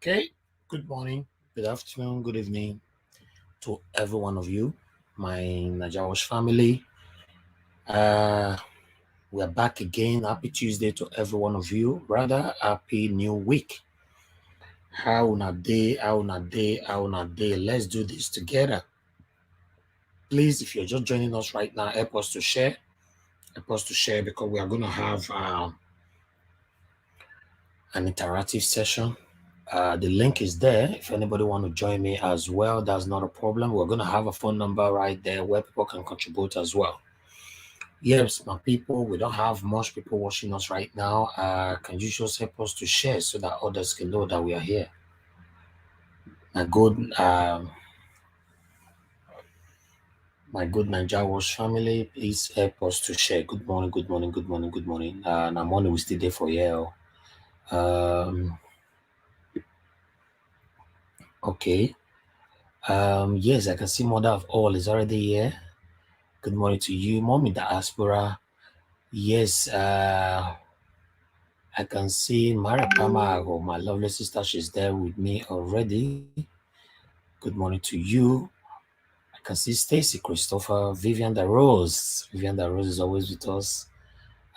Okay, good morning, good afternoon, good evening to every one of you, my Najawash family. We are back again. Happy Tuesday to every one of you. Rather, happy new week. How una day? Let's do this together. Please, if you're just joining us right now, help us to share. Because we are going to have an interactive session. The link is there. If anybody want to join me as well, that's not a problem. We're going to have a phone number right there where people can contribute as well. Yes, my people, we don't have much people watching us right now. Can you just help us to share so that others can know that we are here? My good Najawash family, please help us to share. Good morning. Now morning we still there for you. Okay. Yes, I can see Mother of All is already here. Good morning to you, Mommy Diaspora. Yes, I can see Mara Pamago, my lovely sister. She's there with me already. Good morning to you. I can see Stacy, Christopher, Vivian Da Rose. Vivian Da Rose is always with us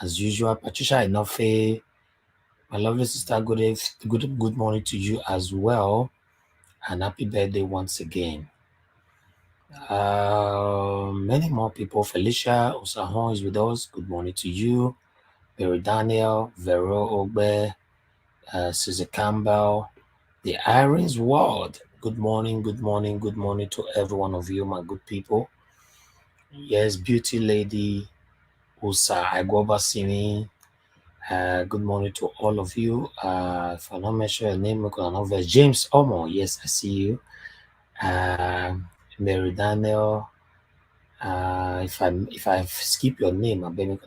as usual. Patricia Enofe, my lovely sister. Good morning to you as well, and happy birthday once again. Many more people. Felicia Osahon is with us. Good morning to you. Mary Daniel, Vero Ogbe, Susie Campbell, the Irons World. Good morning to every one of you, my good people. Yes, Beauty Lady, Usa Agwoba Simi. Good morning to all of you. If I don't mention your name, James Omo. Yes, I see you. Mary Daniel. If I skip your name, I beg you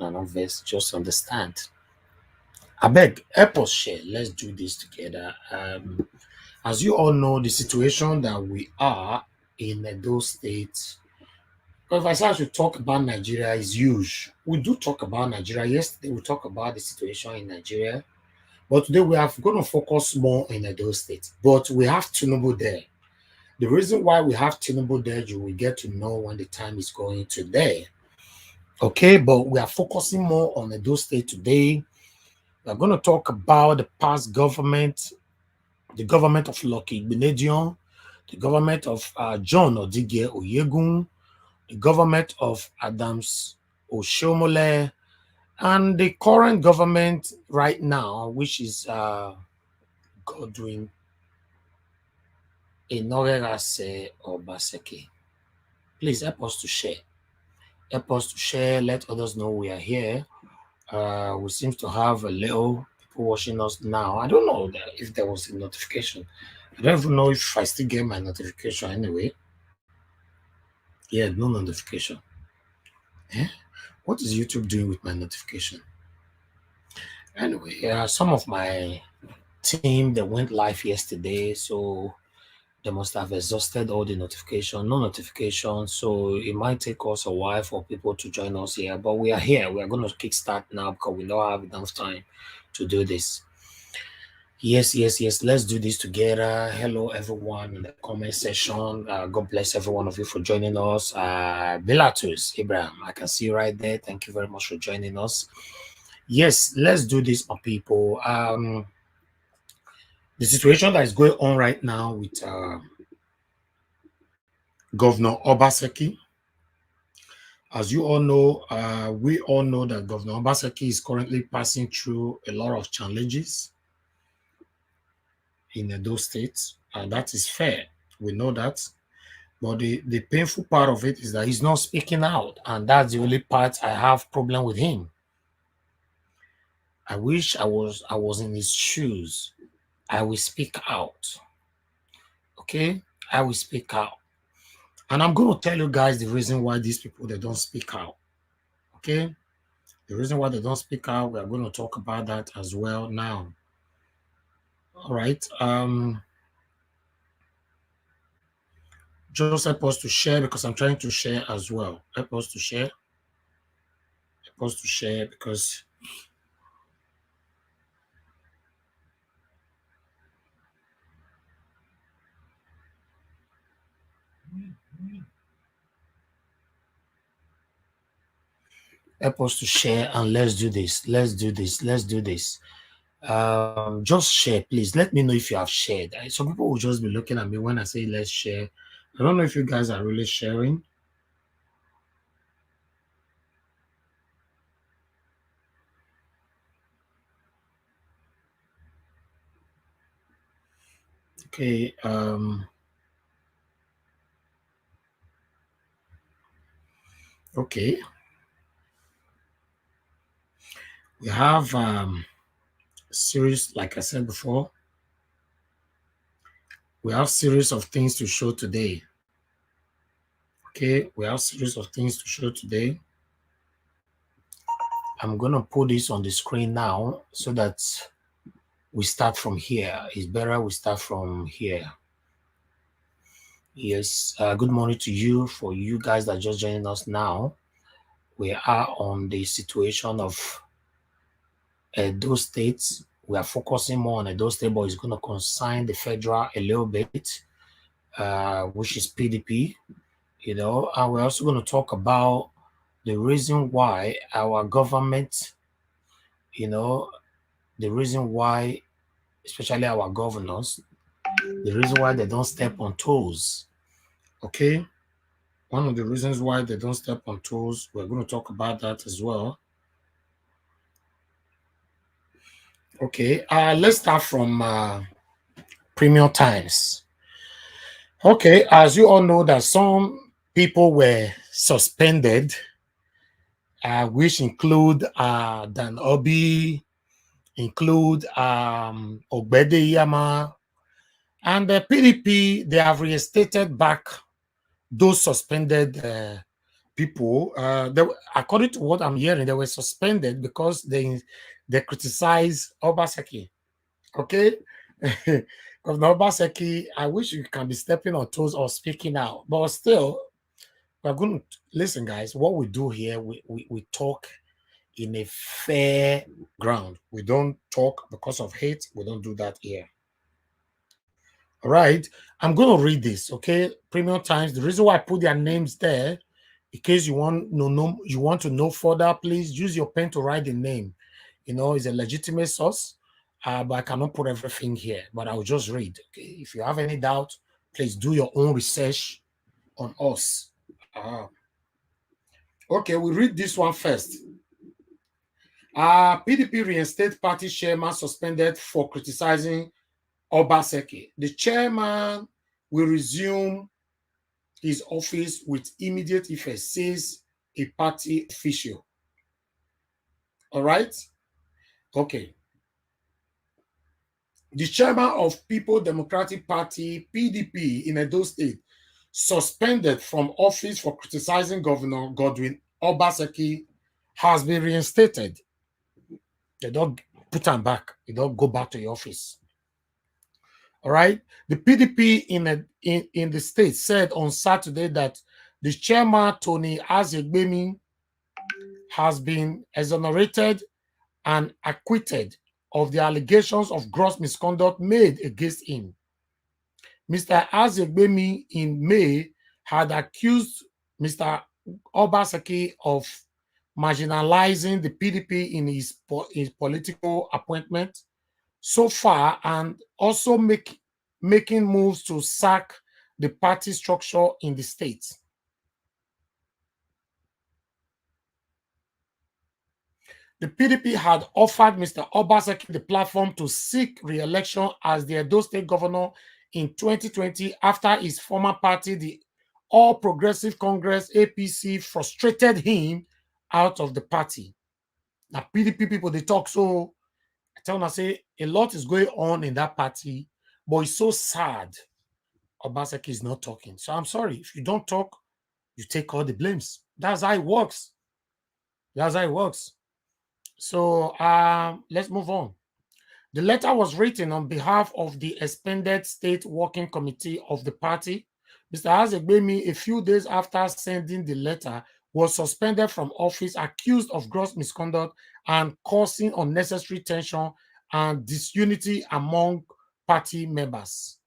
just understand. I beg, help us share. Let's do this together. As you all know, the situation that we are in those states. If I start to talk about Nigeria is huge. We do talk about Nigeria. Yesterday we talked about the situation in Nigeria, but today we are going to focus more in those states. But we have Tinubu there. The reason why we have Tinubu there, you will get to know when the time is going today. Okay, but we are focusing more on those states today. We're going to talk about the past government, the government of Lucky Benedion, the government of John Odige Oyegun, the government of Adams Oshomole, and the current government right now, which is Godwin Enogerase Obaseki. Please help us to share. Let others know we are here. We seem to have a little people watching us now. I don't know if there was a notification. I don't even know if I still get my notification anyway. Yeah, no notification. Eh? What is YouTube doing with my notification? Anyway, some of my team that went live yesterday, so they must have exhausted all the notification, no notification. So it might take us a while for people to join us here, but we are here. We are going to kickstart now because we don't have enough time to do this. Yes, yes, yes. Let's do this together. Hello, everyone in the comment section. God bless every one of you for joining us. Bilatus, Abraham, I can see you right there. Thank you very much for joining us. Yes, let's do this, my people. The situation that is going on right now with Governor Obaseki. As you all know, we all know that Governor Obaseki is currently passing through a lot of challenges in those states, and that is fair. We know that. But the painful part of it is that he's not speaking out, and that's the only part I have problem with him. I wish I was in his shoes. I will speak out. Okay? I will speak out. And I'm going to tell you guys the reason why these people, they don't speak out. Okay? The reason why they don't speak out, we are going to talk about that as well now. All right. Just help us to share because I'm trying to share as well. Help us to share. Help us to share because help us to share and let's do this. Let's do this. Let's do this. Just share, please. Let me know if you have shared. Some people will just be looking at me when I say let's share. I don't know if you guys are really sharing. Okay. Okay. We have series, like I said before. We have series of things to show today. Okay, we have series of things to show today. I'm gonna put this on the screen now so that we start from here. It's better we start from here. Yes, good morning to you. For you guys that are just joining us now, we are on the situation of those states. We are focusing more on those states, but it's going to concern the federal a little bit, which is PDP, you know, and we're also going to talk about the reason why our government, you know, the reason why, especially our governors, the reason why they don't step on toes. Okay. One of the reasons why they don't step on toes, we're going to talk about that as well. Okay. Let's start from Premium Times. Okay. As you all know, that some people were suspended, which include Dan Obi, include Ogbede Yama, and the PDP. They have reinstated back those suspended people. According to what I'm hearing, they were suspended because they criticized Obaseki. Okay, Governor Obaseki, I wish you can be stepping on toes or speaking out, but still, we're going to listen, guys. What we do here, we talk in a fair ground. We don't talk because of hate. We don't do that here. All right, I'm going to read this. Okay, Premium Times. The reason why I put their names there, in case you want to know further, please use your pen to write the name. You know, it's a legitimate source, but I cannot put everything here. But I'll just read. Okay, if you have any doubt, please do your own research on us. Okay, we read this one first. PDP reinstate party chairman suspended for criticizing Obaseki. The chairman will resume his office with immediate effect, says a party official. All right? Okay. The chairman of People Democratic Party, PDP, in Edo State, suspended from office for criticizing Governor Godwin Obaseki has been reinstated. They don't put him back. They don't go back to the office. All right. The PDP in the state said on Saturday that the chairman, Tony Azegbemi, has been exonerated and acquitted of the allegations of gross misconduct made against him. Mr. Azegbemi in May had accused Mr. Obaseki of marginalizing the PDP in his political appointment so far and also making moves to sack the party structure in the state. The PDP had offered Mr. Obaseki the platform to seek re-election as the Edo State governor in 2020 after his former party, the All Progressive Congress, APC, frustrated him out of the party. Now, PDP people, they talk so, I tell them, I say, a lot is going on in that party, but it's so sad Obaseki is not talking. So I'm sorry, if you don't talk, you take all the blames. That's how it works. That's how it works. So let's move on. The letter was written on behalf of the expanded state working committee of the party. Mr. Azegbemi, a few days after sending the letter, was suspended from office, accused of gross misconduct and causing unnecessary tension and disunity among party members.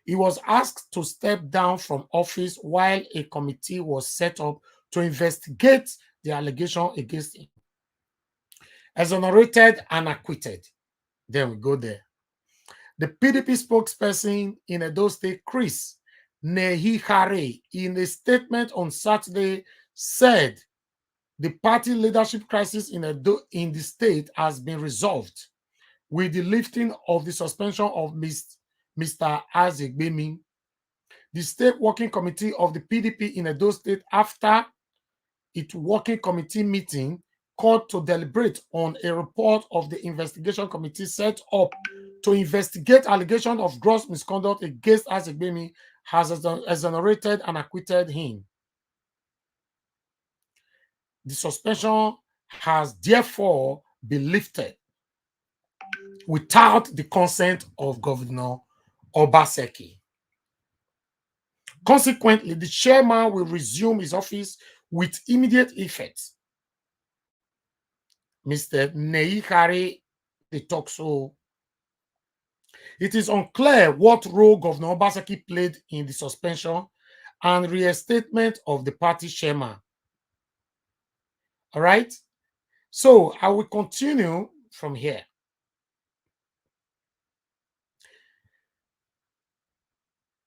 He was asked to step down from office while a committee was set up to investigate the allegation against him. Exonerated and acquitted. Then we go there. The PDP spokesperson in Edo State, Chris Nehihare, in a statement on Saturday, said the party leadership crisis in the state has been resolved with the lifting of the suspension of Mr. Azegbemi. The state working committee of the PDP in Edo State, after its working committee meeting, called to deliberate on a report of the investigation committee set up to investigate allegations of gross misconduct against Azegbemi, has exonerated and acquitted him. The suspension has therefore been lifted without the consent of Governor Obaseki. Consequently, the chairman will resume his office with immediate effect. Mr. Nehihare, they talk so. It is unclear what role Governor Obaseki played in the suspension and reinstatement of the party chairman. All right? So I will continue from here.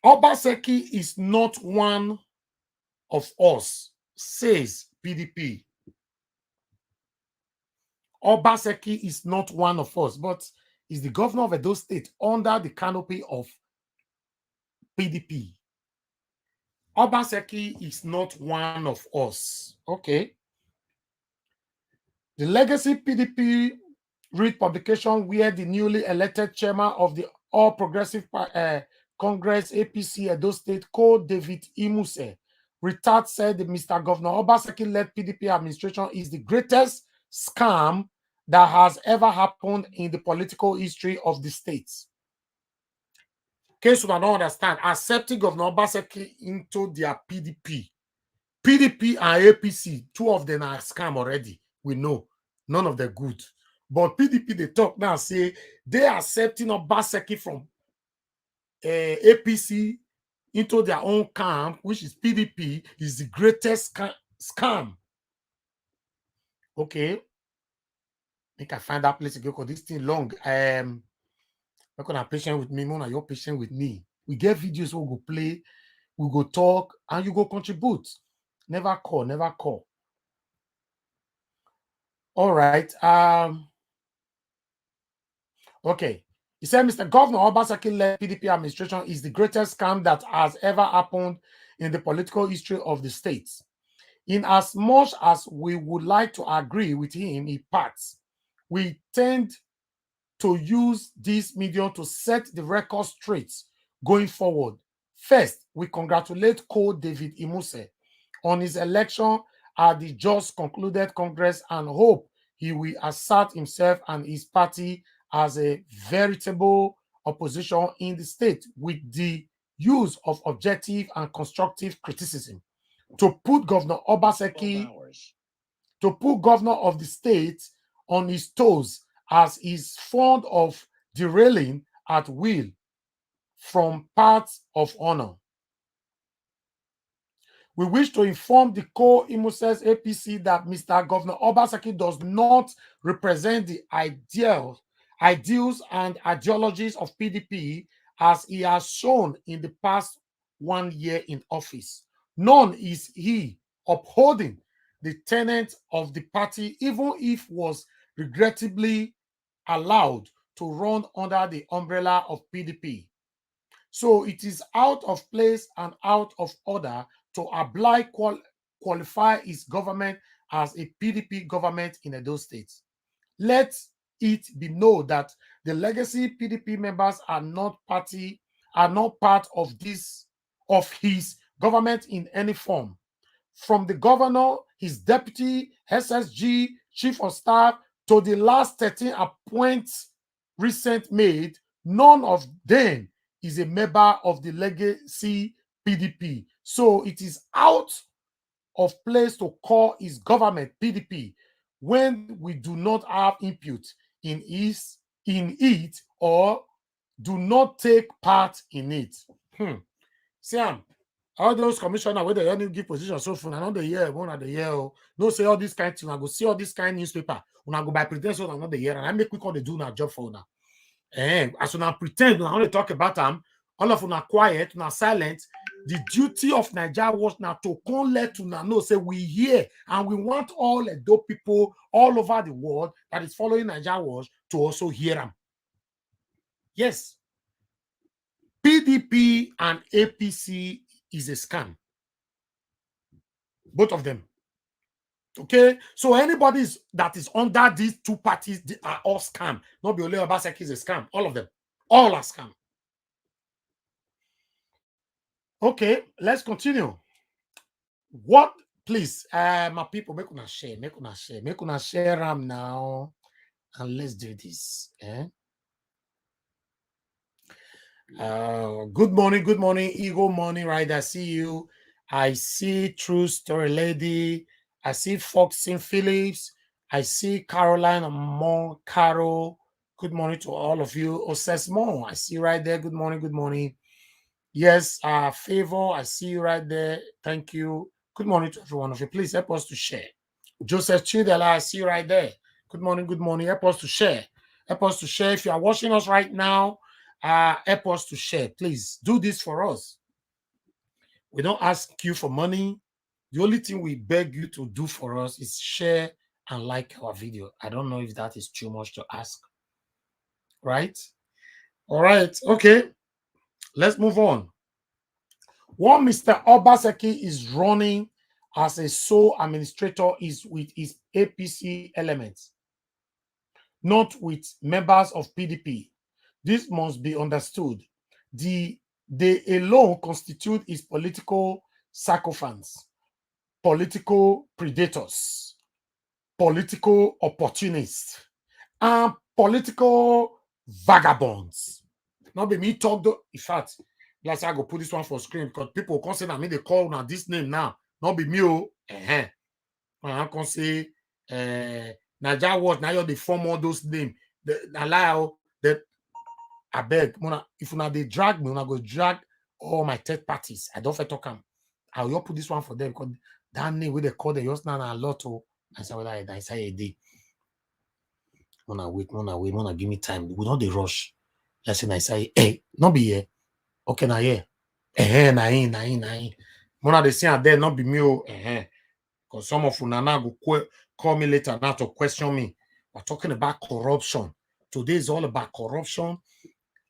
Obaseki is not one of us, says PDP. Obaseki is not one of us, but is the governor of Edo State under the canopy of PDP. Obaseki is not one of us. Okay. The legacy PDP read publication where the newly elected chairman of the All Progressive Congress, APC, Edo State, called David Imuse, retired, said that Mr. Governor Obaseki-led PDP administration is the greatest scam that has ever happened in the political history of the states. In case you don't understand, accepting Governor Obaseki into their PDP and APC, two of them are scam already. We know. None of them good. But PDP, they talk now, say they are accepting Obaseki from APC into their own camp, which is PDP, is the greatest scam. Okay. I think I find that place to go because this thing long. You're gonna patient with me, Mona. You're patient with me. We get videos we'll go play, we go talk, and you go contribute. Never call, never call. All right. Okay. He said, Mr. Governor Obaseki-led PDP administration is the greatest scam that has ever happened in the political history of the states. In as much as we would like to agree with him in parts, we tend to use this medium to set the record straight going forward. First, we congratulate Co. David Imuse on his election at the just concluded Congress and hope he will assert himself and his party as a veritable opposition in the state with the use of objective and constructive criticism to put Governor Obaseki, to put governor of the state on his toes as he's fond of derailing at will from paths of honor. We wish to inform the co-Imoses APC that Mr. Governor Obaseki does not represent the ideals and ideologies of PDP as he has shown in the past 1 year in office. None is he upholding the tenets of the party, even if was regrettably allowed to run under the umbrella of PDP. So it is out of place and out of order to qualify his government as a PDP government in Edo State. Let it be known that the legacy PDP members are not part of his government in any form. From the governor, his deputy, SSG, chief of staff, to the last 13 appointments recent made, none of them is a member of the legacy PDP. So it is out of place to call his government PDP when we do not have input in it or do not take part in it. Sam, all those commissioners where they only give position so for another year, one of the year, no say all this kind of thing. I go see all this kind of newspaper. When I go by pretend so another year, and I make quick on the do now job for now. And as when I pretend when I only talk about them, all of them are quiet, now silent. The duty of Nigeria was now to come let to know say we hear and we want all Edo people all over the world that is following Nigeria was to also hear them. Yes, PDP and APC is a scam. Both of them. Okay, so anybody that is under these two parties, they are all scam. Not be only Obaseki is a scam. All of them. All are scam. Okay, let's continue. What, please, my people, make una share them now, and let's do this. Good morning, Eagle Morning Rider. I see you. I see True Story Lady. I see Foxing Phillips. I see Caroline Amon Caro. Good morning to all of you. Osesmo, I see you right there. Good morning. Yes, Favor, I see you right there. Thank you. Good morning to every one of you. Please help us to share. Joseph Chidela, I see you right there. Good morning. Help us to share. If you are watching us right now, help us to share. Please do this for us. We don't ask you for money. The only thing we beg you to do for us is share and like our video. I don't know if that is too much to ask. Right? All right. Okay. Let's move on. What Mr. Obaseki is running as a sole administrator is with his APC elements, not with members of PDP. This must be understood. They alone constitute his political sycophants, political predators, political opportunists, and political vagabonds. Not be me talk though. In fact, let's I go put this one for screen because people can say that me they call now this name now. Not be me. I can say Nigeria was now you're the form all those names. Allow that I beg, if you they drag me, I go drag all my third parties. I don't talk them. I will put this one for them because that name where they call the just now a lot of I say, well, I say a day. Wanna wait, wanna give me time. We don't the rush. Let's say I say, hey, not be here. Okay, now here. Na in. Wanna they say there not be me. Because some of you now go call me later now to question me. We're talking about corruption. Today is all about corruption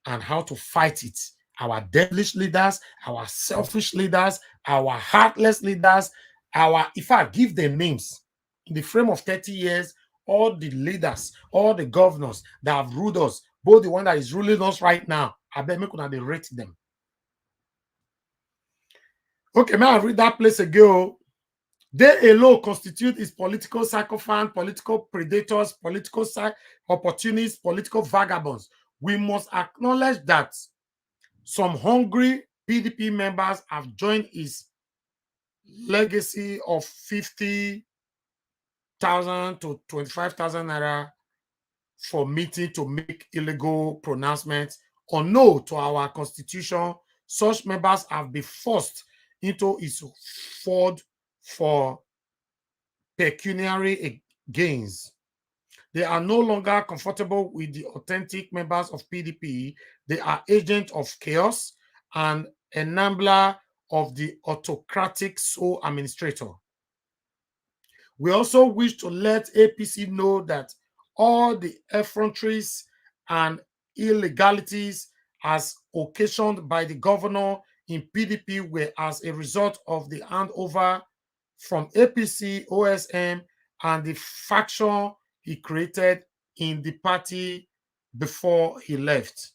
and how to fight it. Our devilish leaders, our selfish leaders, our heartless leaders, if I give them names, in the frame of 30 years, all the leaders, all the governors that have ruled us, both the one that is ruling us right now, I bet me could they rate them. Okay, may I read that place again? They alone constitute its political sycophant, political predators, political opportunists, political vagabonds. We must acknowledge that some hungry PDP members have joined his legacy of 50,000 to 25,000 naira for meeting to make illegal pronouncements or no to our constitution. Such members have been forced into its fold for pecuniary gains. They are no longer comfortable with the authentic members of PDP. They are agents of chaos and enabler of the autocratic sole administrator. We also wish to let APC know that all the effronteries and illegalities as occasioned by the governor in PDP were as a result of the handover from APC, OSM, and the faction he created in the party before he left.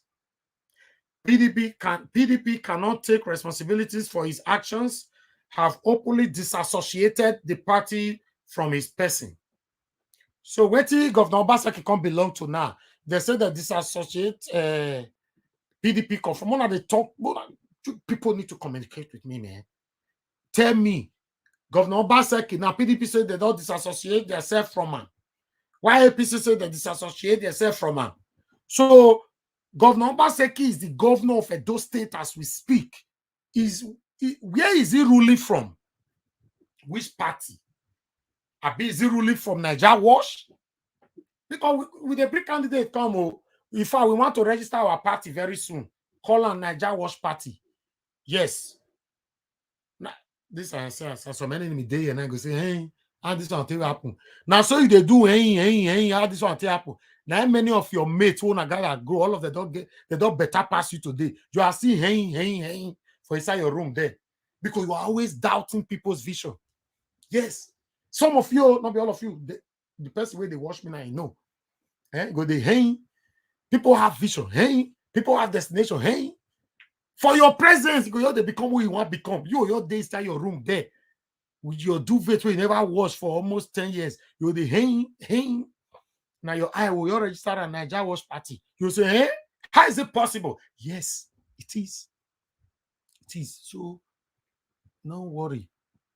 PDP cannot take responsibilities for his actions, have openly disassociated the party from his person. So where Governor Obaseki can belong to now? They say that disassociate PDP come from one of the talk. People need to communicate with me, man. Tell me, Governor Obaseki, now PDP say they don't disassociate themselves from him. Why APC say they disassociate themselves from him? So Governor Obaseki is the governor of Edo State as we speak. Where is he ruling from? Which party? Is he ruling from Niger Wash? Because with a pre-candidate come, in fact, we want to register our party very soon. Call on Niger Wash Party. Yes. Now, this I say, so many enemy day and I go say, hey, how this one will happen. Now, so you they do, hey, how this one will happen. Now, many of your mates who gotta go, all of them they don't better pass you today. You are seeing hey for inside your room there. Because you are always doubting people's vision. Yes. Some of you, not be all of you, the person where they watch me now, I know. Go they hey. People have vision, hey. People have destination, hey. For your presence, you they become who you want to become. Your day inside your room there. With your duvet where you never washed for almost 10 years. You the hey. Now your eye will already start a Niger Wash Party. You say, hey, how is it possible? Yes, it is. It is. So, no worry.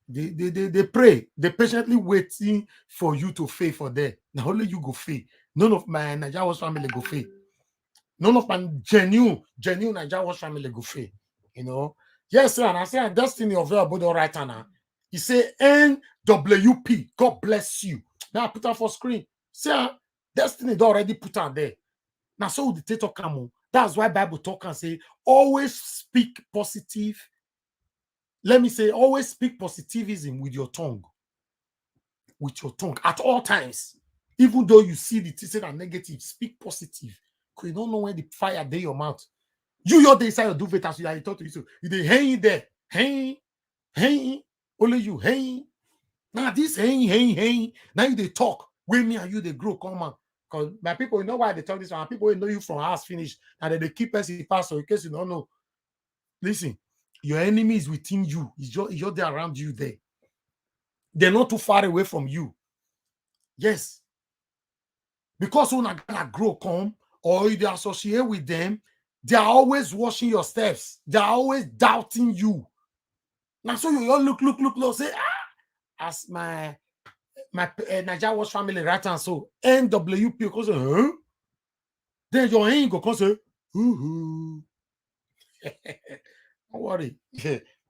They pray. They patiently waiting for you to fail for them. Now only you go fail. None of my Niger Wash family go fail. None of my genuine Niger Wash family go fail. You know. Yes, sir. And I say destiny of your body right now. He say NWP. God bless you. Now I put on for screen. See, destiny they already put on there. Now so the dictator come on. That's why Bible talk and say always speak positive. Let me say, always speak positivism with your tongue. With your tongue at all times. Even though you see the things that are negative, speak positive. Because you don't know when the fire day your mouth. Your day inside your duvet as you talk to you. So you they hang there. Hang. Only you hang. Now this hang. Now you they talk. When me and you they grow, come on. Because my people, you know why they talk this one. People know you from house finish. And then they keep us in pass. So in case you don't know. Listen. Your enemy is within you. It's just there around you there. They're not too far away from you. Yes. Because when I grow come or you associate with them, they are always watching your steps. They are always doubting you. Now, so you all look, say, as my Niger Wash family right and so NWP because huh? Then your ain't go come say, don't worry.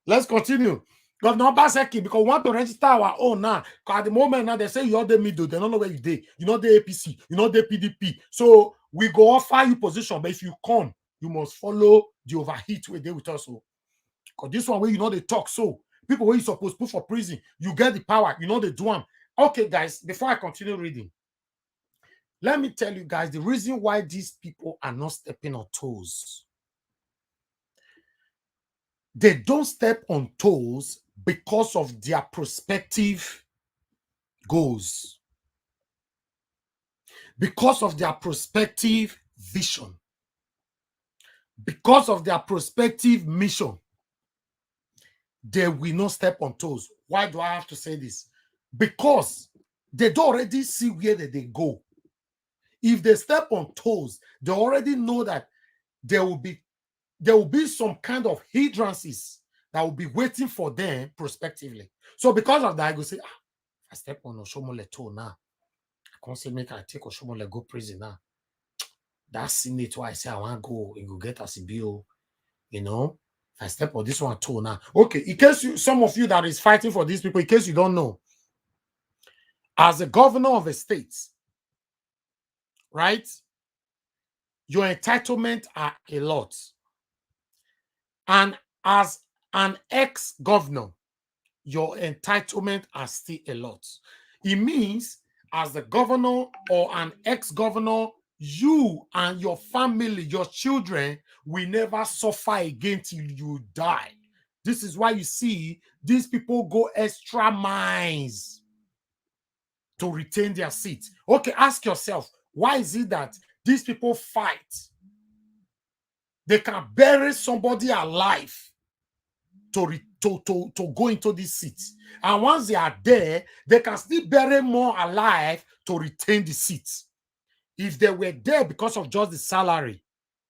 Let's continue. Governor Obaseki, because we want to register our own now. Because at the moment now, they say you're the middle. They don't know where you did. You're not the APC. You're not the PDP. So we go offer you position. But if you come, you must follow the overheat where they with us. Because this one where you know they talk so. People where you supposed to put for prison, you get the power. You know they do them. Okay, guys, before I continue reading, let me tell you guys the reason why these people are not stepping on toes. They don't step on toes because of their prospective goals, because of their prospective vision, because of their prospective mission. they will not step on toes. Why do I have to say this? Because they don't already see where they go. If they step on toes, they already know that there will be some kind of hindrances that will be waiting for them prospectively. So because of that, I go say, I step on Oshomole toe now. I can't say make I take Oshomole go prison now. That's Senate why I say I want to go and go get a CBO, you know. If I step on this one toe now. Okay, in case some of you that is fighting for these people, in case you don't know, as a governor of a state, right, your entitlement are a lot. And as an ex-governor, your entitlement are still a lot. It means as the governor or an ex-governor, you and your family, your children will never suffer again till you die. This is why you see these people go extra miles to retain their seat. Okay, ask yourself, why is it that these people fight? They can bury somebody alive to go into this seat. And once they are there, they can still bury more alive to retain the seat. If they were there because of just the salary,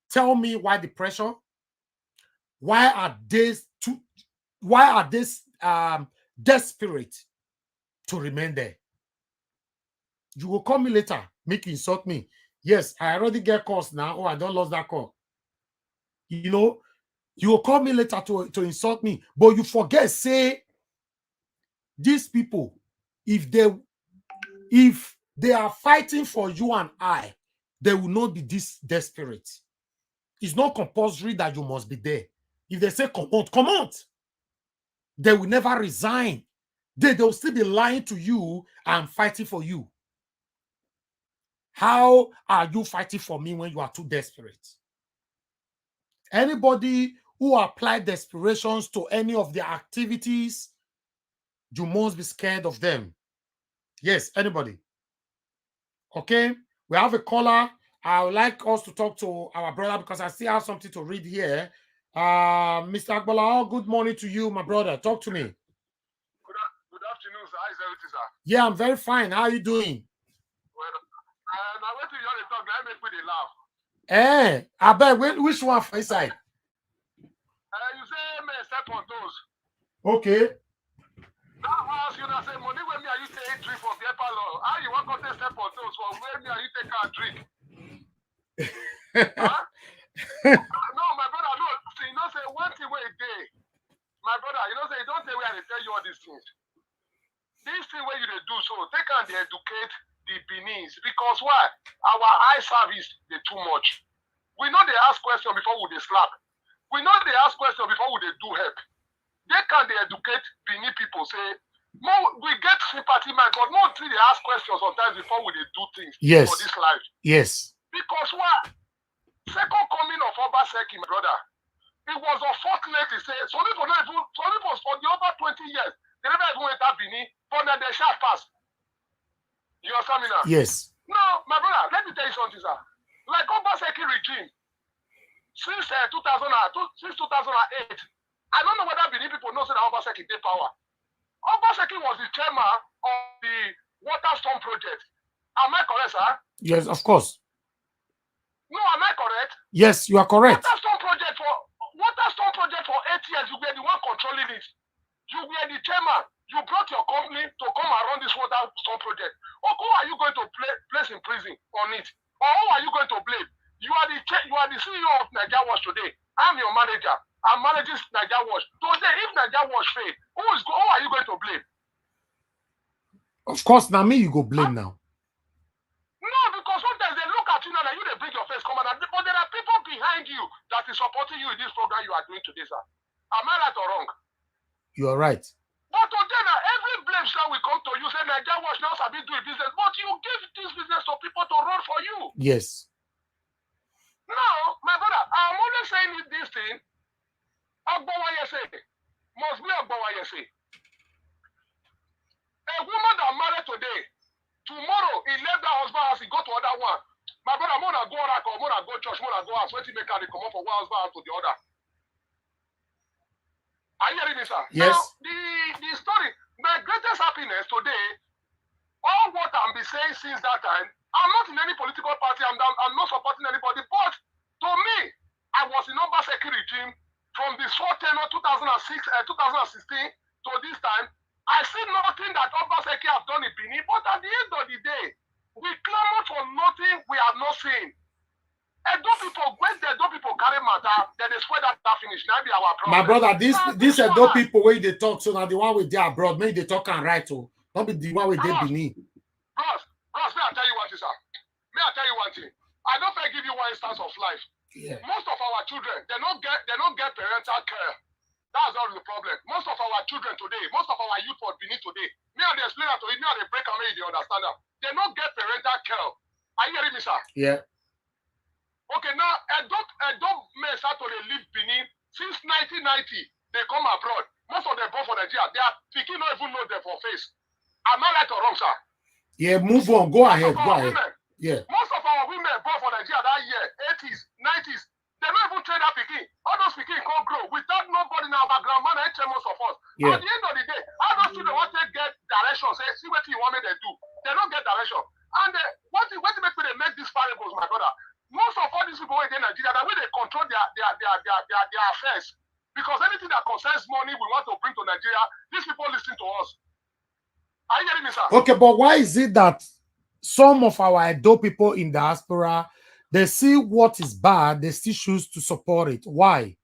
tell me why the pressure? Why are they desperate to remain there? You will call me later, make you insult me. Yes, I already get calls now. Oh, I don't lose that call. You know, you will call me later to insult me, but you forget, say, these people, if they are fighting for you and I, they will not be this desperate. It's not compulsory that you must be there. If they say come out, they will never resign. They'll still be lying to you and fighting for you. How are you fighting for me when you are too desperate? Anybody who apply desperations to any of their activities, you must be scared of them. Yes, anybody. Okay, we have a caller. I would like us to talk to our brother because I still have something to read here. Mr. Agbola, good morning to you, my brother. Talk to me. Good afternoon, sir. How is everything, sir? Yeah, I'm very fine. How are you doing? Well, I went to you on the talk. Now make me dey laugh. I bet which one for inside? You say me step on toes. Okay. Now I ask you now, say money when me and you take drink for beer parlor. How you want to take step on toes for when me and you take a drink? Huh? No, my brother, no. See, you know, say one thing where a day. My brother, you know, say don't say where they tell you all these things. This thing where you they do so, they can they educate the Beninese because why? Our eye service they too much. We know they ask questions before we they slap. We know they ask questions before we they do help. They can they educate Benin people say more we get sympathy, man, but more they ask questions sometimes before we they do things for this life. Yes. Because what? Second coming of Obaseki, my brother, it was unfortunate to say some people for the over 20 years, they never even went to Benin, but now they shall pass. You understand me now? Yes. No, my brother, let me tell you something, sir. Like Obaseki regime, since 2008, I don't know whether Benin people know that Obaseki take power. Obaseki was the chairman of the water storm project. Am I correct, sir? Yes, of course. No, am I correct? Yes, you are correct. Water storm project for 8 years, you were the one controlling it. You were the chairman. You brought your company to come and run this water storm project. Or who are you going to place in prison on it? Or who are you going to blame? You are the CEO of Nigeria Watch today. I'm your manager. I'm managing Nigeria Watch. Today, if Nigeria Watch fail, who are you going to blame? Of course, now me you go blame now. No, because sometimes they look at you now and you they bring your face, come on, but there are people behind you that is supporting you in this program you are doing today, sir. Am I right or wrong? You are right. But today now, every blame shall will come to you, say Nigeria Watch now sabi doing business, but you give this business to people to run for you. Yes. No, my brother, I'm only saying this thing. Agbawayese must be Agbawayese. A woman that married today, tomorrow he left that husband house, he go to other one. My brother, more than go rack or more than go church, more than go house, when he make her come up from one husband house to the other. Are you hearing me, sir? Yes. Now, the story, my greatest happiness today, all what I'm been saying since that time, I'm not in any political party, I'm not supporting anybody, but to me, I was in Obaseki regime from the short tenure 2016 to this time. I see nothing that Obaseki have done in Benin, but at the end of the day, we clamor for nothing we have not seen. Edo people, when the Edo people carry matter, then they swear that finish. Now be our problem. My brother, this Edo one, people where they talk, so now the one with their abroad, maybe they talk and right, oh, not be the one with they Benin. Bros, may I tell you one thing, sir? May I tell you one thing? I don't think give you one instance of life. Yeah. Most of our children, they don't get parental care. That's all the problem. Most of our children today, most of our youth for Benin today, me and they explain that to you, me and they break and make you understand that. They don't get parental care. Are you hearing me, sir? Yeah. Okay, now Edo men start to live Benin since 1990. They come abroad. Most of them born for Nigeria. They are picking not even know them for face. Am I right or wrong, sir? Yeah, move on. Go ahead. Go ahead. Women, yeah. Most of our women born for Nigeria that year, 80s, 90s, they don't even train that picking. All those picking can't grow without nobody now, our grandma and most of us. Yeah. At the end of the day, all those children want to get direction, say, see what you want me to do. They don't get direction. And what make me they make these variables, my brother? Most of all these people in Nigeria, the way they control their affairs. Because anything that concerns money we want to bring to Nigeria, these people listen to us. Are you getting me, sir? Okay, but why is it that some of our Edo people in diaspora, they see what is bad, they still choose to support it? Why?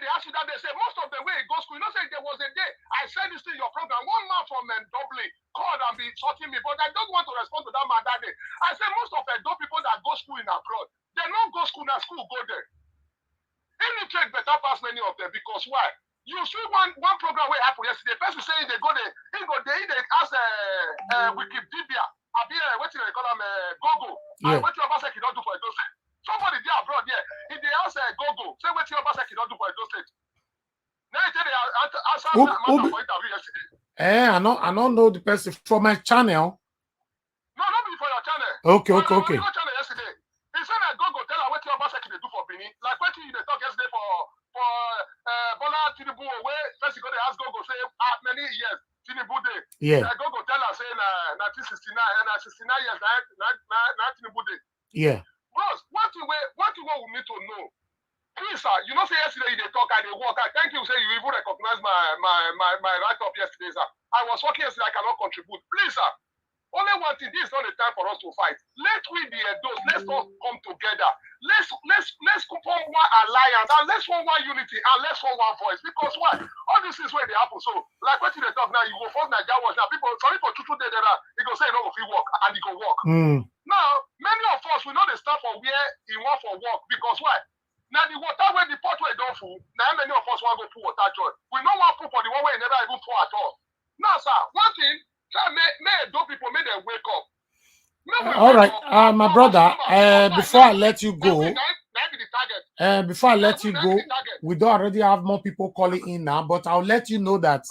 They asked you that, they say most of the way it goes school. You know, say there was a day I said this in your program. One man from Dublin called and be talking me, but I don't want to respond to that man that day. I said most of the people that go school in abroad, they don't go school, that school go there. Any trade better pass many of them because why? You see one program where happened yesterday. Person saying they go there, they ask Wikipedia, what do they call them, Google. Yeah. What you ever say you don't do for those things. Somebody there abroad, yeah. If they ask Google, say what you ever say you don't do for those things. Now they answer for interview yesterday. I don't know the person from my channel. No, not be for your channel. Okay. Your channel yesterday. He said that Google tell her what you ever say you do for Benin. Like what you talk yesterday for Bola Tinubu, where first you go to ask Google say many years Tinubu day. Yeah. Google tell her say 1969 and 69 years na Tinubu day. Yeah. Bros, what you we need to know? Please, sir, you know say yesterday they talk and they work. Thank you, say you even recognize my write-up yesterday, sir. I was working yesterday, I cannot contribute. Please, sir. Only one thing, this is not the time for us to fight. Let's win the Edos. Let's all come together. Let's form one alliance and let's form one unity and let's form one voice. Because why? All this is where they happen. So, like what you talk now, you go force Nigeria watch now. Some people true there, they go say no if you work and it go work. Now, many of us we know they start for where he want for work because why? Now the water where the pot where don't full. Now many of us want to go put water joy. We don't want to put for the one where never even pour at all. Now, sir, one thing. May people may they wake up. All right, my brother. Before I let you go, we don't already have more people calling in now, but I'll let you know that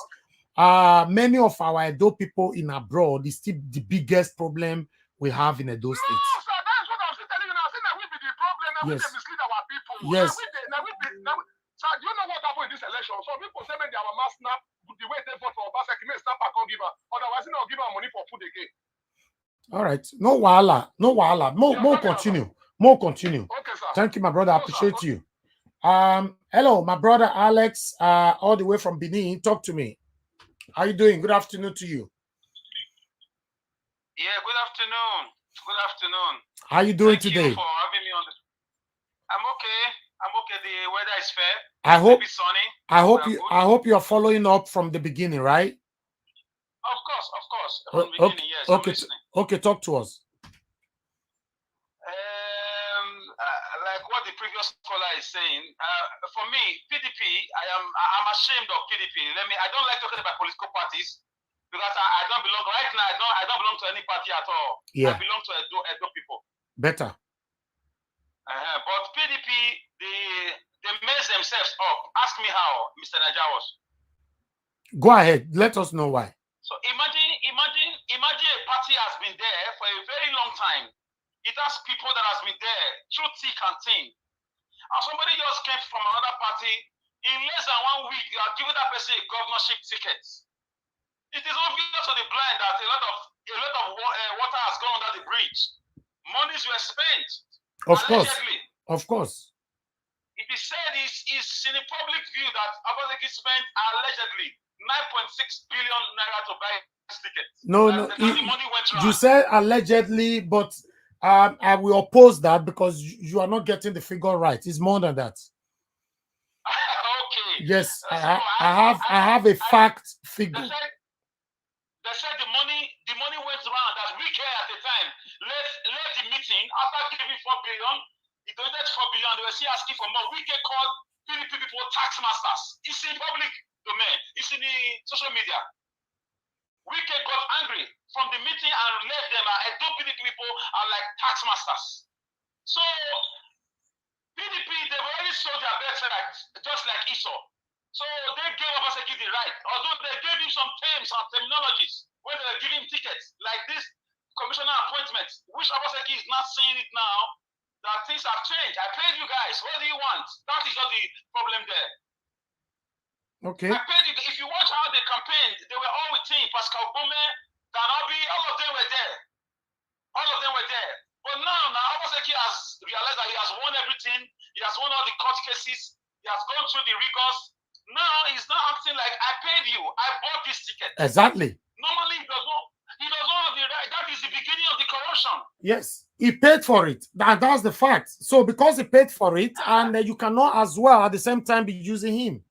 many of our Edo people in abroad is still the biggest problem we have in Edo State. No, sir, that's what I'm telling you now. I think that will be the problem. Now we mislead our people. Yes. Sir, do you know what happened in this election? Some people say they have a mass snap. The way they vote for Obaseki, may snap and give her. Otherwise, they don't give her money for food again. All right. No wahala. More continue. Okay, sir. Thank you, my brother. I appreciate you. Hello, my brother Alex, all the way from Benin. Talk to me. How you doing? Good afternoon to you. Yeah, good afternoon. Good afternoon. How you doing Thank today? you for having me on the... I'm okay. The weather is fair. I hope it's sunny. I hope you are following up from the beginning, right? Of course. From the beginning, yes. Okay. Okay, talk to us. Like what the previous caller is saying, for me, PDP, I'm ashamed of PDP. I don't like talking about political parties because I don't belong right now. I don't belong to any party at all. Yeah. I belong to Edo people. Better. But PDP, they mess themselves up. Ask me how, Mr. Najawas. Go ahead. Let us know why. So imagine a party has been there for a very long time. It has people that has been there through thick and thin. And somebody just came from another party In less than 1 week, you are giving that person a governorship ticket. It is obvious to the blind that a lot of water has gone under the bridge. Monies were spent. Of Allegedly. Of course. It is said is in the public view that Obaseki spent allegedly 9.6 billion naira to buy his ticket. No, the money went around. You said allegedly, but I will oppose that because you are not getting the figure right. It's more than that. Okay. Yes, I have a fact figure. They said the money went around that we care at the time. Let the meeting after giving 4 billion. He donated 4 billion. They were still asking for more. We can call PDP people tax masters. It's in public domain. It's in the social media. Wike got angry from the meeting and left them. And PDP people are like tax masters. So PDP, they've already sold their birthright, just like Esau. So they gave Obaseki the right, although they gave him some terms and terminologies when they were giving tickets, like this commissioner appointment, which Obaseki is not saying it now, that things have changed. I paid you guys. What do you want? That is not the problem there. Okay. I paid you. If you watch how they campaigned, they were all with him. Pascal Gome, Danobi, all of them were there. All of them were there. But now Obaseki has realized that he has won everything. He has won all the court cases. He has gone through the rigors. Now he's not acting like I paid you. I bought this ticket. Exactly. Normally he does not have the right. That is the beginning of the corruption. Yes, he paid for it. That's the fact. So because he paid for it, and you cannot as well at the same time be using him.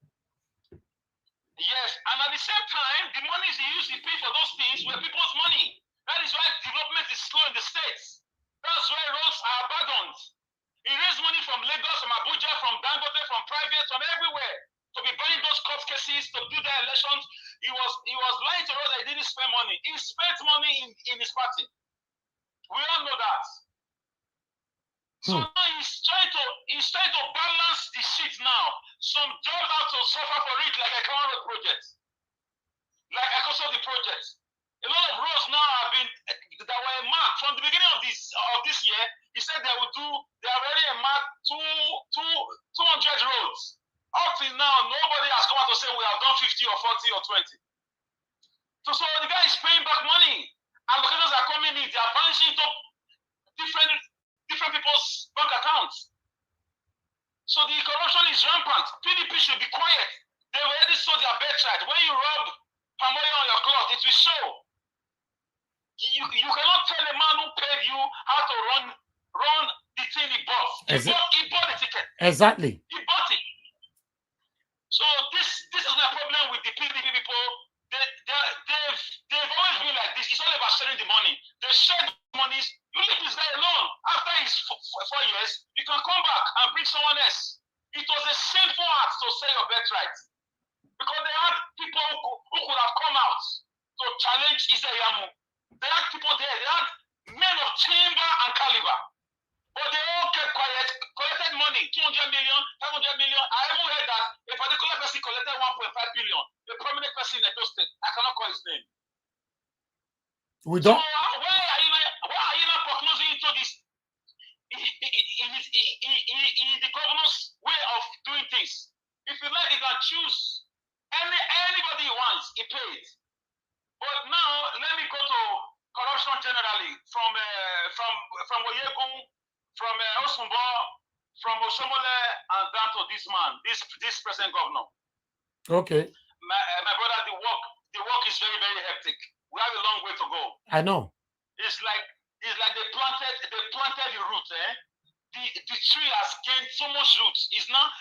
Yes, and at the same time, the monies he used to pay for those things were people's money. That is why development is slow in the states. That's why roads are abandoned. He raised money from Lagos, from Abuja, from Dangote, from private, from everywhere to be buying those court cases, to do their elections. He was lying to us that he didn't spend money. He spent money in his party. We all know that. So now he's trying to balance the shit now. Some jobs have to suffer for it, like a Road project, like Ecoso the project. A lot of roads now have been that were marked from the beginning of this year. He said they have already marked 200 roads. Up till now, nobody has come out to say we have done 50 or 40 or 20. So the guy is paying back money. Allocators are coming in, they are vanishing into different people's bank accounts. So the corruption is rampant. PDP should be quiet. They've already sold their birthright. When you rub palm oil on your cloth, it will show. You cannot tell a man who paid you how to run the thing he bought. He bought the ticket. Exactly. He bought it. So this is my problem with the PDP people. They've always been like this. It's all about sharing the money. They share the monies. You leave this guy alone. After his 4 years, you can come back and bring someone else. It was a shameful act to sell your birthright. Because they had people who could have come out to challenge Isayamu. They had people there. They had men of chamber and caliber. But they all kept quiet, collected money, 200 million, 500 million. I even heard that a particular person collected 1.5 billion. A prominent person in Edo State. I cannot call his name. We don't. So why are you not prognosing into this? In the governor's way of doing things. If you like, you can choose anybody he wants. He pays. But now let me go to corruption generally from Oyegun, from Osumbo, from Osomole, and down to this man, this present governor. Okay. My brother, the work is very, very hectic. We have a long way to go. I know. It's like they planted the roots. The tree has gained so much roots. It's not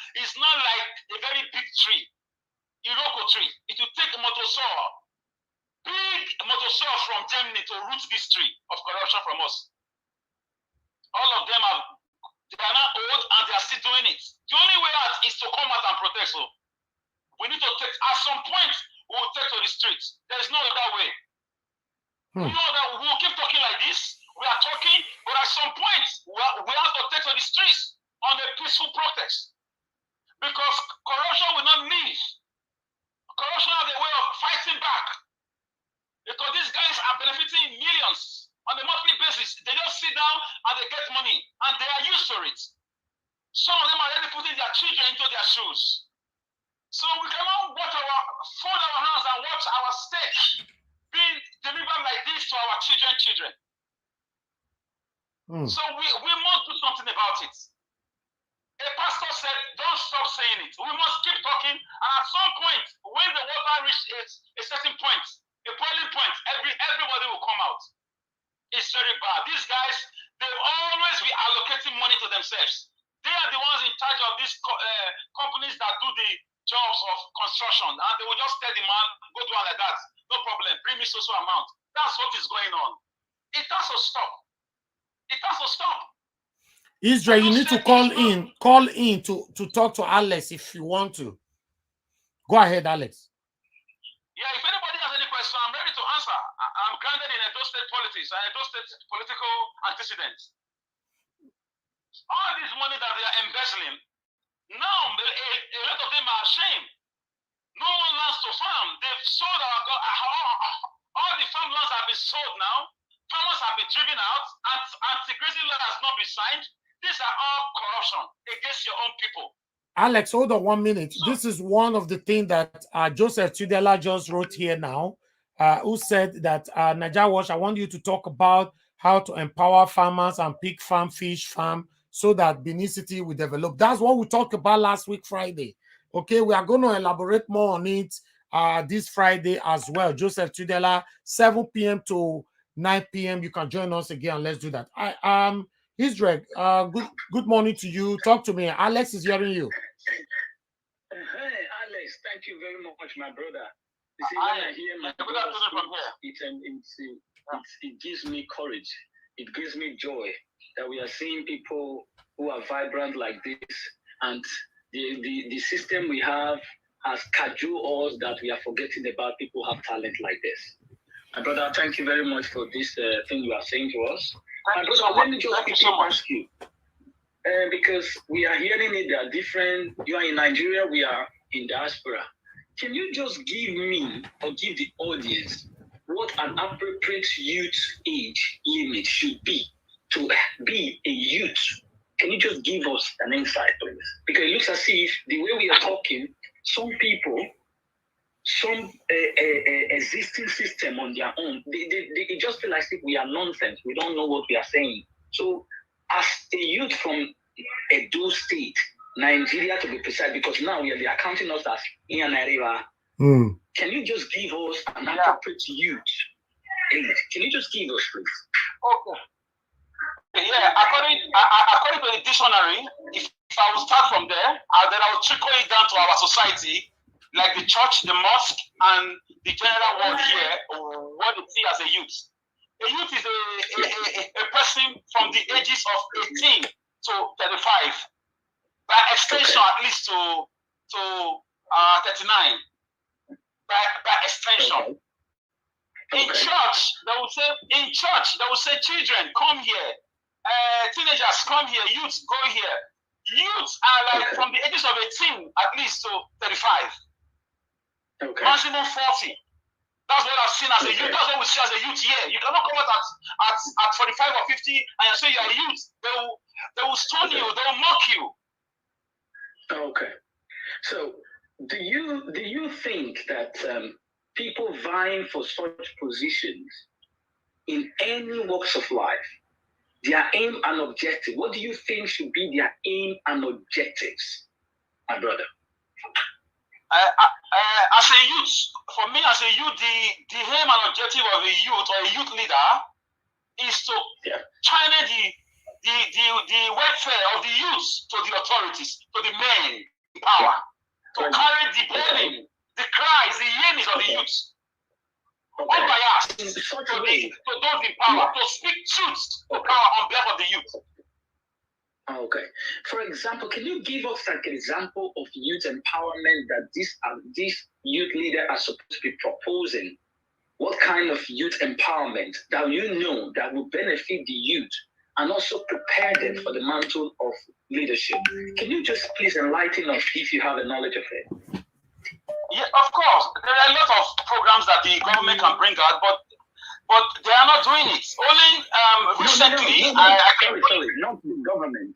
like a very big tree, Iroko tree. It will take a big motosaw from Germany to root this tree of corruption from us. All of them they are not old and they are still doing it. The only way out is to come out and protest. So we need to take, at some point, we will take to the streets. There is no other way. We know that we will keep talking like this. We are talking, but at some point, we have to take to the streets on a peaceful protest. Because corruption will not leave. Corruption has a way of fighting back. Because these guys are benefiting millions on a monthly basis. They just sit down and they get money, and they are used to it. Some of them are already putting their children into their shoes. mistake being delivered like this to our children. So we must do something about it. A pastor said, don't stop saying it. We must keep talking. And at some point, when the water reaches a certain point, a boiling point, everybody will come out. It's very bad. These guys, they will always be allocating money to themselves. They are the ones in charge of these companies that do the jobs of construction. And they will just tell the man, go do it like that. No problem. Bring me so amount. That's what is going on. It has to stop. It has to stop. Israel, you need to call in to talk to Alex if you want to. Go ahead, Alex. Yeah, if anybody has any question, I'm ready to answer. I'm grounded in Edo State politics and Edo State political antecedents. All this money that they are embezzling, now a lot of them are ashamed. No one lands to farm. They've sold all the farmlands have been sold now. Farmers have been driven out. Anti-grazing law has not been signed. These are all corruption against your own people. Alex, hold on 1 minute. This is one of the things that Joseph Tudela just wrote here now, who said that, Najawash, I want you to talk about how to empower farmers and pig farm, fish farm, so that Benin City will develop. That's what we talked about last week, Friday. Okay, we are going to elaborate more on it this Friday as well. Joseph Tudela, 7 p.m. to 9 p.m. You can join us again. Let's do that. Israel, good morning to you. Talk to me. Alex is hearing you. Hey, Alex, thank you very much, my brother. You see, when I hear my brother speak, it gives me courage. It gives me joy that we are seeing people who are vibrant like this, and the system we have has cajoled us that we are forgetting about people who have talent like this. My brother, thank you very much for this thing you are saying to us. My brother, let me just quickly ask you, because we are hearing it, they are different. You are in Nigeria, we are in diaspora. Can you just give me or give the audience what an appropriate youth age limit should be to be a youth? Can you just give us an insight, please? Because it looks as if the way we are talking, some people, some existing system on their own, they just feel like we are nonsense. We don't know what we are saying. So as a youth from Edo State, Nigeria to be precise, because now they are counting us as Ianariva. Can you just give us an appropriate youth age? Can you just give us, please? Okay. Yeah, according to the dictionary, if I will start from there, then I will trickle it down to our society, like the church, the mosque, and the general word here, what they see as a youth. A youth is a person from the ages of 18 to 35. By extension, at least to 39. By extension. In church, they will say, children, come here. Teenagers, come here. Youths, go here. Youths are like from the ages of 18 at least to 35. Okay. Maximum 40. That's what I've seen as a youth. That's what we see as a youth here. You cannot come out at 45 or 50 and you say you're a youth. They will stone you. They will mock you. Okay. So do you think that people vying for such positions in any walks of life, their aim and objective, what do you think should be their aim and objectives, my brother? As a youth, for me as a youth, the aim and objective of a youth or a youth leader is to channel the welfare of the youth to the authorities, to the men in power, to carry the burden, the cries, the yearnings of the youth. Unbiased to those in power, to speak truth to power on behalf of the youth. Okay. For example, can you give us an example of youth empowerment that this youth leader are supposed to be proposing? What kind of youth empowerment that that will benefit the youth and also prepare them for the mantle of leadership? Can you just please enlighten us if you have a knowledge of it? Yeah, of course. There are a lot of programs that the government can bring out, but they are not doing it. Only recently, sorry, not the government.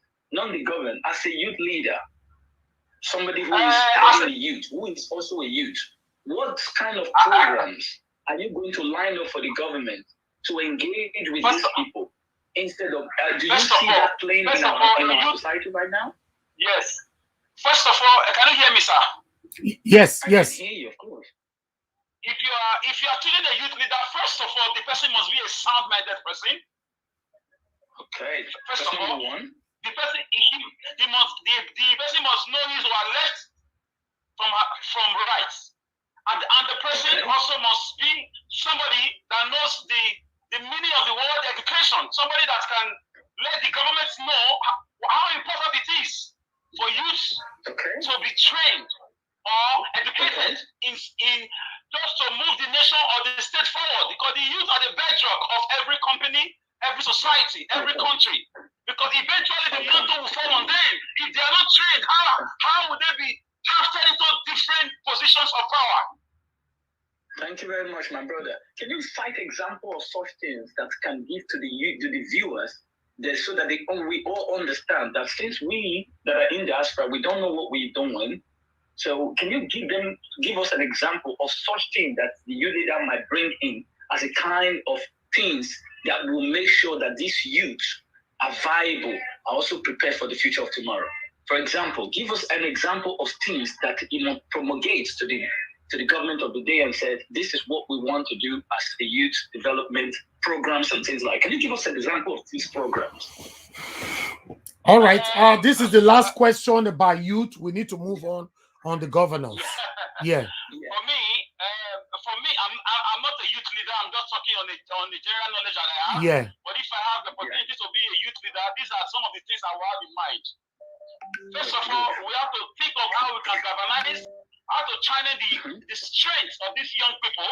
As a youth leader, somebody who is a youth, who is also a youth. What kind of programs are you going to line up for the government to engage with these people instead of? Do you see that playing in our society right now? Yes. First of all, can you hear me, sir? Yes, I yes. can hear you, of course. If you are choosing a youth leader, first of all, the person must be a sound-minded person. Okay. First of all, one. The person must know his or her left from right, and the person also must be somebody that knows the meaning of the word education, somebody that can let the government know how important it is for youth to be trained or educated in just to move the nation or the state forward, because the youth are the bedrock of every company, every society, every country. Because eventually the mantle will fall on them. If they are not trained, how would they be drafted into different positions of power? Thank you very much, my brother. Can you cite example of such things that can give to the viewers, so that we all understand that since we that are in diaspora, we don't know what we're doing. So can you give us an example of such thing that the youth leader might bring in as a kind of things that will make sure that these youth are viable, are also prepared for the future of tomorrow? For example, give us an example of things that promulgates to the government of the day and said, this is what we want to do as the youth development programs and things like. Can you give us an example of these programs? All right. This is the last question about youth. We need to move on the governance. Yeah. For me, I'm not a youth leader. I'm just talking on the general knowledge that I have. Yeah. But if I have the opportunity to be a youth leader, these are some of the things I will have in mind. First of all, we have to think of how we can galvanize, how to channel the strength of these young people,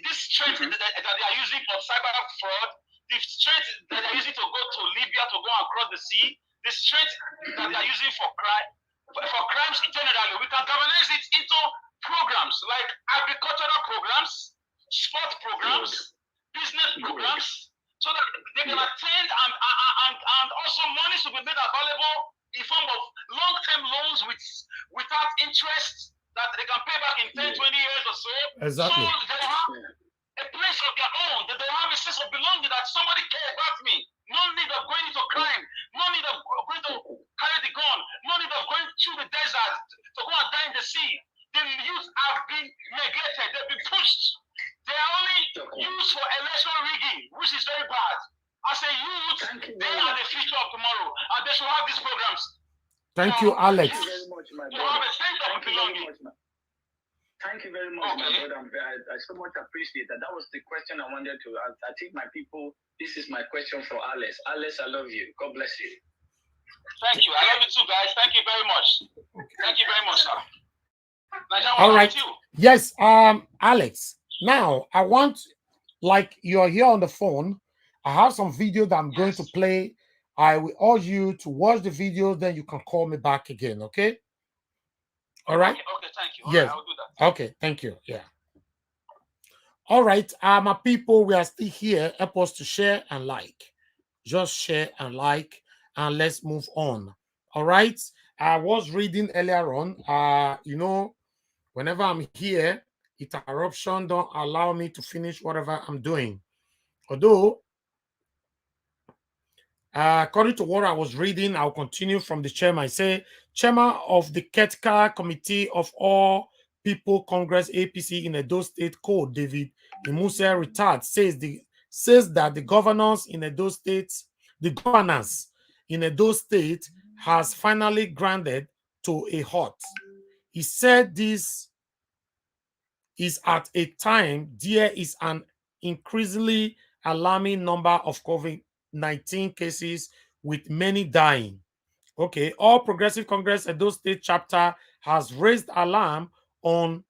this strength that they are using for cyber fraud, the strength that they are using to go to Libya, to go across the sea, the strength that they are using for crimes generally. We can galvanize it into programs like agricultural programs, sport programs, business programs, so that they can attend, and also money should be made available in form of long-term loans without interest that they can pay back in 10, 20 years or so. Exactly. So they have a place of their own. They have a sense of belonging that somebody cares about me. No need of going into crime. No need of going to carry the gun. No need of going through the desert to go and die in the sea. The youth have been neglected. They've been pushed. They are only used for election rigging, which is very bad. As a youth, they are the future of tomorrow, and they should have these programs. Thank you, Alex. Thank you very much, my brother. To have a sense of belonging. Thank you very much, my brother. I so much appreciate that. That was the question I wanted to ask. I think my people, this is my question for Alex. Alex, I love you. God bless you. Thank you. I love you too, guys. Thank you very much. Thank you very much, sir. All right. Yes, Alex. Now I want, like, you're here on the phone. I have some video that I'm going to play. I will urge you to watch the video, then you can call me back again. Okay. All right. Okay, thank you. Yes. Right, I'll do that. Okay, thank you. Yeah. All right, my people, we are still here. Help us to share and like. Just share and like, and let's move on. All right. I was reading earlier on. Whenever I'm here, interruption don't allow me to finish whatever I'm doing. Although, according to what I was reading, I'll continue from the chairman. I say, chairman of the Ketka Committee of All People Congress APC in Edo State Code, David Imuse retired, says that the governance in Edo State has finally grounded to a halt. He said this is at a time there is an increasingly alarming number of COVID-19 cases with many dying. Okay, All Progressive Congress Edo State chapter has raised alarm on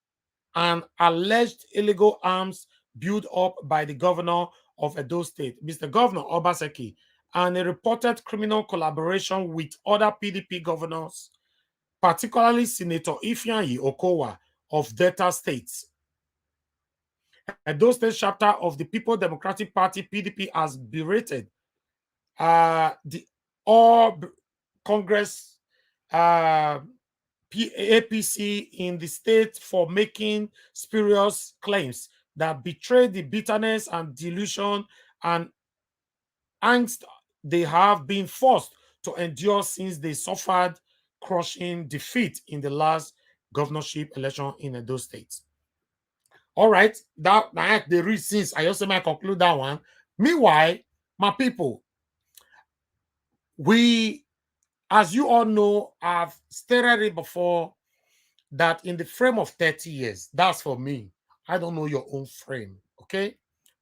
an alleged illegal arms built up by the governor of Edo State, Mr. Governor Obaseki, and a reported criminal collaboration with other PDP governors, particularly Senator Ifeanyi Okowa of Delta State. Edo State chapter of the People Democratic Party, PDP, has berated the All Congress APC in the state for making spurious claims that betray the bitterness and delusion and angst they have been forced to endure since they suffered crushing defeat in the last governorship election in Edo State. All right, that the read since I also might conclude that one. Meanwhile, my people, we, as you all know, I've stated it before that in the frame of 30 years, that's for me. I don't know your own frame, okay?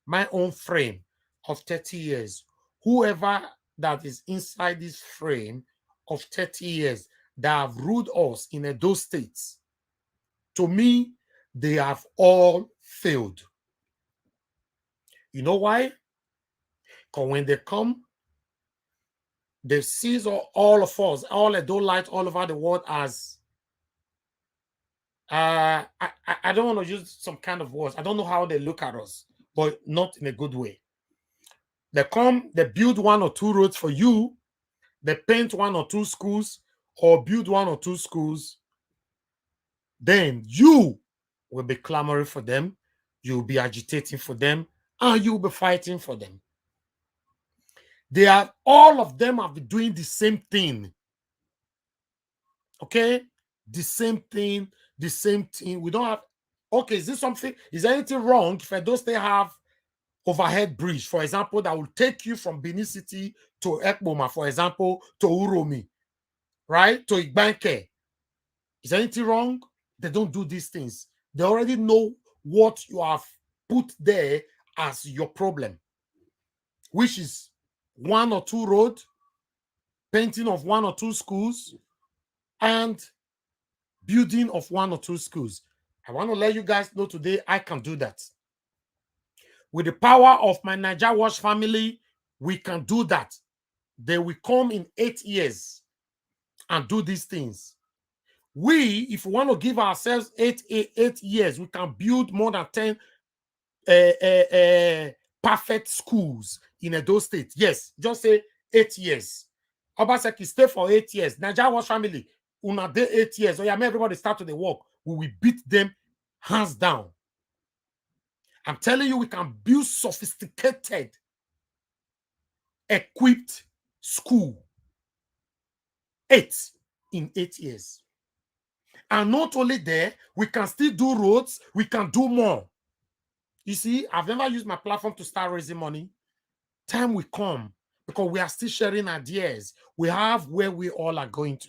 My own frame of 30 years. Whoever that is inside this frame of 30 years that have ruled us in those states, to me, they have all failed. You know why? Because when they come, they seize all of us, all Edo light all over the world as I don't want to use some kind of words. I don't know how they look at us, but not in a good way. They come, they build 1 or 2 roads for you, they paint 1 or 2 schools, or build 1 or 2 schools. Then you will be clamoring for them, you'll be agitating for them, and you'll be fighting for them. All of them have been doing the same thing. Okay? The same thing, the same thing. We don't have, okay, is there anything wrong if I don't still have overhead bridge, for example, that will take you from Benin City to Ekboma, for example, to Uromi, right? To Igbanke. Is there anything wrong? They don't do these things. They already know what you have put there as your problem, which is 1 or 2 roads, painting of 1 or 2 schools, and building of 1 or 2 schools. I want to let you guys know today I can do that. With the power of my Naija Watch family, we can do that. They will come in 8 years and do these things. We, if we want to give ourselves 8 years, we can build more than 10 perfect schools in Edo State. Yes, just say 8 years. Obaseki stay for 8 years. Naija Watch family, una day 8 years. Oh yeah, everybody start to the work. We will beat them hands down. I'm telling you, we can build sophisticated, equipped school. 8 in 8 years. And not only there, we can still do roads, we can do more. You see, I've never used my platform to start raising money. Time will come because we are still sharing ideas. We have where we all are going to.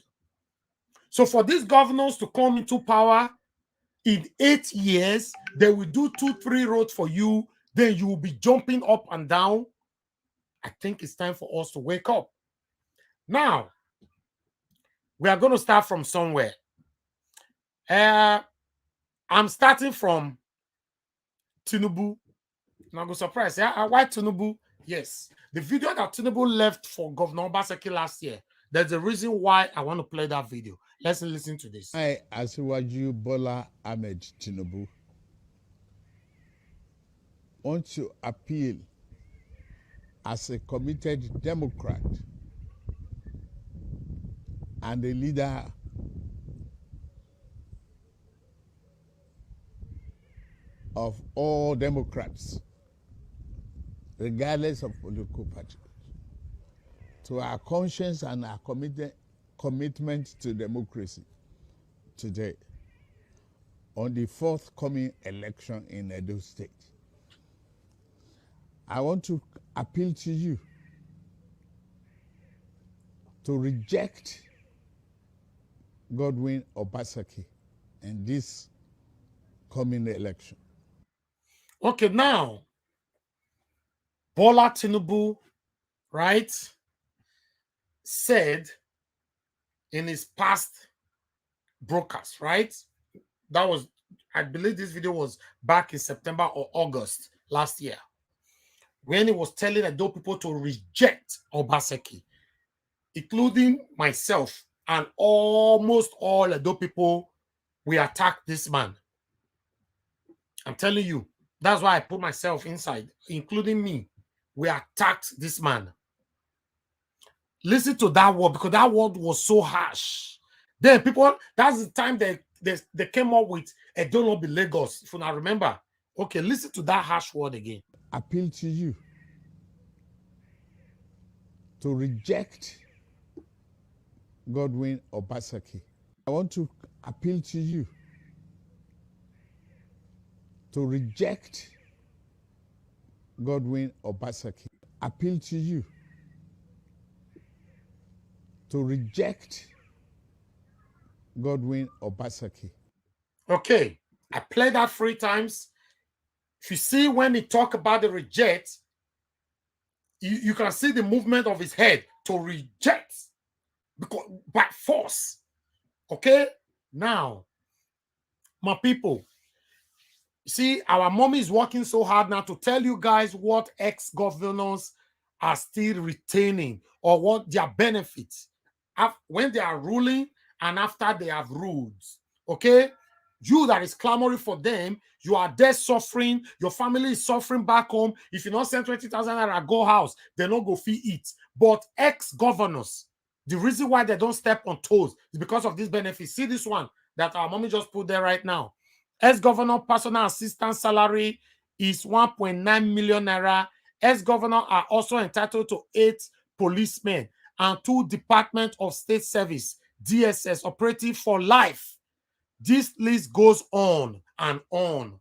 So for these governors to come into power in 8 years, they will do 2-3 roads for you. Then you will be jumping up and down. I think it's time for us to wake up. Now, we are going to start from somewhere. I'm starting from Tinubu. Now, I'm surprised. Why Tinubu? Yes. The video that Tinubu left for Governor Obaseki last year, there's a reason why I want to play that video. Let's listen to this. I, Asiwaju Bola Ahmed Tinubu, want to appeal as a committed Democrat and a leader of all Democrats, regardless of political party, to our conscience and our commitment to democracy today on the forthcoming election in Edo State. I want to appeal to you to reject Godwin Obaseki in this coming election. Okay, now, Bola Tinubu, right, said in his past broadcast, right? That was, I believe this video was back in September or August last year, when he was telling Edo people to reject Obaseki, including myself and almost all Edo people. We attacked this man. I'm telling you, that's why I put myself inside, including me. We attacked this man. Listen to that word, because that word was so harsh. Then people, that's the time they came up with a don't know be Lagos. If you now remember, okay, listen to that harsh word again. Appeal to you to reject Godwin Obaseki. I want to appeal to you to reject Godwin Obaseki. Appeal to you to reject Godwin Obaseki. Okay, I played that 3 times. If you see when he talk about the reject, you can see the movement of his head to reject because by force. Okay, now, my people, see, our mommy is working so hard now to tell you guys what ex-governors are still retaining or what their benefits when they are ruling and after they have ruled. Okay, you that is clamoring for them, you are there suffering, your family is suffering back home. If you not send 20,000 naira go house, they don't go fee it. But ex-governors, the reason why they don't step on toes is because of this benefit. See this one that our mommy just put there right now. Ex-governor personal assistance salary is 1.9 million naira. Ex-governor are also entitled to 8 policemen and 2 Department of State Service, DSS, operative for life. This list goes on and on.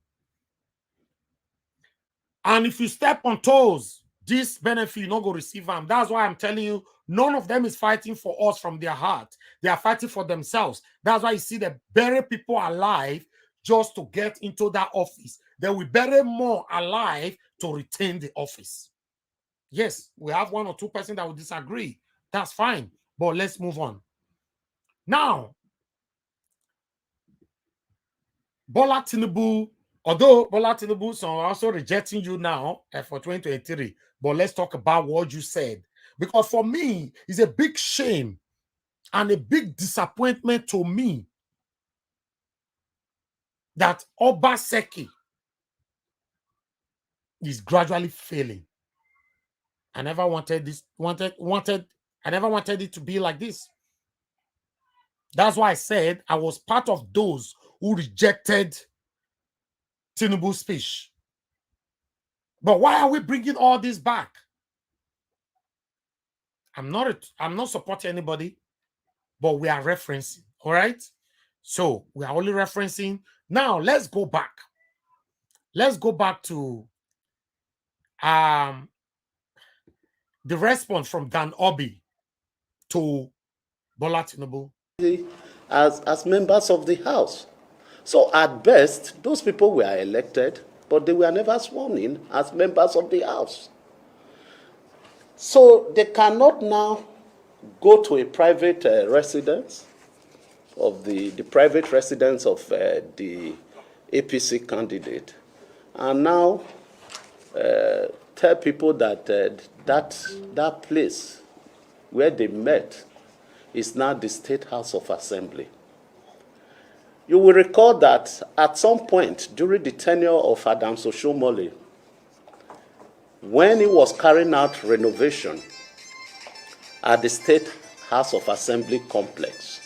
And if you step on toes, this benefit you not go receive them. That's why I'm telling you, none of them is fighting for us from their heart. They are fighting for themselves. That's why you see they bury people alive just to get into that office. They will bury more alive to retain the office. Yes, we have 1 or 2 persons that will disagree. That's fine. But let's move on. Now, Bola Tinubu, although Bola Tinubu are also rejecting you now for 2023, but let's talk about what you said. Because for me, it's a big shame and a big disappointment to me that Obaseki is gradually failing. I never wanted this, I never wanted it to be like this. That's why I said I was part of those who rejected Tinubu's speech. But why are we bringing all this back? I'm not supporting anybody, but we are referencing, all right? So we are only referencing. Now let's go back. Let's go back to the response from Dan Obi to Bola Tinubu. As members of the House. So at best, those people were elected, but they were never sworn in as members of the House. So they cannot now go to a private residence of the private residence of the APC candidate, and now tell people that that place where they met is now the State House of Assembly. You will recall that at some point during the tenure of Adams Oshomole, when he was carrying out renovation at the State House of Assembly complex,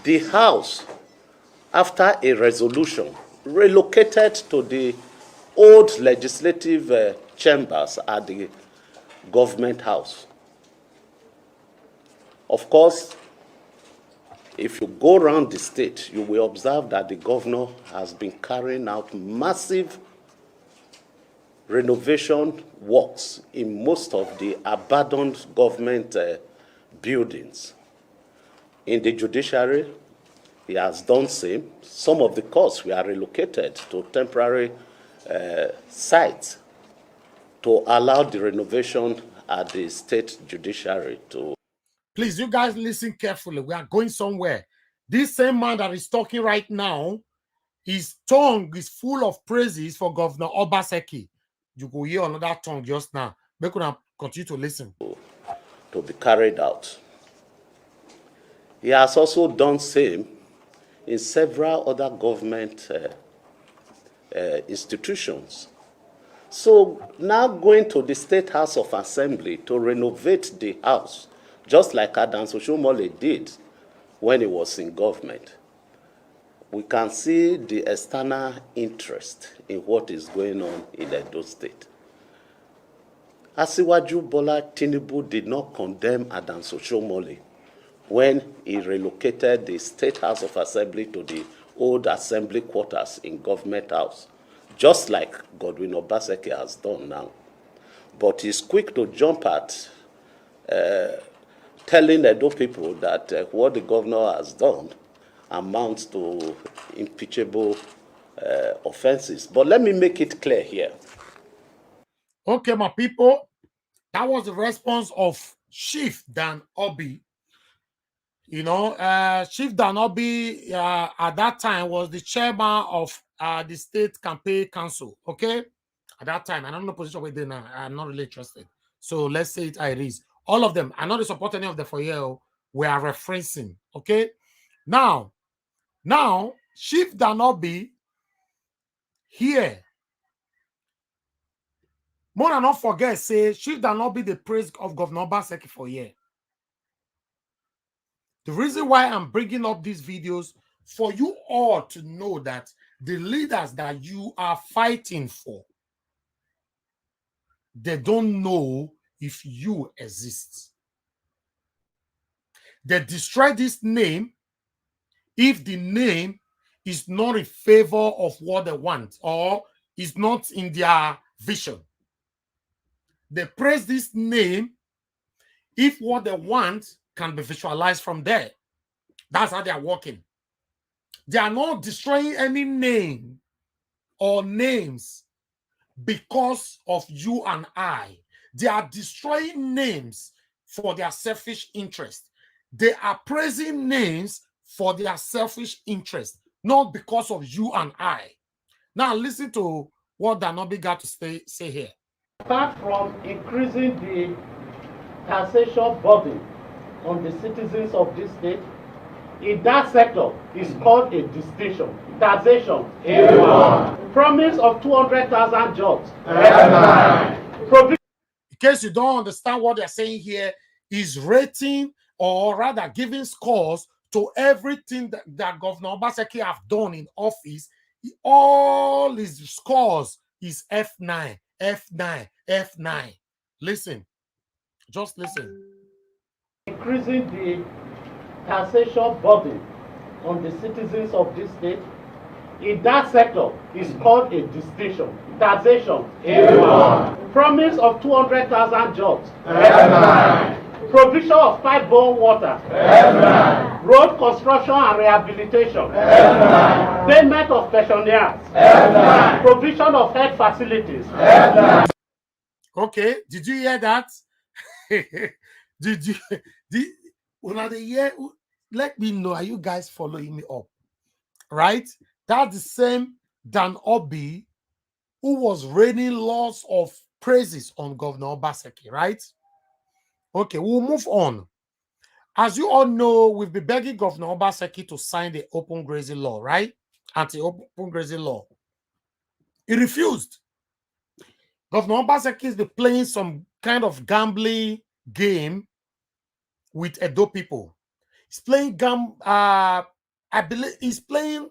the House, after a resolution, relocated to the old legislative chambers at the government house. Of course, if you go around the state, you will observe that the governor has been carrying out massive renovation works in most of the abandoned government buildings. In the judiciary, he has done same. Some of the courts were relocated to temporary sites to allow the renovation at the state judiciary to. Please, you guys listen carefully. We are going somewhere. This same man that is talking right now, his tongue is full of praises for Governor Obaseki. You go hear another tongue just now. Make us continue to listen. To be carried out. He has also done same in several other government institutions. So now going to the State House of Assembly to renovate the house, just like Adams Oshomole did when he was in government, we can see the external interest in what is going on in Edo State. Asiwaju Bola Tinubu did not condemn Adams Oshomole when he relocated the State House of Assembly to the old assembly quarters in Government House, just like Godwin Obaseki has done now. But he's quick to jump at telling Edo people that what the governor has done amounts to impeachable offenses. But let me make it clear here. Okay, my people, that was the response of Chief Dan Obi. You know, Chief Dan Obi at that time was the chairman of the State Campaign Council. Okay, at that time, I don't know position where they now. I'm not really interested. So let's say it is. All of them. I'm not support any of them for you. We are referencing. Okay, now, Chief Dan Obi here. More than not forget, say Chief Dan Obi the praise of Governor Obaseki for year. The reason why I'm bringing up these videos for you all to know that the leaders that you are fighting for, they don't know if you exist. They destroy this name if the name is not in favor of what they want or is not in their vision. They praise this name if what they want can be visualized from there. That's how they are working. They are not destroying any name or names because of you and I. They are destroying names for their selfish interest. They are praising names for their selfish interest, not because of you and I. Now listen to what Dan Obi got to say here. Apart from increasing the taxation burden on the citizens of this state, in that sector is called a distinction. Taxation. Promise of 200,000 jobs. In case you don't understand what they're saying here, is rating or rather giving scores to everything that Governor Obaseki have done in office. All his scores is F9, F9, F9. Listen. Just listen. Increasing the taxation burden on the citizens of this state, in that sector is called a distinction. Taxation. Promise of 200,000 jobs. Provision of pipe-borne water. Road construction and rehabilitation. Payment of pensioners. Provision of health facilities. Okay, did you hear that? Let me know, are you guys following me up? Right? That's the same Dan Obi who was raining lots of praises on Governor Obaseki, right? Okay, we'll move on. As you all know, we've been begging Governor Obaseki to sign the open grazing law, right? Anti-open grazing law. He refused. Governor Obaseki is playing some kind of gambling game with Edo people. He's playing I believe he's playing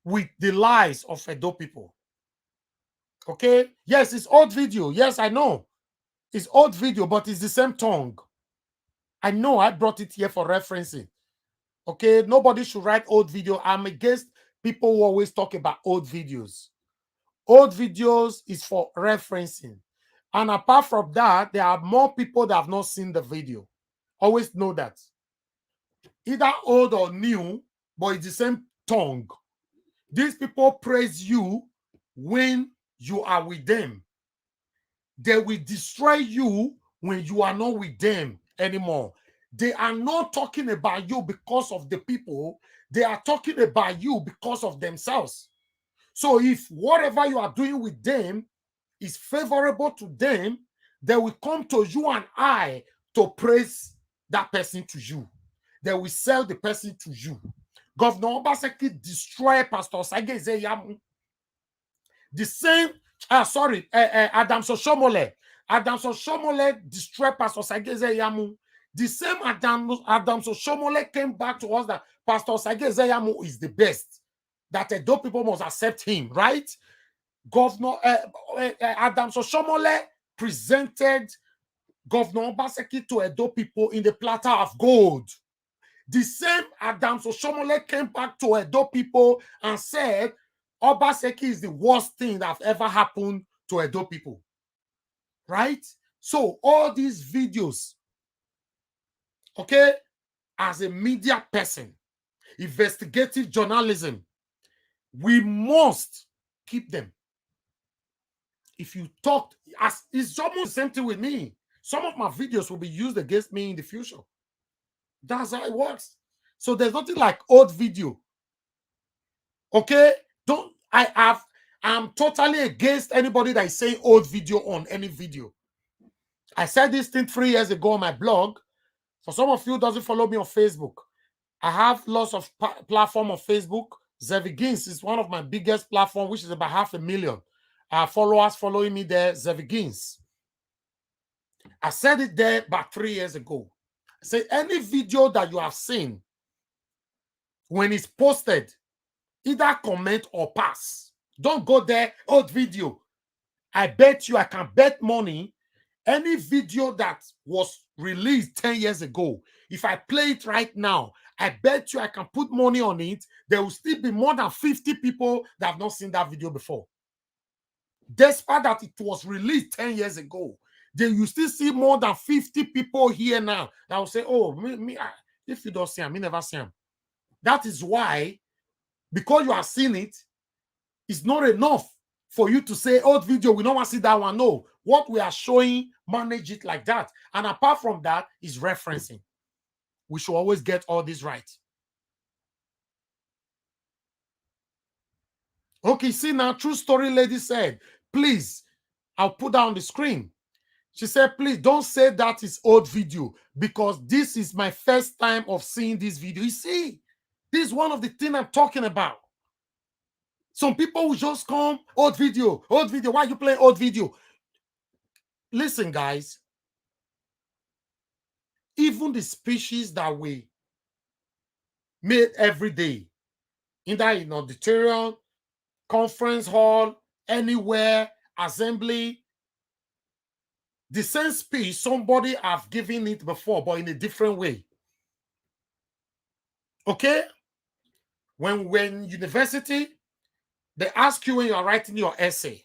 with the lies of Edo people. Okay? Yes, it's old video. Yes, I know. It's old video, but it's the same tongue. I know I brought it here for referencing. Okay? Nobody should write old video. I'm against people who always talk about old videos. Old videos is for referencing. And apart from that, there are more people that have not seen the video. Always know that. Either old or new, but it's the same tongue. These people praise you when you are with them. They will destroy you when you are not with them anymore. They are not talking about you because of the people. They are talking about you because of themselves. So if whatever you are doing with them is favorable to them, they will come to you and I to praise that person to you. They will sell the person to you. Governor Obaseki destroyed Pastor Sageze Yamu. The same, Adams Oshomole. Adams Oshomole destroyed Pastor Sageze Yamu. The same Adam Soshomole came back to us that Pastor Sage Zeyamu is the best, that Edo people must accept him, right? Governor Adam Soshomole presented Governor Obaseki to Edo people in the platter of gold. The same Adam Soshomole came back to Edo people and said Obaseki is the worst thing that ever happened to Edo people. Right? So all these videos, okay, as a media person, investigative journalism, we must keep them. If you talk, as it's almost the same thing with me. Some of my videos will be used against me in the future. That's how it works. So there's nothing like old video. Okay? I'm totally against anybody that is saying old video on any video. I said this thing 3 years ago on my blog. For some of you who doesn't follow me on Facebook, I have lots of platform on Facebook. Zevigins is one of my biggest platform, which is about 500,000 followers following me there. Zevigins. I said it there about 3 years ago. I say any video that you have seen, when it's posted, either comment or pass. Don't go there, old video. I bet you I can bet money. Any video that was released 10 years ago, if I play it right now, I bet you I can put money on it. There will still be more than 50 people that have not seen that video before. Despite that it was released 10 years ago, then you still see more than 50 people here now that will say, oh, if you don't see him, me never see him. That is why, because you have seen it, it's not enough for you to say, old video, we don't want to see that one. No, what we are showing, manage it like that. And apart from that, is referencing. We should always get all this right. Okay, see now, true story lady said, please, I'll put that on the screen. She said, please don't say that is old video because this is my first time of seeing this video. You see, this is one of the things I'm talking about. Some people will just come, old video. Why are you playing old video? Listen, guys, even the speeches that we made every day, either in auditorium, conference hall, anywhere, assembly, the same speech, somebody have given it before, but in a different way. Okay? When we're in university, they ask you when you are writing your essay.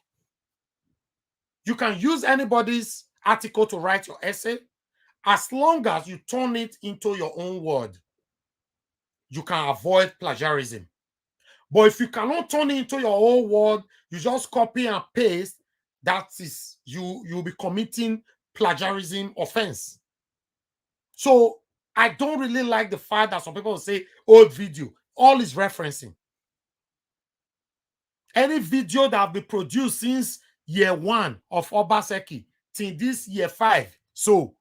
You can use anybody's article to write your essay as long as you turn it into your own word. You can avoid plagiarism. But if you cannot turn it into your own word, you just copy and paste, that is, you'll be committing plagiarism offense. So I don't really like the fact that some people will say old video. All is referencing. Any video that have been produced since year 1 of Obaseki till this year 5. So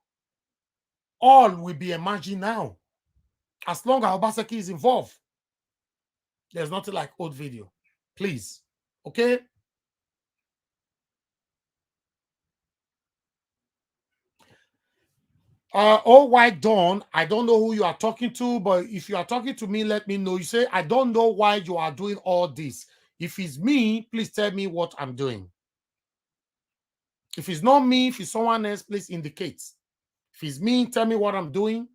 all will be emerging now. As long as Obaseki is involved. There's nothing like old video. Please. Okay? Oh, White Dawn, I don't know who you are talking to, but if you are talking to me, let me know. You say, I don't know why you are doing all this. If it's me, please tell me what I'm doing. If it's not me, if it's someone else, please indicate. If it's me, tell me what I'm doing.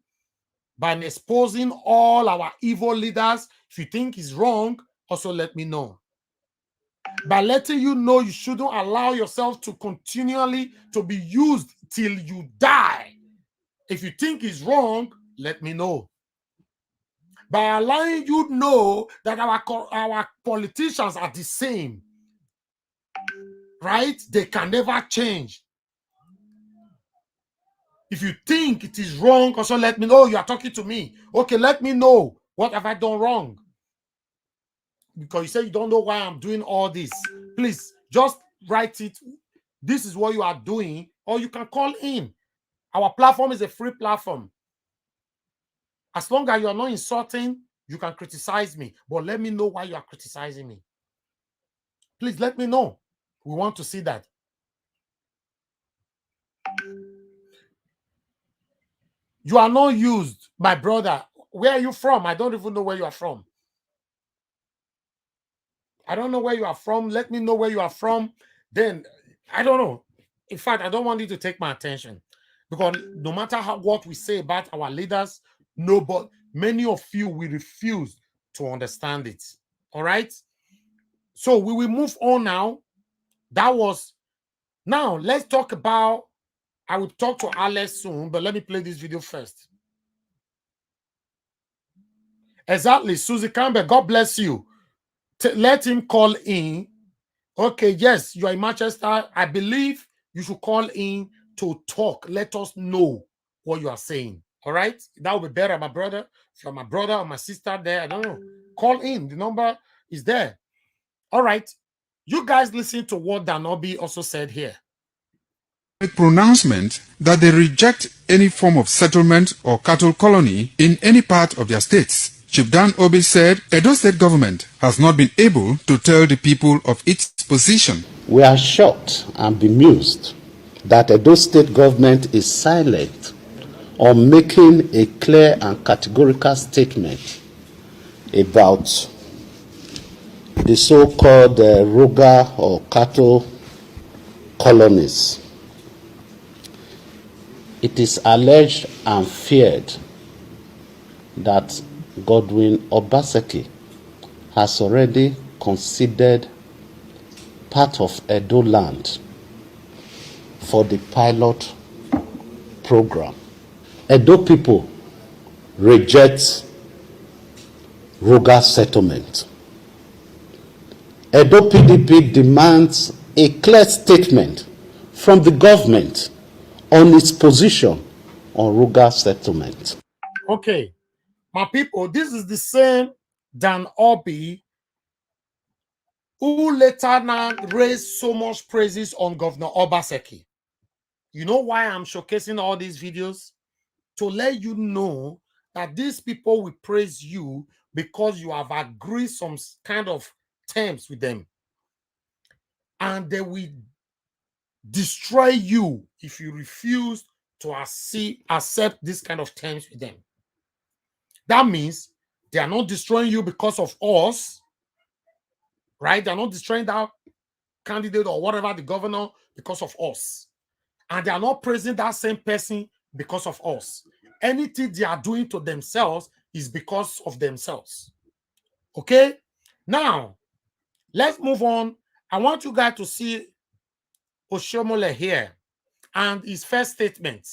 By exposing all our evil leaders, if you think it's wrong, also let me know. By letting you know you shouldn't allow yourself to continually to be used till you die. If you think it's wrong, let me know. By allowing you know that our politicians are the same, right? They can never change. If you think it is wrong, also let me know. You are talking to me. Okay, let me know. What have I done wrong? Because you say you don't know why I'm doing all this. Please, just write it. This is what you are doing, or you can call in. Our platform is a free platform. As long as you are not insulting, you can criticize me. But let me know why you are criticizing me. Please let me know. We want to see that. You are not used, my brother. Where are you from? I don't even know where you are from. I don't know where you are from. Let me know where you are from. Then, I don't know. In fact, I don't want you to take my attention. Because no matter what we say about our leaders, no, but many of you will refuse to understand it. All right? So we will move on now. Now let's talk about, I will talk to Alex soon, but let me play this video first. Exactly, Susie Campbell, God bless you. Let him call in. Okay, yes, you are in Manchester. I believe you should call in to talk. Let us know what you are saying. All right? That would be better, my brother. If you're my brother or my sister there, I don't know. Call in. The number is there. All right. You guys listen to what Danobi also said here. Pronouncement that they reject any form of settlement or cattle colony in any part of their states. Chief Dan Obi said Edo State government has not been able to tell the people of its position. We are shocked and bemused that Edo State government is silent on making a clear and categorical statement about the so-called Ruga or cattle colonies. It is alleged and feared that Godwin Obaseki has already considered part of Edo land for the pilot program. Edo people reject Ruga settlement. Edo PDP demands a clear statement from the government on its position on Ruga settlement. Okay, my people, this is the same Dan Obi who later now raised so much praises on Governor Obaseki. You know why I'm showcasing all these videos? To let you know that these people will praise you because you have agreed some kind of terms with them. And they will destroy you if you refuse to accept this kind of terms with them. That means they are not destroying you because of us, right? They're not destroying that candidate or whatever, the governor, because of us. And they are not praising that same person because of us. Anything they are doing to themselves is because of themselves. Okay? Now, let's move on. I want you guys to see Oshomole here and his first statement.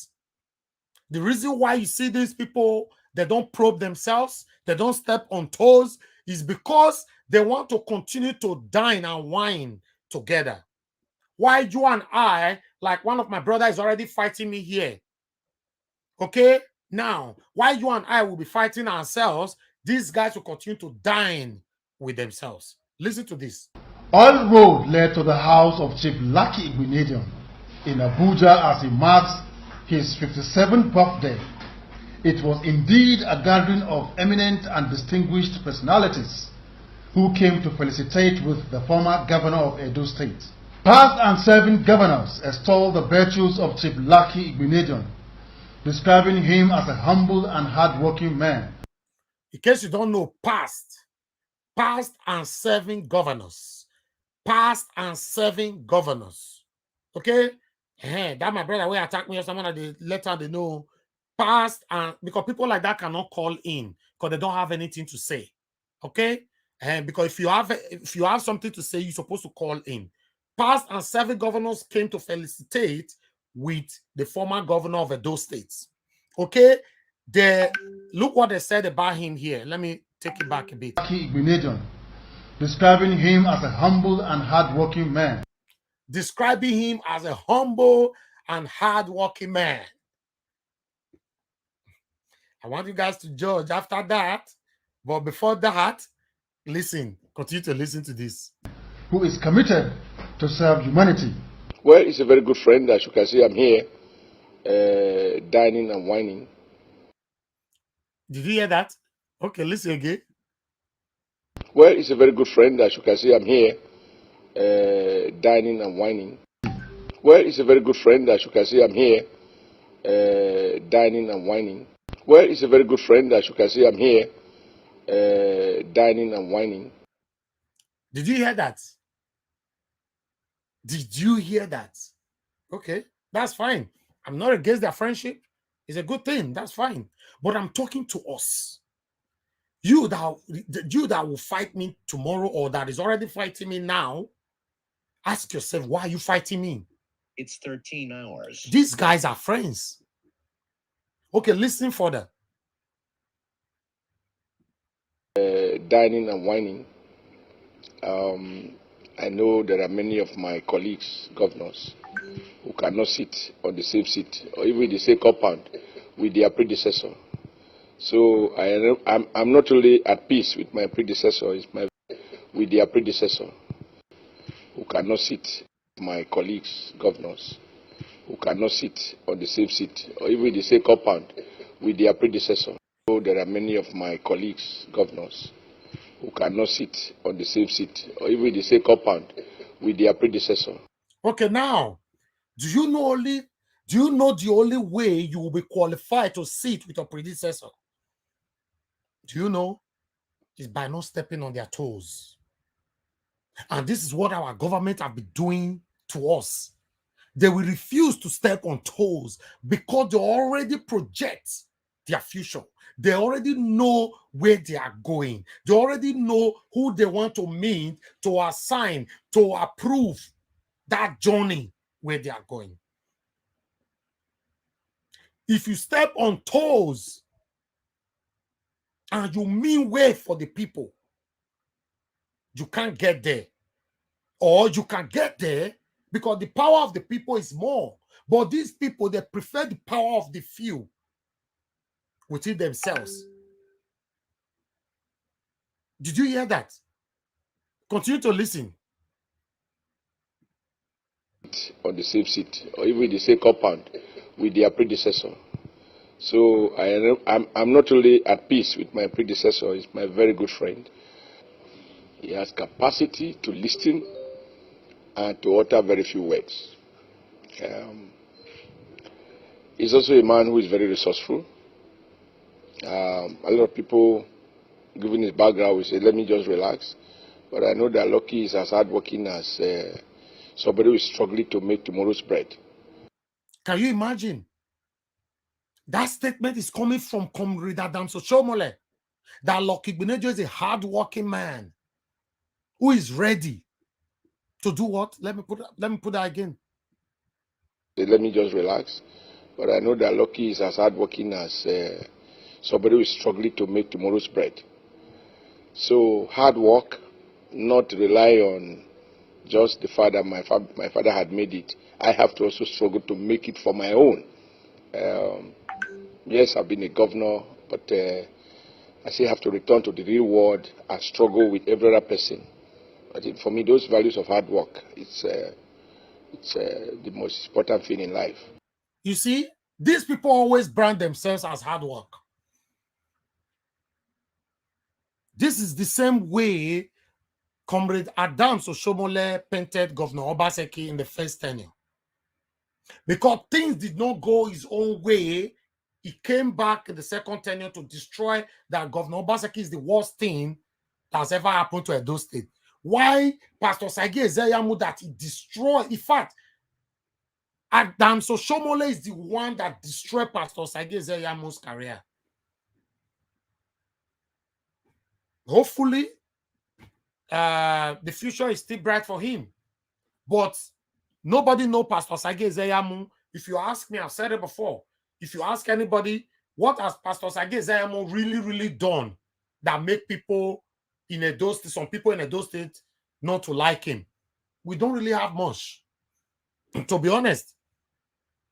The reason why you see these people, they don't probe themselves, they don't step on toes, is because they want to continue to dine and wine together. Why you and I, like one of my brothers is already fighting me here. Okay? Now, why you and I will be fighting ourselves, these guys will continue to dine with themselves. Listen to this. All road led to the house of Chief Lucky Igbinedion in Abuja as he marks his 57th birthday. It was indeed a gathering of eminent and distinguished personalities who came to felicitate with the former governor of Edo State. Past and serving governors extol the virtues of Chief Lucky Igbinedion, describing him as a humble and hard-working man. In case you don't know, past and serving governors. Past and serving governors. Okay? That my brother will attack me or someone that they later they know. Past and because people like that cannot call in because they don't have anything to say. Okay? And because if you have something to say, you're supposed to call in. Past and serving governors came to felicitate with the former governor of Edo State. Okay? Look what they said about him here. Let me take it back a bit. Describing him as a humble and hard-working man. Describing him as a humble and hard-working man. I want you guys to judge after that. But before that, listen. Continue to listen to this. Who is committed to serve humanity. Well, he's a very good friend. As you can see, I'm here dining and whining. Did you hear that? Okay, listen again. Well, he's a very good friend. As you can see, I'm here dining and whining. Well, he's a very good friend. As you can see, I'm here dining and whining. Well, he's a very good friend. As you can see, I'm here dining and whining. Did you hear that? Did you hear that? Okay, that's fine. I'm not against their friendship. It's a good thing. That's fine. But I'm talking to us. You that will fight me tomorrow or that is already fighting me now, ask yourself, why are you fighting me? It's 13 hours. These guys are friends. Okay, listen further. Dining and whining. I know there are many of my colleagues, governors, who cannot sit on the same seat or even the same compound with their predecessor. So I'm not really at peace with my predecessor, with their predecessor, who cannot sit, my colleagues, governors, who cannot sit on the same seat or even the same compound with their predecessor. So there are many of my colleagues, governors, who cannot sit on the same seat or even the same compound with their predecessor. Okay, now, do you know the only way you will be qualified to sit with your predecessor? Do you know? Is by not stepping on their toes. And this is what our government have been doing to us. They will refuse to step on toes because they already project their future. They already know where they are going. They already know who they want to meet, to assign, to approve that journey where they are going. If you step on toes and you mean well for the people, you can't get there. Or you can get there because the power of the people is more. But these people, they prefer the power of the few within themselves. Did you hear that? Continue to listen. On the same seat or even the same compound with their predecessor. So I'm not really at peace with my predecessor. He's my very good friend. He has capacity to listen and to utter very few words. He's also a man who is very resourceful. A lot of people, given his background, will say, let me just relax. But I know that Lucky is as hardworking as somebody who is struggling to make tomorrow's bread. Can you imagine? That statement is coming from Comrade Adams Oshomole, that Lucky Igbeneghu is a hardworking man who is ready to do what? Let me put that again. Let me just relax. But I know that Lucky is as hardworking as somebody who is struggling to make tomorrow's bread. So hard work, not rely on just the fact that my father had made it. I have to also struggle to make it for my own. Yes, I've been a governor, but I still have to return to the real world and struggle with every other person. I think for me, those values of hard work, it's the most important thing in life. You see, these people always brand themselves as hard work. This is the same way Comrade Adams Oshomole painted Governor Obaseki in the first tenure. Because things did not go his own way, he came back in the second tenure to destroy that Governor Obaseki is the worst thing that's ever happened to Edo State. Why Pastor Sagi Ezeyamu that he destroyed, in fact, Adams Oshomole is the one that destroyed Pastor Sagi Ezeyamu's career. Hopefully, the future is still bright for him. But nobody knows Pastor Sagi Ezeyamu. If you ask me, I've said it before. If you ask anybody, what has Pastor Sagi Ezeyamu really done that make people in Edo State, some people in Edo State, not to like him? We don't really have much. To be honest,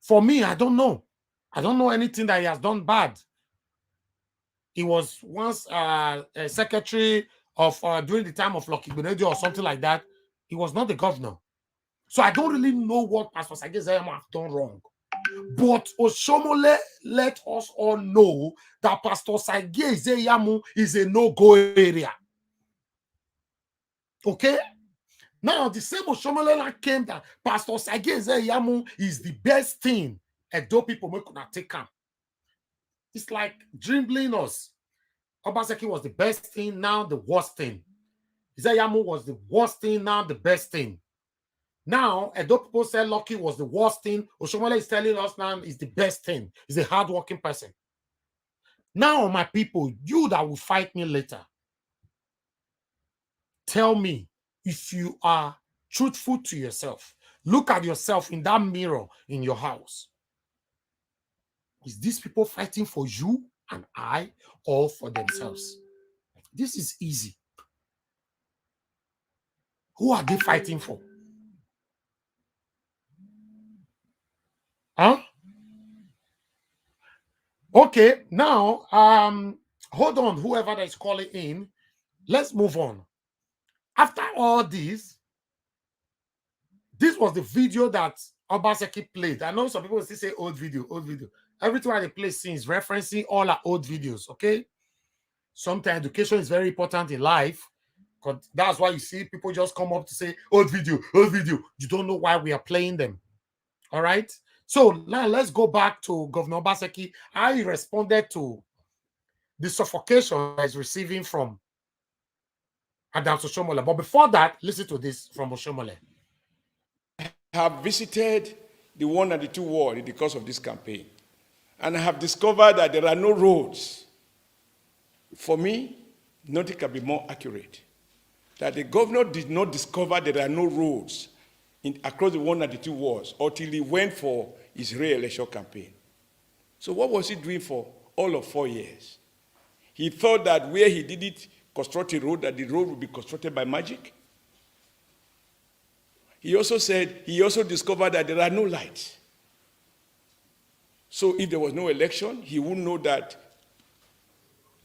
for me, I don't know. I don't know anything that he has done bad. He was once a secretary of during the time of Lucky Igbeneghu or something like that. He was not the governor. So I don't really know what Pastor Sagi Ezeyamu have done wrong. But Oshomole let us all know that Pastor Sagi Ezeyamu is a no-go area. Okay? Now, the same Oshomole came that Pastor Sagi Ezeyamu is the best thing Edo people make una take am. It's like dribbling us. Obaseki was the best thing, now the worst thing. Izayamu was the worst thing, now the best thing. Now, Edo people say Lucky was the worst thing. Oshomole is telling us now is the best thing. He's a hardworking person. Now, my people, you that will fight me later, tell me if you are truthful to yourself. Look at yourself in that mirror in your house. Is these people fighting for you and I or for themselves? This is easy. Who are they fighting for? Huh? Okay, now, hold on, whoever that is calling in, let's move on. After all this was the video that Obaseki played. I know some people still say old video, old video. Everything they play since referencing all our old videos, okay? Sometimes education is very important in life, because that's why you see people just come up to say old video, old video. You don't know why we are playing them. All right. So now let's go back to Governor Obaseki. How he responded to the suffocation he's receiving from Adams Oshomole. But before that, listen to this from Oshomole. I have visited the 1 and the 2 ward in the course of this campaign, and I have discovered that there are no roads. For me, nothing can be more accurate. That the governor did not discover there are no roads across the 1 and the 2 wards until he went for his re-election campaign. So what was he doing for all of 4 years? He thought that where he didn't construct a road, that the road would be constructed by magic. He also said, he also discovered that there are no lights. So if there was no election, he would know that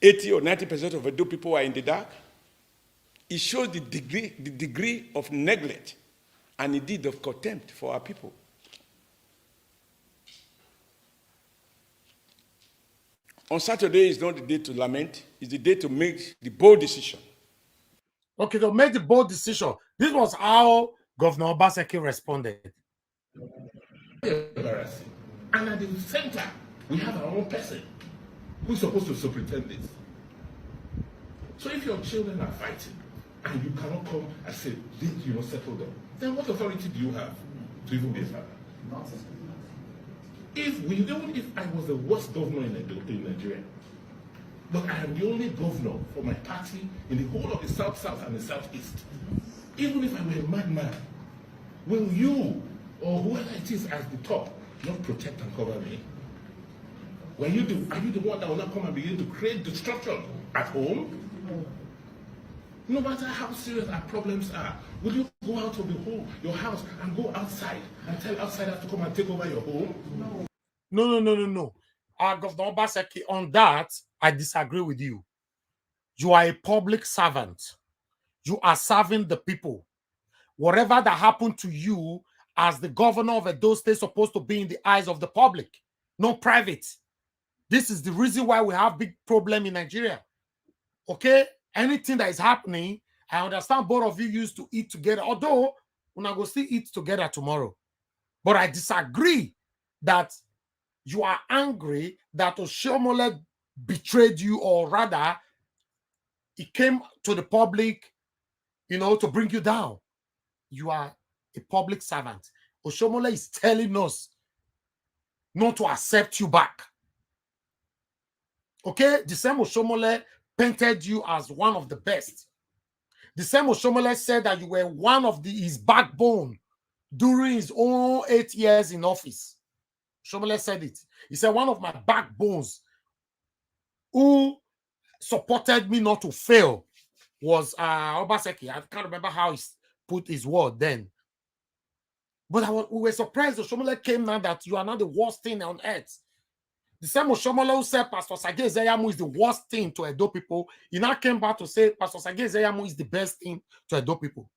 80 or 90% of Edo people are in the dark. It shows the degree of neglect and indeed of contempt for our people. On Saturday is not the day to lament, it's the day to make the bold decision. Okay, to make the bold decision. This was how Governor Obaseki responded. Embarrassing. And at the center, we have our own person who's supposed to superintend this. So if your children are fighting and you cannot come and say, did you not settle them, then what authority do you have to even be a father? Even if I was the worst governor in Nigeria, but I am the only governor for my party in the whole of the South and the Southeast, even if I were a madman, will you or whoever it is at the top not protect and cover me? Are you the one that will not come and begin to create destruction at home? No matter how serious our problems are, will you go out of your house and go outside and tell outsiders to come and take over your home? No. Governor Obaseki, on that, I disagree with you. You are a public servant. You are serving the people. Whatever that happened to you as the governor of Edo State is supposed to be in the eyes of the public, not private. This is the reason why we have big problem in Nigeria. Okay? Anything that is happening, I understand both of you used to eat together, although we're not going to still eat together tomorrow. But I disagree that you are angry that Oshomole betrayed you, or rather, he came to the public, to bring you down. You are a public servant. Oshomole is telling us not to accept you back. Okay? The same Oshomole painted you as one of the best. The same Oshomole said that you were one of his backbone during his own 8 years in office. Oshomole said it. He said, one of my backbones who supported me not to fail was Obaseki. I can't remember how he put his word then. But we were surprised Oshomole came now that you are not the worst thing on earth. The same Oshomole who said Pastor Sage Ezeyamu is the worst thing to Edo people, he now came back to say Pastor Sage Ezeyamu is the best thing to Edo people.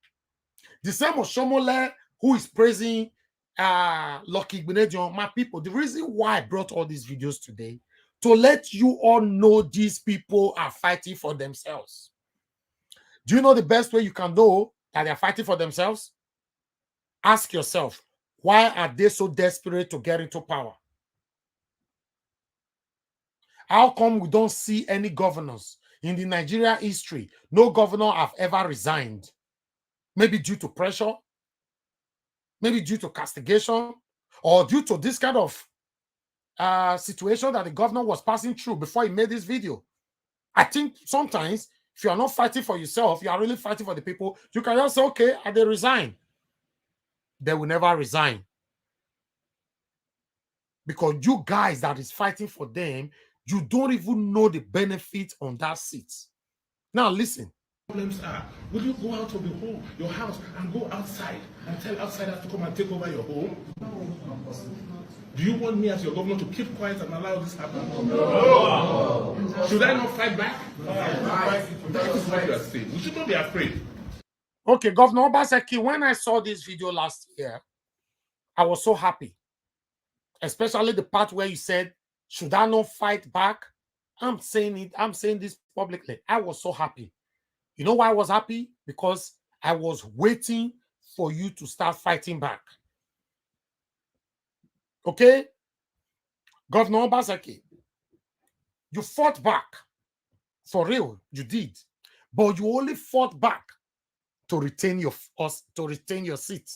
The same Oshomole who is praising Lucky Igbenedion, my people, the reason why I brought all these videos today, to let you all know these people are fighting for themselves. Do you know the best way you can know that they are fighting for themselves? Ask yourself, why are they so desperate to get into power? How come we don't see any governors in the Nigeria history? No governor have ever resigned. Maybe due to pressure, maybe due to castigation, or due to this kind of situation that the governor was passing through before he made this video. I think sometimes if you are not fighting for yourself, you are really fighting for the people, you can just say, okay, and they resign. They will never resign. Because you guys that is fighting for them, you don't even know the benefit on that seat. Now listen. Problems are, will you go out of the home, your house, and go outside and tell outsiders to come and take over your home? Do you want me as your governor to keep quiet and allow this to happen? No. Should I not fight back? That is what you are saying. We should not be afraid. Okay, Governor Obaseki, when I saw this video last year, I was so happy. Especially the part where you said, should I not fight back? I'm saying this publicly. I was so happy. You know why I was happy? Because I was waiting for you to start fighting back. Okay? Governor Obaseki, you fought back. For real, you did. But you only fought back to retain your seat.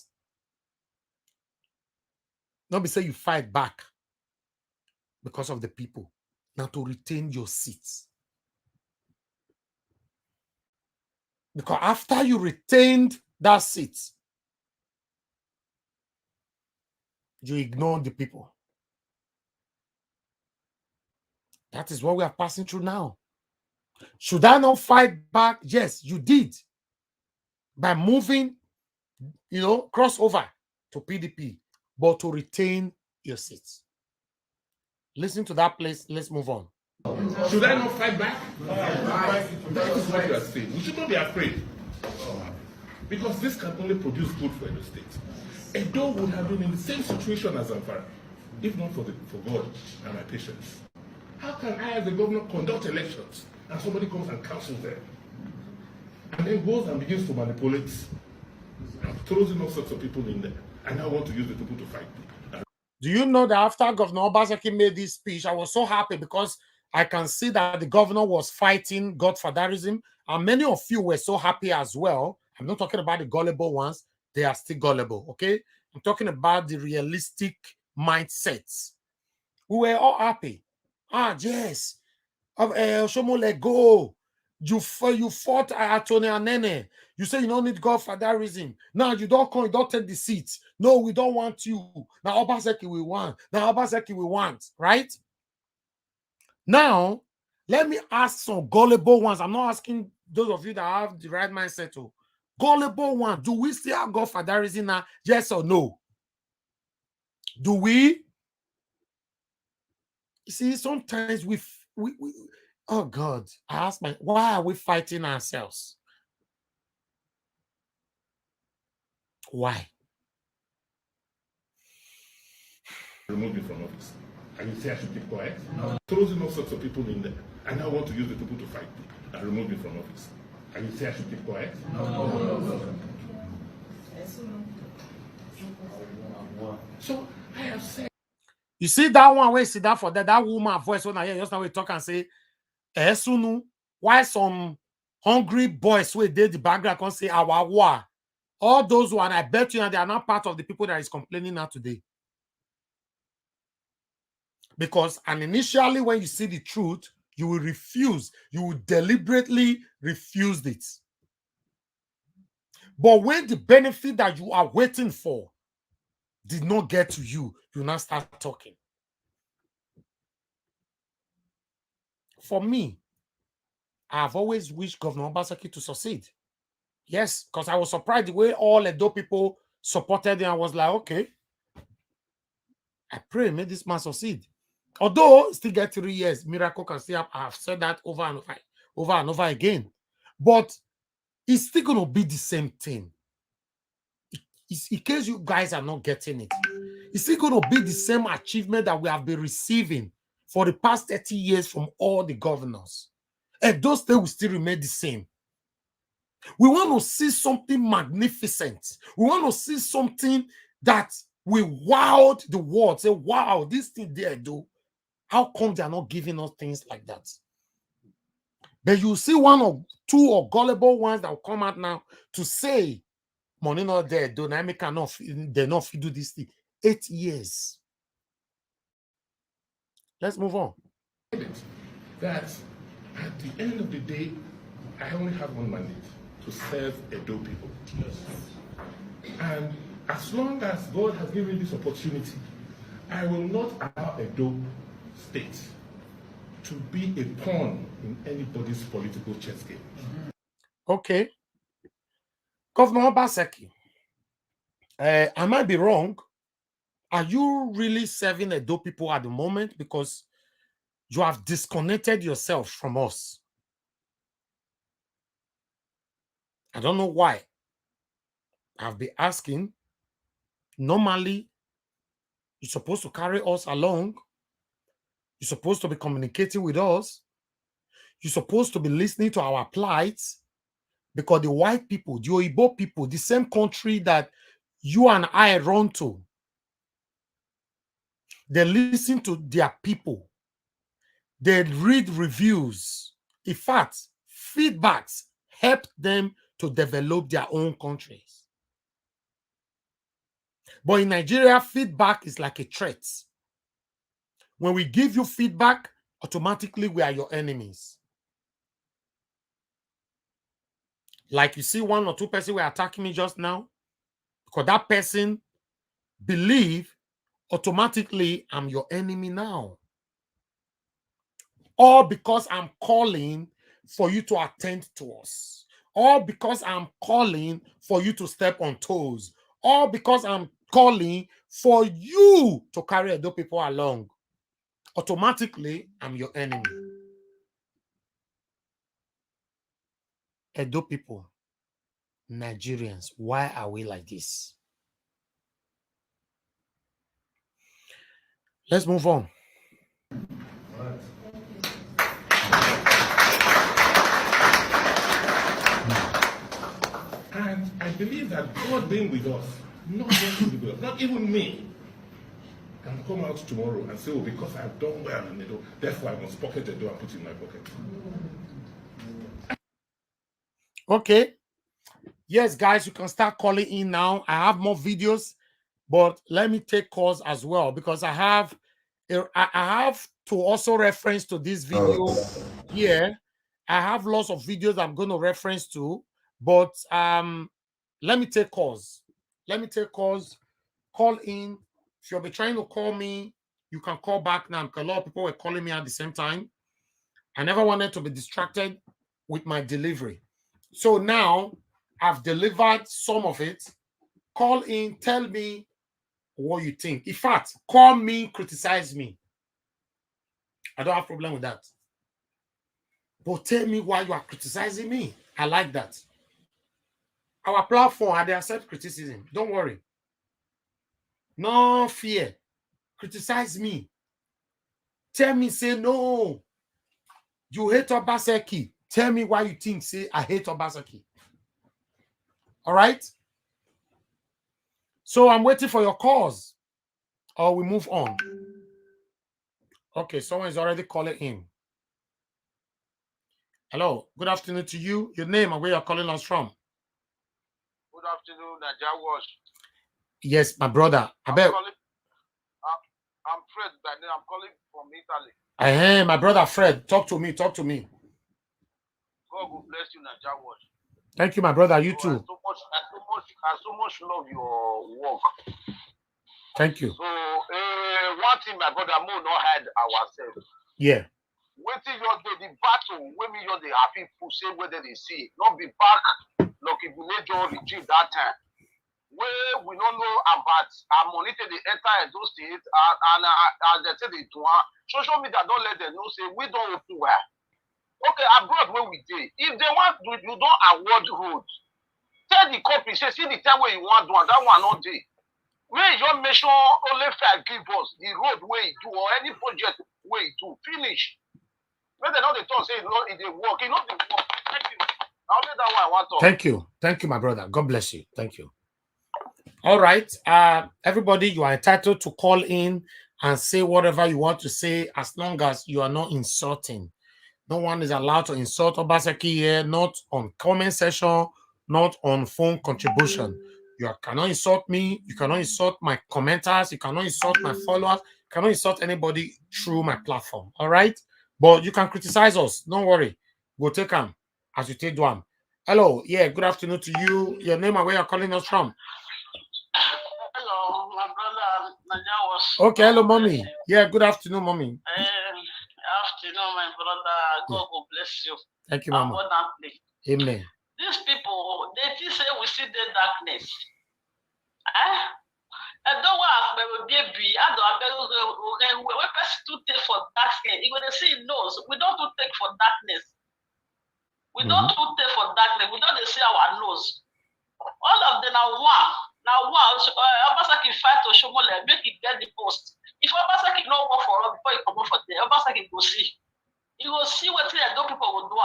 Not be say you fight back because of the people. Now to retain your seats. Because after you retained that seat, you ignored the people. That is what we are passing through now. Should I not fight back? Yes, you did. By moving, crossover to PDP, but to retain your seats. Listen to that place. Let's move on. Should I not fight back? That is what you are saying. We should not be afraid. Because this can only produce good for Edo State. Edo would have been in the same situation as Zamfara, if not for God and my patience. How can I, as the governor, conduct elections and somebody comes and cancels them? And then goes and begins to manipulate and throws in all sorts of people in there. And I want to use the people to fight me. Do you know that after Governor Obaseki made this speech, I was so happy because I can see that the governor was fighting godfatherism, and many of you were so happy as well. I'm not talking about the gullible ones. They are still gullible, okay? I'm talking about the realistic mindsets. We were all happy. Yes. Shomo, let go. You fought Attorney Anene. You say you don't need godfatherism. Now you don't come, you don't take the seat. No, we don't want you. Now Obaseki we want. Now Obaseki we want, right? Now, let me ask some gullible ones. I'm not asking those of you that have the right mindset to. Gullible one. Do we still have godfatherism now? Yes or no? Do we? You see, sometimes we oh God, I ask why are we fighting ourselves? Why? Remove me from office. And you say I should keep quiet? No. Throws in all sorts of people in there. And I want to use the people to fight me and remove me from office. And you say I should keep quiet? No. So I have said. You see that one where sit down for that woman voice when I hear just now we talk and say, Esunu, why some hungry boys who did the background can say our war? All those one, I bet you, and they are not part of the people that is complaining now today. Because initially when you see the truth, you will refuse. You will deliberately refuse it. But when the benefit that you are waiting for did not get to you, you now start talking. For me, I've always wished Governor Obaseki to succeed. Yes, because I was surprised the way all Edo people supported him. I was like, okay, I pray may this man succeed. Although still get 3 years, miracle can still happen. I've said that over and over again. But it's still going to be the same thing. In case you guys are not getting it, it's still going to be the same achievement that we have been receiving for the past 30 years from all the governors. And those things will still remain the same. We want to see something magnificent. We want to see something that will wow the world. Say, wow, this thing there, do. How come they are not giving us things like that? But you see one or two or gullible ones that will come out now to say, money not there, dynamic cannot, they not do this thing. 8 years. Let's move on. That at the end of the day, I only have one mandate, to serve Edo people. And as long as God has given me this opportunity, I will not allow Edo State to be a pawn in anybody's political chess game. Okay. Governor Obaseki, I might be wrong. Are you really serving Edo people at the moment? Because you have disconnected yourself from us. I don't know why. I've been asking. Normally, you're supposed to carry us along. You're supposed to be communicating with us. You're supposed to be listening to our plights, because the white people, the Oyibo people, the same country that you and I run to, they listen to their people. They read reviews. In fact, feedbacks help them to develop their own countries. But in Nigeria, feedback is like a threat. When we give you feedback, automatically we are your enemies. Like you see 1 or 2 persons were attacking me just now, because that person believe automatically I'm your enemy now. Or because I'm calling for you to attend to us. Or because I'm calling for you to step on toes. Or because I'm calling for you to carry Edo people along. Automatically, I'm your enemy. Edo people, Nigerians, why are we like this? Let's move on. And I believe that God being with us, not just with us, not even me, can come out tomorrow and say, oh, because I've done well in Edo, therefore I must pocket Edo and put it in my pocket. Okay. Yes, guys, you can start calling in now. I have more videos, but let me take calls as well, because I have to also reference to this video here. I have lots of videos I'm going to reference to, but let me take calls. Let me take calls. Call in. If you'll be trying to call me, you can call back now, because a lot of people were calling me at the same time. I never wanted to be distracted with my delivery. So now I've delivered some of it. Call in, tell me what you think. In fact, call me, criticize me. I don't have a problem with that. But tell me why you are criticizing me. I like that. Our platform, they accept criticism. Don't worry. No fear. Criticize me. Tell me, say, no, you hate Obaseki. Tell me why you think, say, I hate Obaseki. All right? So I'm waiting for your calls, or we move on. Okay, someone is already calling in. Hello, good afternoon to you. Your name and where you're calling us from. Good afternoon, Najawas. Yes, my brother. I'm Fred, but then I'm calling from Italy. Hey, my brother Fred, talk to me, talk to me. God will bless you, Najawas. Thank you, my brother. You too. I so much love your work. Thank you. So, one thing my brother Mo not had ourselves. Yeah. Waiting your day, the battle, when we the happy people say whether they see, not be back, like if we let your regime that time. Where we don't know about our monitor the entire those states and they say they do social media don't let them know, say we don't open well. Okay, abroad where we did. If they want to, you don't award roads. Tell the company, say, see the time where you want to, and that one not day. Where your mission only fair give us the road where you do or any project where you do. Finish. When they know the talk, say it they work. You know the work. Thank you. Only that one I want to. Thank you. Thank you, my brother. God bless you. Thank you. All right. Everybody, you are entitled to call in and say whatever you want to say as long as you are not insulting. No one is allowed to insult Obaseki here, not on comment section, not on phone contribution. You cannot insult me. You cannot insult my commenters. You cannot insult my followers. You cannot insult anybody through my platform. All right? But you can criticize us. Don't worry. We'll take them as you take them. Hello. Yeah, good afternoon to you. Your name and where you're calling us from? Hello, my brother Naja was. Okay, hello, mommy. Yeah, good afternoon, mommy. Afternoon, my brother. God will bless you. Thank you, mama. Abundantly. Amen. These people, they just say we see the darkness. I don't want to be I don't we person to take for darkness. You're gonna see knows we don't take for darkness. We don't take for darkness. We don't see our nose. All of them are one. Now one. Obaseki fight to Shomole, make it get the post. If Obaseki no work for us before he come for there, Obaseki go see. You will see what the people will do.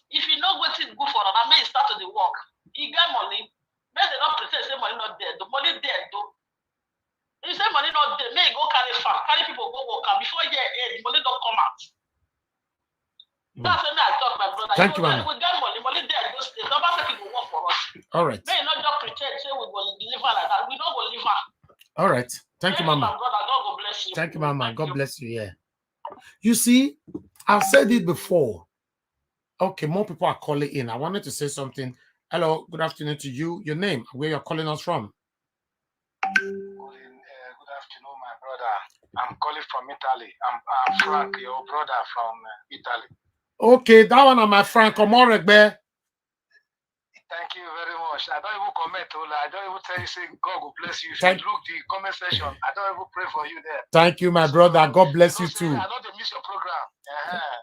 If you know what is good for them, I may start to the work. He get money. May they not pretend say money not there. The money there though. If say money not there, may go carry farm, carry people go work and before year end, money don't come out. That's when I talk, my brother. Thank you, man. We got money there, those days. Nobody will work for us. All right. May not just pretend say we will deliver like that. We don't will deliver. All right. Thank you, mama. My brother, God will bless you. Thank you, mama. God bless you. Yeah. You see, I've said it before. Okay, more people are calling in. I wanted to say something. Hello, good afternoon to you. Your name, where you're calling us from? Good afternoon, my brother. I'm calling from Italy. I'm Frank, your brother from Italy. Okay, that one on my Frank. Come on, Regbe. Thank you very much. I don't even comment. I don't even tell you, say, God will bless you. If Thank you look the comment section, I don't even pray for you there. Thank you, my brother. God bless you too. I don't miss your program.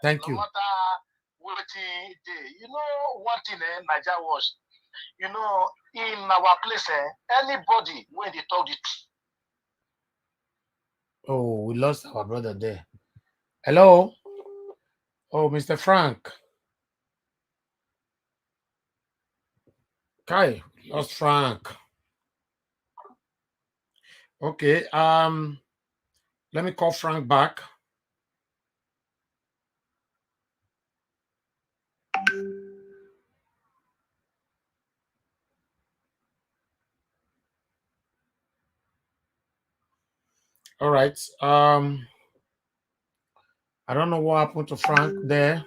Thank you. No matter what day. You know, one thing, Naija was, you know, in our place, anybody when they talk the truth. Oh, we lost our brother there. Hello? Oh, Mr. Frank. Kai, lost Frank. Okay, let me call Frank back. All right. I don't know what happened to Frank there.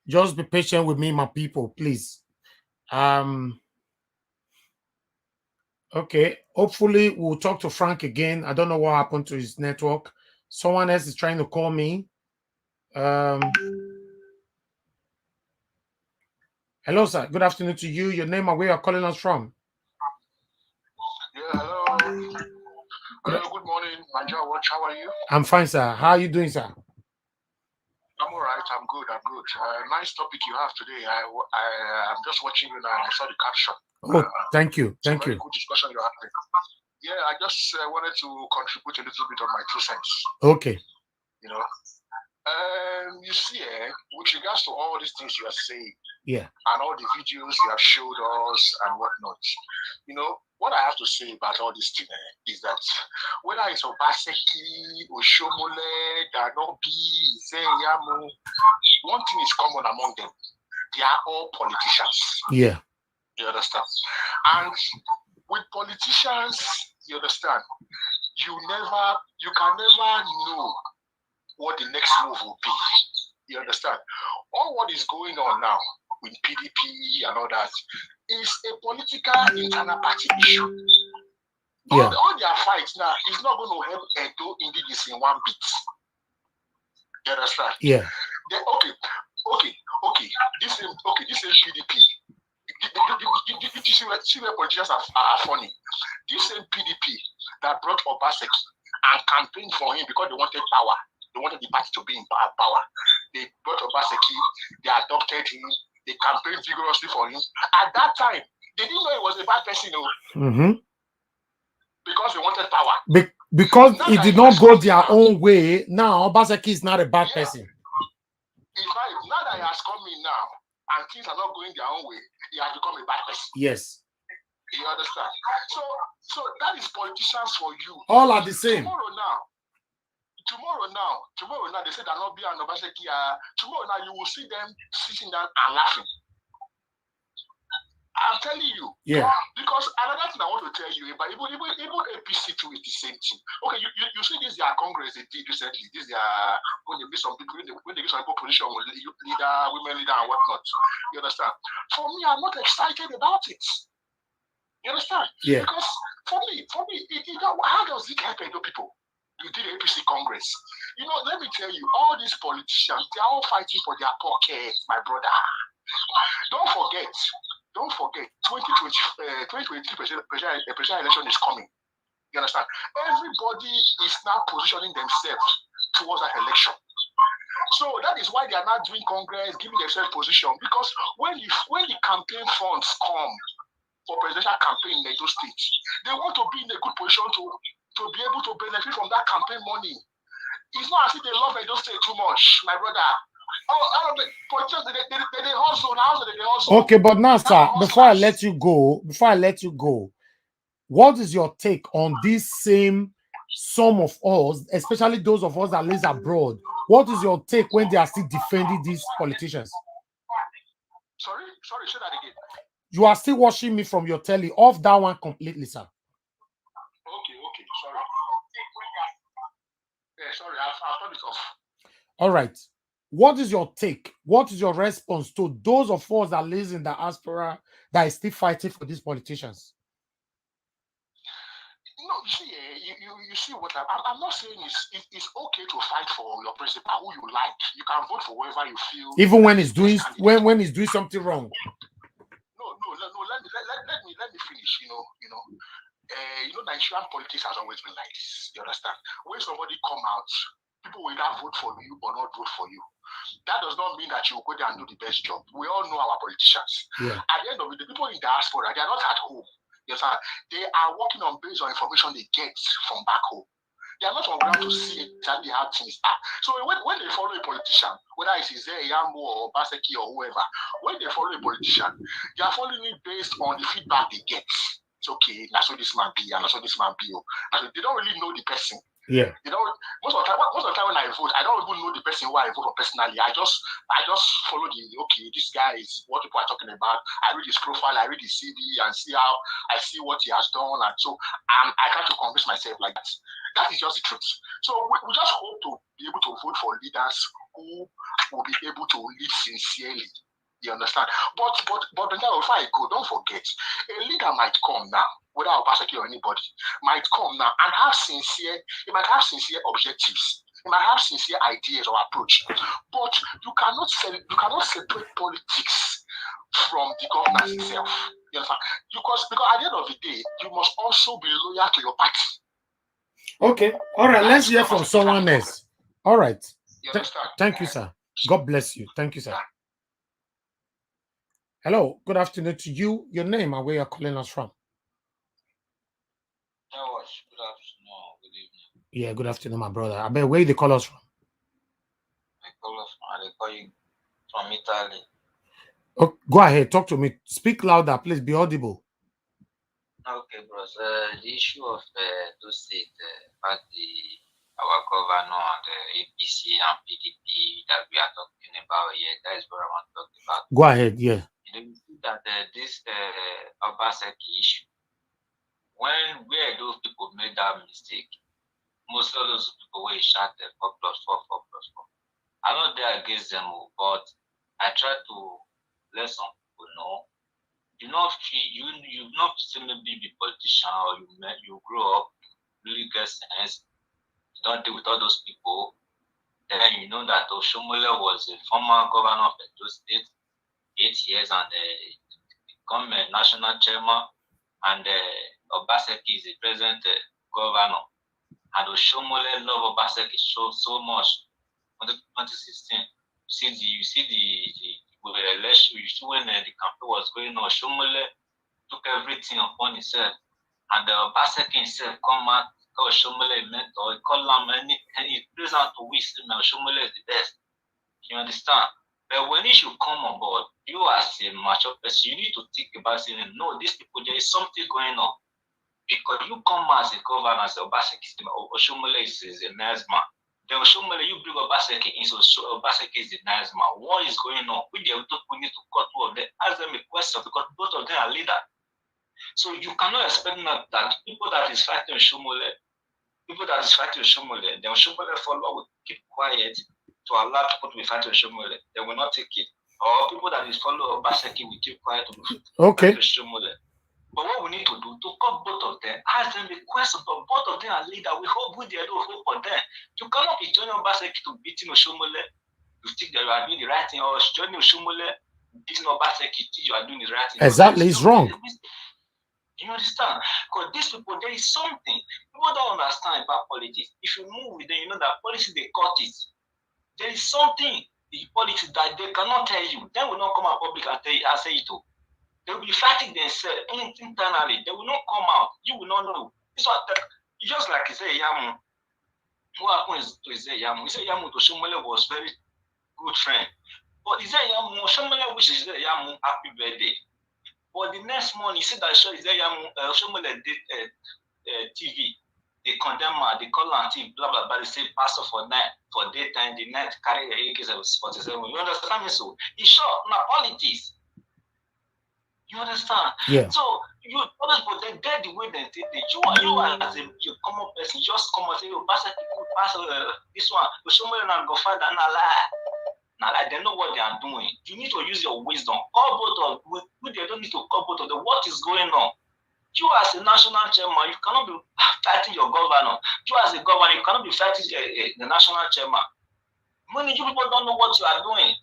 Just be patient with me, my people, please. Okay. Hopefully, we'll talk to Frank again. I don't know what happened to his network. Someone else is trying to call me. Hello, sir. Good afternoon to you. Your name and where you're calling us from? Yeah, hello. Hello, good morning. Manja, Watch, how are you? I'm fine, sir. How are you doing, sir? I'm all right. I'm good. Nice topic you have today. I'm just watching you now. I saw the caption. Oh, thank you. Thank you. Good discussion you're having. Yeah, I just wanted to contribute a little bit of my 2 cents. Okay. You know, you see, with regards to all these things you are saying, yeah, and all the videos you have showed us and whatnot, you know, what I have to say about all this thing is that whether it's Obaseki, Oshomole, Danobi, Zeyamu, one thing is common among them. They are all politicians. Yeah. You understand? And with politicians, you understand, you can never know what the next move will be. You understand? All what is going on now with PDP and all that is a political internal party issue. Yeah. All their fights now is not going to help Edo indigenous in one bit. You understand? Yeah. Okay. This is PDP. You see where politicians are funny. This same PDP that brought Obaseki and campaigned for him because they wanted power. They wanted the party to be in power. They brought Obaseki, they adopted him, they campaigned vigorously for him. At that time, they didn't know he was a bad person, because they wanted power. Because it did not go their own way. Now, Obaseki is not a bad person. He's not a things are not going their own way, he has become a bad person. Yes. You understand? So that is politicians for you. All are the same. Tomorrow now, they say that not be an Obaseki. Tomorrow now, you will see them sitting down and laughing. I'm telling you. Yeah. Because another thing I want to tell you about even APC too is the same thing. Okay, you see this their Congress they did recently. This their when they give some people position leader, women leader and whatnot. You understand? For me, I'm not excited about it. You understand? Yeah. Because for me, how does it help Edo people? You did APC Congress. You know, let me tell you, all these politicians, they are all fighting for their pocket, my brother. Don't forget, 2023 presidential election is coming. You understand? Everybody is now positioning themselves towards that election. So that is why they are not doing Congress, giving themselves position. Because when the campaign funds come for presidential campaign in Edo State, they want to be in a good position to be able to benefit from that campaign money. It's not as if they love Edo State too much, my brother. They hustle. Okay, but now, sir, before I let you go, what is your take on this same some of us, especially those of us that live abroad? What is your take when they are still defending these politicians? Sorry, say that again. You are still watching me from your telly. Off that one completely, sir. Okay, sorry. Yeah, sorry, I've turned it off. All right. What is your take? What is your response to those of us that live in the diaspora that is still fighting for these politicians? No, you see, you see what I'm not saying it's okay to fight for your principal who you like. You can vote for whoever you feel. Even when he's doing something wrong. No. Let me finish. You know, Nigerian politics has always been like this. You understand? When somebody come out, people will either vote for you or not vote for you. That does not mean that you will go there and do the best job. We all know our politicians. Yeah. At the end of it, the people in diaspora, they are not at home. Yes, sir. They are working on based on information they get from back home. They are not on ground to see exactly how things are. So when they follow a politician, whether it's Yambo or Baseki or whoever, when they follow a politician, they are following it based on the feedback they get. It's okay, that's what this man be, and that's what this man be. They don't really know the person. Yeah. Most of the time when I vote, I don't even know the person who I vote for personally. I just follow this guy is what people are talking about. I read his profile, I read his CV and see what he has done, and so I try to convince myself like that. That is just the truth. So we just hope to be able to vote for leaders who will be able to lead sincerely. You understand? But now if I go, don't forget, a leader might come now, whether I'll persecute or anybody, might come now and he might have sincere objectives. He might have sincere ideas or approach. But you cannot separate politics from the governance itself. You understand? Because at the end of the day, you must also be loyal to your party. Okay. All right. Let's hear from someone else. All right. You understand? Thank you, sir. God bless you. Thank you, sir. Hello. Good afternoon to you. Your name and where you're calling us from. Good afternoon. Good evening. Yeah, good afternoon, my brother. I bet where you call us from? I call you from Italy. Oh, go ahead. Talk to me. Speak louder, please. Be audible. Okay, bros. The issue of those states, our governor and the APC and PDP that we are talking about here, that is what I want to talk about. Go ahead, yeah. You see that this Obaseki issue, where those people made that mistake, most of those people were shouted 4+4, 4+4. I'm not there against them, but I try to let some people know. You not see maybe be politician or you grow up, really get sense, you don't deal with all those people. Then you know that Oshomole was a former governor of Edo State, 8 years, and become a national chairman, and Obaseki is the present governor. And Oshomole love Obaseki so much. In 2016, you see the election, you see when the campaign was going on, Oshomole took everything upon himself, and Obaseki himself come out, call Oshomole a mentor, he call him and he plays out to wish him Oshomole is the best. You understand? But when you should come on board, you as a mature person, you need to think about saying, no, these people, there is something going on. Because you come as a governor, as Obaseki, Oshomole is a nice man. Then Oshomole, you bring Obaseki in, so Obaseki is a nice man. What is going on? We need to cut two of them, ask them a question, because both of them are leaders. So you cannot expect that people that is fighting Oshomole, then Oshomole follow will keep quiet to allow people to be fighting Oshomole. They will not take it. Or people that is follow Obaseki will keep quiet to be fighting Oshomole. But what we need to do, to cut both of them, ask them the question, but both of them are leaders. We hope we do hope for them. You cannot be joining Obaseki to beating Oshomole, you think that you are doing the right thing, or joining Oshomole, beating Obaseki, you are doing the right thing. Exactly, it's wrong. You understand? Because these people, there is something. People don't understand about politics. If you move with them, you know that politics, they cut it. There is something in politics that they cannot tell you. They will not come out public and tell you, I say it too. They will be fighting themselves internally. They will not come out. You will not know. It's just like Isaiah Yamu. What happened to Isaiah Yamu? Isaiah Yamu to Shomole was very good friend. But Isaiah Yamu, Shomole wishes Isaiah Yamu happy birthday. But the next morning, you see that show Isaiah Yamu, Shomole did TV. They condemn her, they call her TV, blah, blah, blah. They say pastor for night, for daytime, the night, carry the AK-47. You understand me? So it's short, not politics. You understand? Yeah. So you others, but they get the way they take it. You as a common person, just come and say, "Oh, pastor, this one, somebody not go find and lie." Now, like, they know what they are doing. You need to use your wisdom. Call both of they don't need to call both of them. What is going on? You as a national chairman, you cannot be fighting your governor. You as a governor, you cannot be fighting the national chairman. Many you people don't know what you are doing.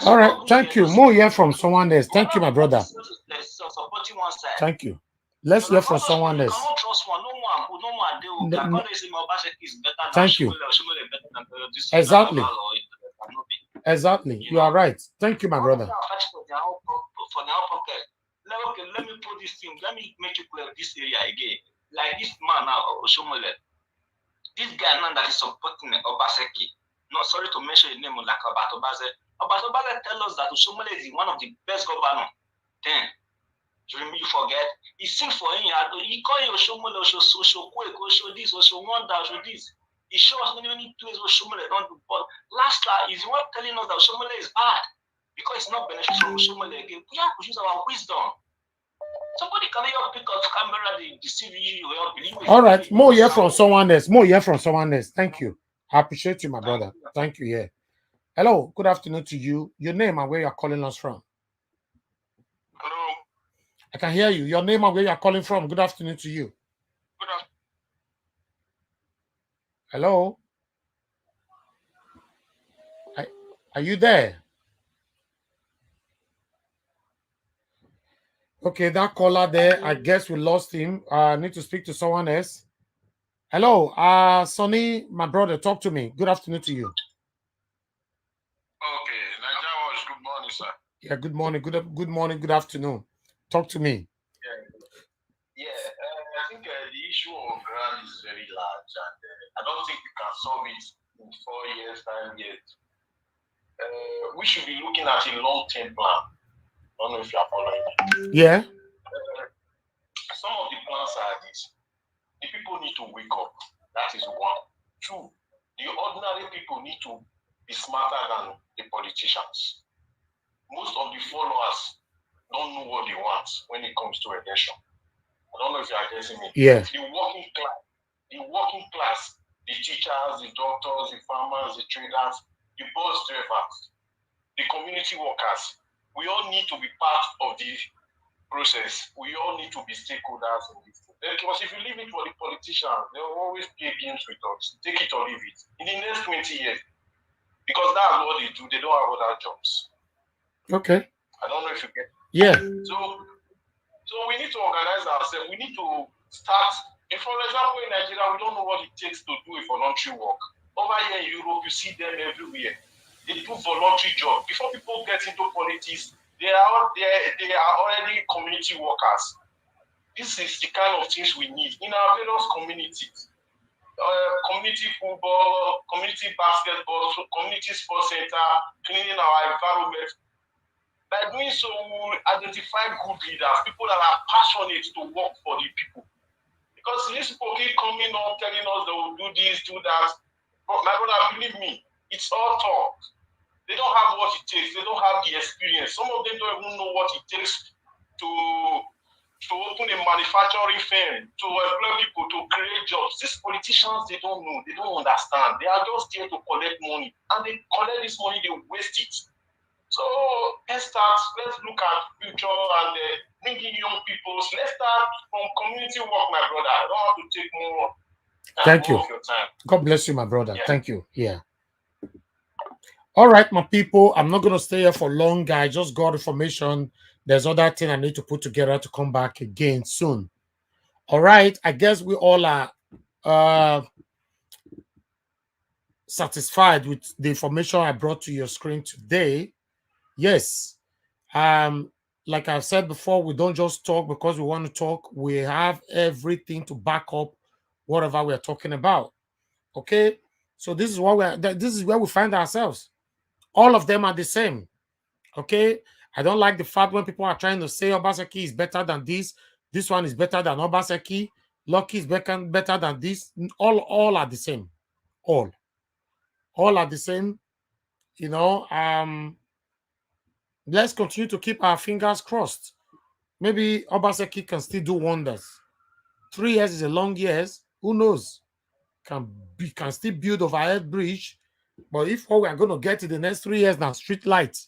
All right, thank you. More hear from someone else. Thank you, my brother. Thank you. Let's hear from someone else. Thank you. Exactly. Exactly. You are right. Thank you, my brother. Let me put this thing. Let me make you clear this area again. Like this man now, Oshomole. This guy now that is supporting Obaseki. Not sorry to mention his name like Obatobaze. Obatobaze tell us that Oshomole is one of the best governors. Then you forget. He sing for him. He call you Oshomole, Oshokwe, Osho this, Osho Wonder, Osho this. He shows us many places Oshomole don't do. But last he's not telling us that Oshomole is bad because it's not beneficial for Oshomole again. We have to use our wisdom. Somebody can help pick up camera, the CV. All right, more hear from someone else. More hear from someone else. Thank you. I appreciate you, my brother. Thank you. Yeah. Hello. Good afternoon to you. Your name and where you're calling us from. Hello. I can hear you. Your name and where you're calling from. Good afternoon to you. Good afternoon. Hello. Are you there? Okay, that caller there, I guess we lost him. I need to speak to someone else. Hello, Sonny, my brother, talk to me. Good afternoon to you. Okay, Nigeria was good morning, sir. Yeah, good morning, good morning, good afternoon. Talk to me. I think the issue of grant is very large, and I don't think we can solve it in 4 years' time yet. We should be looking at a long-term plan. I don't know if you are following me. Yeah. Some of the plans are this. The people need to wake up. That is one. Two, the ordinary people need to be smarter than the politicians. Most of the followers don't know what they want when it comes to election. I don't know if you are getting me. Yeah. The working class, the teachers, the doctors, the farmers, the traders, the bus drivers, the community workers, we all need to be part of the process. We all need to be stakeholders in this. Because if you leave it for the politicians, they will always play games with us. Take it or leave it. In the next 20 years, because that's what they do, they don't have other jobs. Okay. I don't know if you get it. Yeah. So we need to organize ourselves. We need to start. If, for example, in Nigeria, we don't know what it takes to do a voluntary work. Over here in Europe, you see them everywhere. They do voluntary jobs. Before people get into politics, they are already community workers. This is the kind of things we need in our various communities. community football, community basketball, community sports center, cleaning our environment. By doing so, we will identify good leaders, people that are passionate to work for the people. Because these people keep coming up telling us they will do this, do that. But my brother, believe me, it's all talk. They don't have what it takes. They don't have the experience. Some of them don't even know what it takes to open a manufacturing firm, to employ people, to create jobs. These politicians, they don't know. They don't understand. They are just there to collect money. And they collect this money, they waste it. So let's look at future and bringing young people. Let's start from community work, my brother. I don't have to take more time. Thank you. Of your time. God bless you, my brother. Yeah. Thank you. Yeah. All right, my people. I'm not going to stay here for long. I just got information. There's other thing I need to put together to come back again soon. All right. I guess we all are satisfied with the information I brought to your screen today. Yes. Like I've said before, we don't just talk because we want to talk. We have everything to back up whatever we're talking about. Okay. So this is what this is where we find ourselves. All of them are the same. Okay. I don't like the fact when people are trying to say Obaseki is better than this one is better than Obaseki, Lucky is better than this. All are the same. All are the same. You know, let's continue to keep our fingers crossed. Maybe Obaseki can still do wonders. 3 years is a long years. Who knows? Can still build overhead bridge. But if all we are going to get in the next 3 years now, street lights,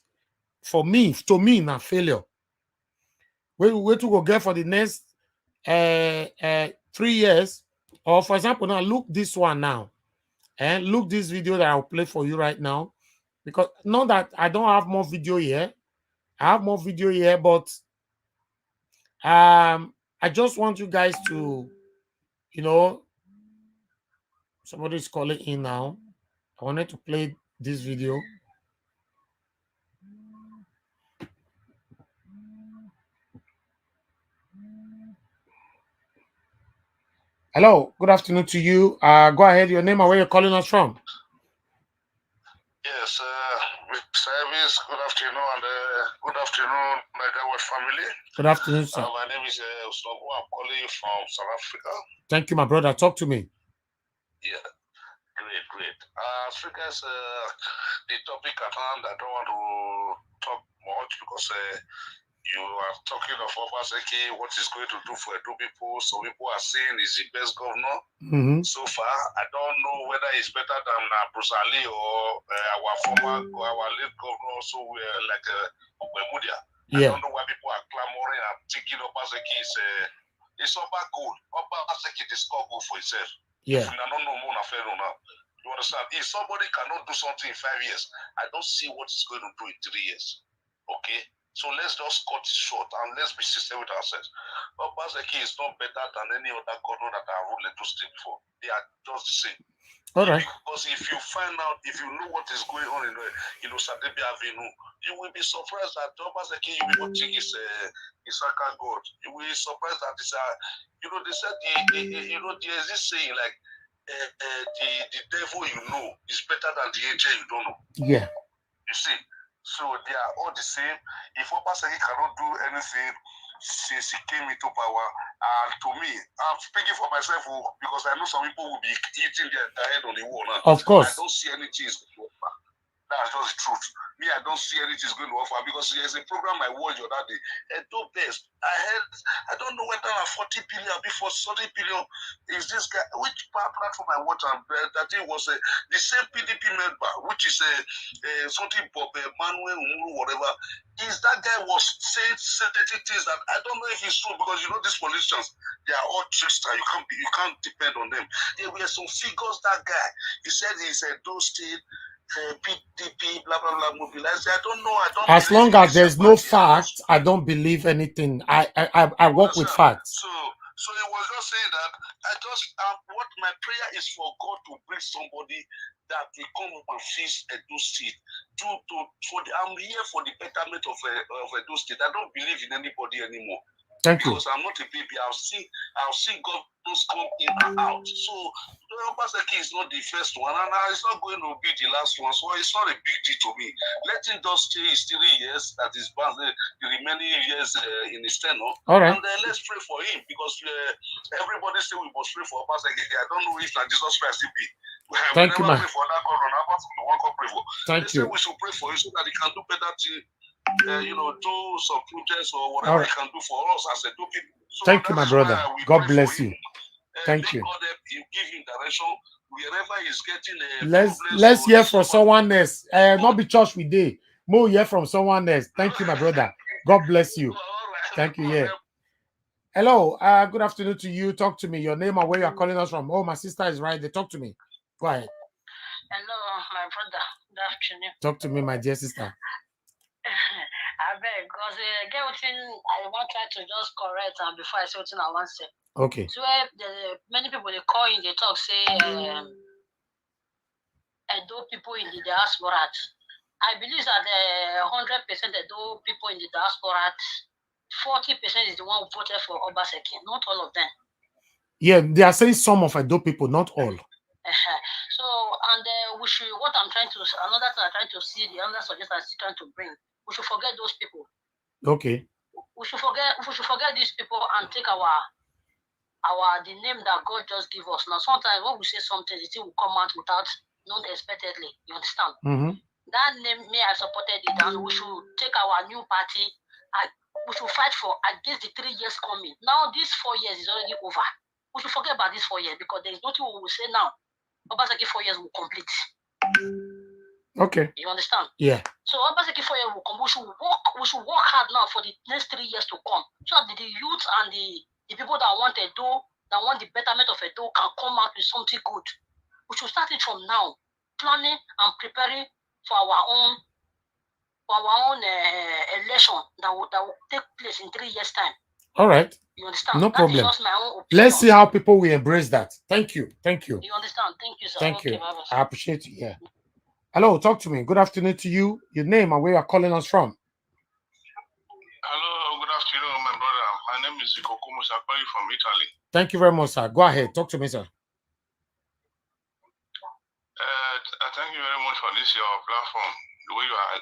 to me, now failure. Wait to go get for the next 3 years. Or for example, now look this one now. And look this video that I'll play for you right now. Because not that I don't have more video here. I have more video here, but I just want you guys to, you know, somebody's calling in now. I wanted to play this video. Hello, good afternoon to you. Go ahead, your name and where you're calling us from. Yes, service. Good afternoon, and good afternoon, my family. Good afternoon, sir. My name is Osnobu. I'm calling you from South Africa. Thank you, my brother. Talk to me. Yeah, great. Africa is the topic at hand. I don't want to talk much because you are talking of Obaseki, what he's going to do for Edo people. So people are saying he's the best governor. So far, I don't know whether he's better than Bruce Ali or our former, our late governor. So we're like Wemudia. Yeah. I don't know why people are clamoring and thinking Obaseki is it's Oba gold. Obaseki is called gold for itself. Yeah. I don't know more than now. You understand? If somebody cannot do something in 5 years, I don't see what he's going to do in 3 years. Okay? So let's just cut it short and let's be sincere with ourselves. Obaseki is not better than any other governor that have ruled Edo State before. They are just the same. All right. Because if you find out, if you know what is going on in Osadebi Avenue, you will be surprised that Obaseki, you will think is Isaka God. You will be surprised that it's you know, they said you know, there's this saying like the devil you know is better than the angel you don't know. Yeah. You see. So they are all the same. If Obaseki cannot do anything since he came into power, and to me, I'm speaking for myself because I know some people will be hitting their head on the wall now. Of course. I don't see anything. That's just the truth. Me, I don't see anything is going to offer because there's a program I watched the other day. Edo Best. I don't know whether 40 billion before 30 billion is this guy. Which platform I watched? That it was the same PDP member, which is something Bob Manuel Umuru, whatever. Is that guy was saying certain things that I don't know if it's true because you know these politicians, they are all trickster. You can't depend on them. There were some figures that guy. He said he's a Edo State. PDP, blah blah blah, mobilized. I don't know. As long as there's no fact, I don't believe anything. I work with facts. So he was just saying that what my prayer is for God to bring somebody that will come and fix Edo State. I'm here for the betterment of Edo State. I don't believe in anybody anymore. Thank you. Because I'm not a baby. I've seen governors come in and out. So Obaseki is not the first one, and it's not going to be the last one. So it's not a big deal to me. Let him just stay his 3 years, that is the remaining years in his tenure. All right. And let's pray for him, because everybody say we must pray for Obaseki. I don't know if that Jesus Christ will be. Thank you, man. Pray for that God, pray for. Thank you. you. We should pray for him so that he can do better things. Do some projects or whatever he can do for us as a do people. So thank you, my brother. God bless you. Thank you. God give him direction wherever he's getting. Let's hear from someone else. Not be church we did. More hear from someone else. Thank you, my brother. God bless you. Thank you. Yeah. Hello. Good afternoon to you. Talk to me. Your name and where you are calling us from. Oh, my sister is right. They talk to me. Go ahead. Hello, my brother. Good afternoon. Talk to me, my dear sister. I beg, because get what I want to try to just correct and before I say what I want to say. Okay. So many people they call in, they talk, say Edo people in the diaspora. I believe that 100% Edo people in the diaspora, 40% is the one who voted for Obaseki, not all of them. Yeah, they are saying some of Edo people, not all. So, and we should, what I'm trying to, another thing I'm trying to see, the other suggestion I'm trying to bring, we should forget those people. Okay. We should forget these people and take the name that God just give us. Now, sometimes when we say something, the thing will come out without unexpectedly. You understand? Mm-hmm. That name, me, I supported it, and we should take our new party. We should fight for against the 3 years coming. Now, this 4 years is already over. We should forget about this 4 years because there is nothing we will say now. Obaseki 4 years will complete. Okay. You understand? Yeah. So Obaseki 4 years will come. We should work hard now for the next 3 years to come, so that the youth and the people that want Edo, that want the betterment of Edo, can come out with something good. We should start it from now, planning and preparing for our own election that will take place in 3 years' time. All right. You understand? No problem. That is just my own opinion. Let's see how people will embrace that. Thank you. Thank you. You understand? Thank you, sir. Thank okay, you. bye-bye. I appreciate you. Yeah. Hello, talk to me. Good afternoon to you. Your name and where you are calling us from. Hello, good afternoon, my brother. My name is Zikokumu. I'm calling from Italy. Thank you very much, sir. Go ahead. Talk to me, sir. Thank you very much for this your platform. The way you are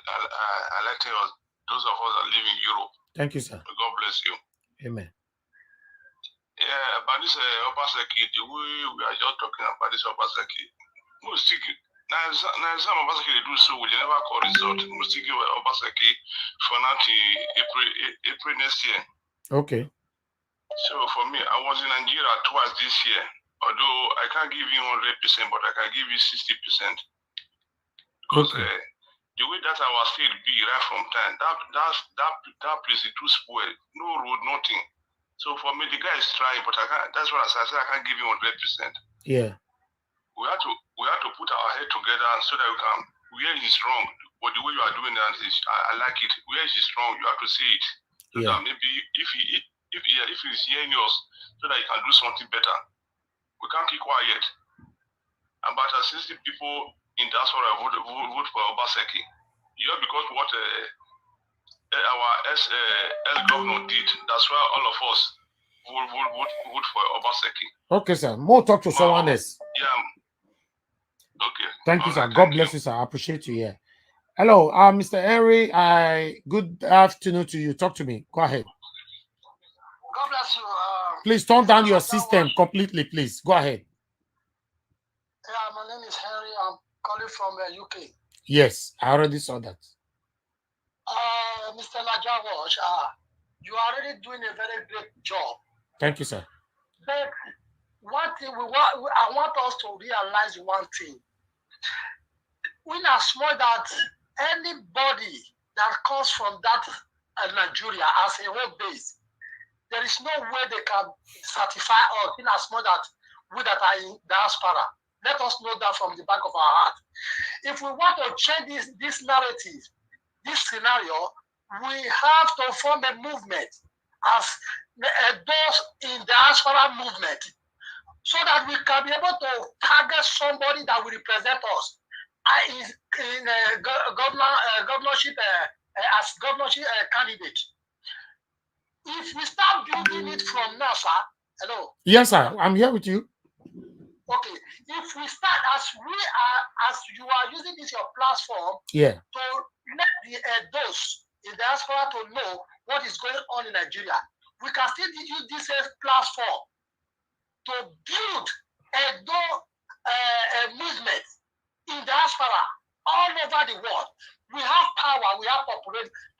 electing us, those of us that live in Europe. Thank you, sir. God bless you. Amen. Yeah, about this Obaseki, the way we are just talking about this Obaseki, most now some Obaseki they do so, we never call result. Most Obaseki for now April next year. Okay. So for me, I was in Nigeria twice this year. Although I can't give you 100%, but I can give you 60%. Because the way that our state be right from time, that place is too spoiled. No road, nothing. So for me, the guy is trying, but I can't. That's what I said. I can't give you 100%. Yeah. We have to put our head together so that we can. Where he's wrong, but the way you are doing that is, I like it. Where he's wrong, you have to see it. So that maybe if he's hearing us, so that he can do something better. We can't keep quiet. About 60 people in diaspora vote for Obaseki. Yeah, because what our ex-governor did, that's why all of us vote for Obaseki. Okay, sir. More talk to someone else. Yeah. Okay. Thank you, sir. God bless you, sir. I appreciate you. Yeah. Hello, Mr. Henry. Good afternoon to you. Talk to me. Go ahead. God bless you. Please turn down your system completely, please. Go ahead. Yeah, my name is Henry. I'm calling from UK. Yes, I already saw that. Mr. Najawash, you are already doing a very great job. Thank you, sir. But one thing I want us to realize one thing. In as much that anybody that comes from that Nigeria as a home base, there is no way they can certify us in as much that we that are in diaspora. Let us know that from the back of our heart. If we want to change this narrative, this scenario, we have to form a movement as those in diaspora movement, so that we can be able to target somebody that will represent us in a governorship as governorship candidate. If we start building it from now, sir, hello? Yes, sir. I'm here with you. Okay. If we start as you are using this your platform Yeah. to let those in diaspora to know what is going on in Nigeria, we can still use this platform to build a movement in diaspora all over the world. We have power, we have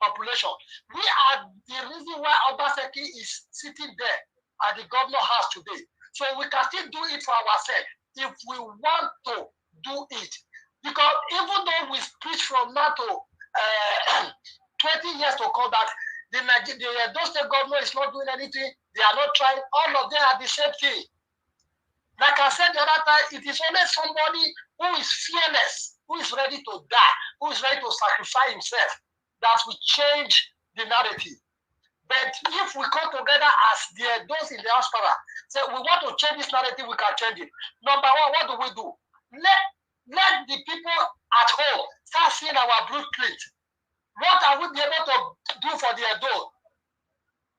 population. We are the reason why Obaseki is sitting there at the governor house today. So we can still do it for ourselves if we want to do it. Because even though we preach from now to 20 years to come that those state governor is not doing anything, they are not trying, all of them are the same thing. Like I said the other time, it is only somebody who is fearless, who is ready to die, who is ready to sacrifice himself, that will change the narrative. But if we come together as those in the diaspora, say we want to change this narrative, we can change it. Number one, what do we do? Let the people at home start seeing our blueprint. What are we be able to do for the adult?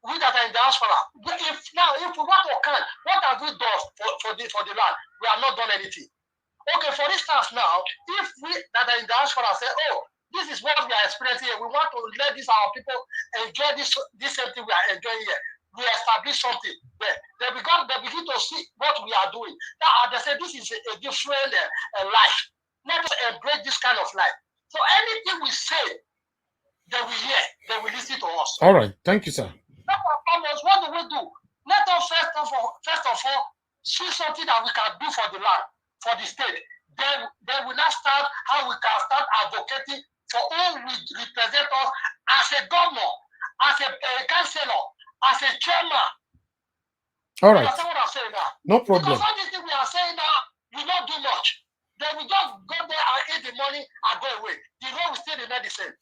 We that are in diaspora. If we want to count, what have we done for the land? We have not done anything. Okay, for instance now, if we that are in diaspora say, oh, this is what we are experiencing here, we want to let our people enjoy this same thing we are enjoying here. We establish something there. They begin to see what we are doing. Now they say this is a different life. Let us embrace this kind of life. So anything we say, they will hear, they will listen to us. All right, thank you, sir. What do we do? Let us first of all see something that we can do for the land, for the state. Then we now start how we can start advocating for who will represent us as a governor, as a councillor, as a chairman. All right. You understand what I'm saying now? No problem. Because all these things we are saying now, we don't do much. Then we just go there and eat the money and go away. The road will still remain the same.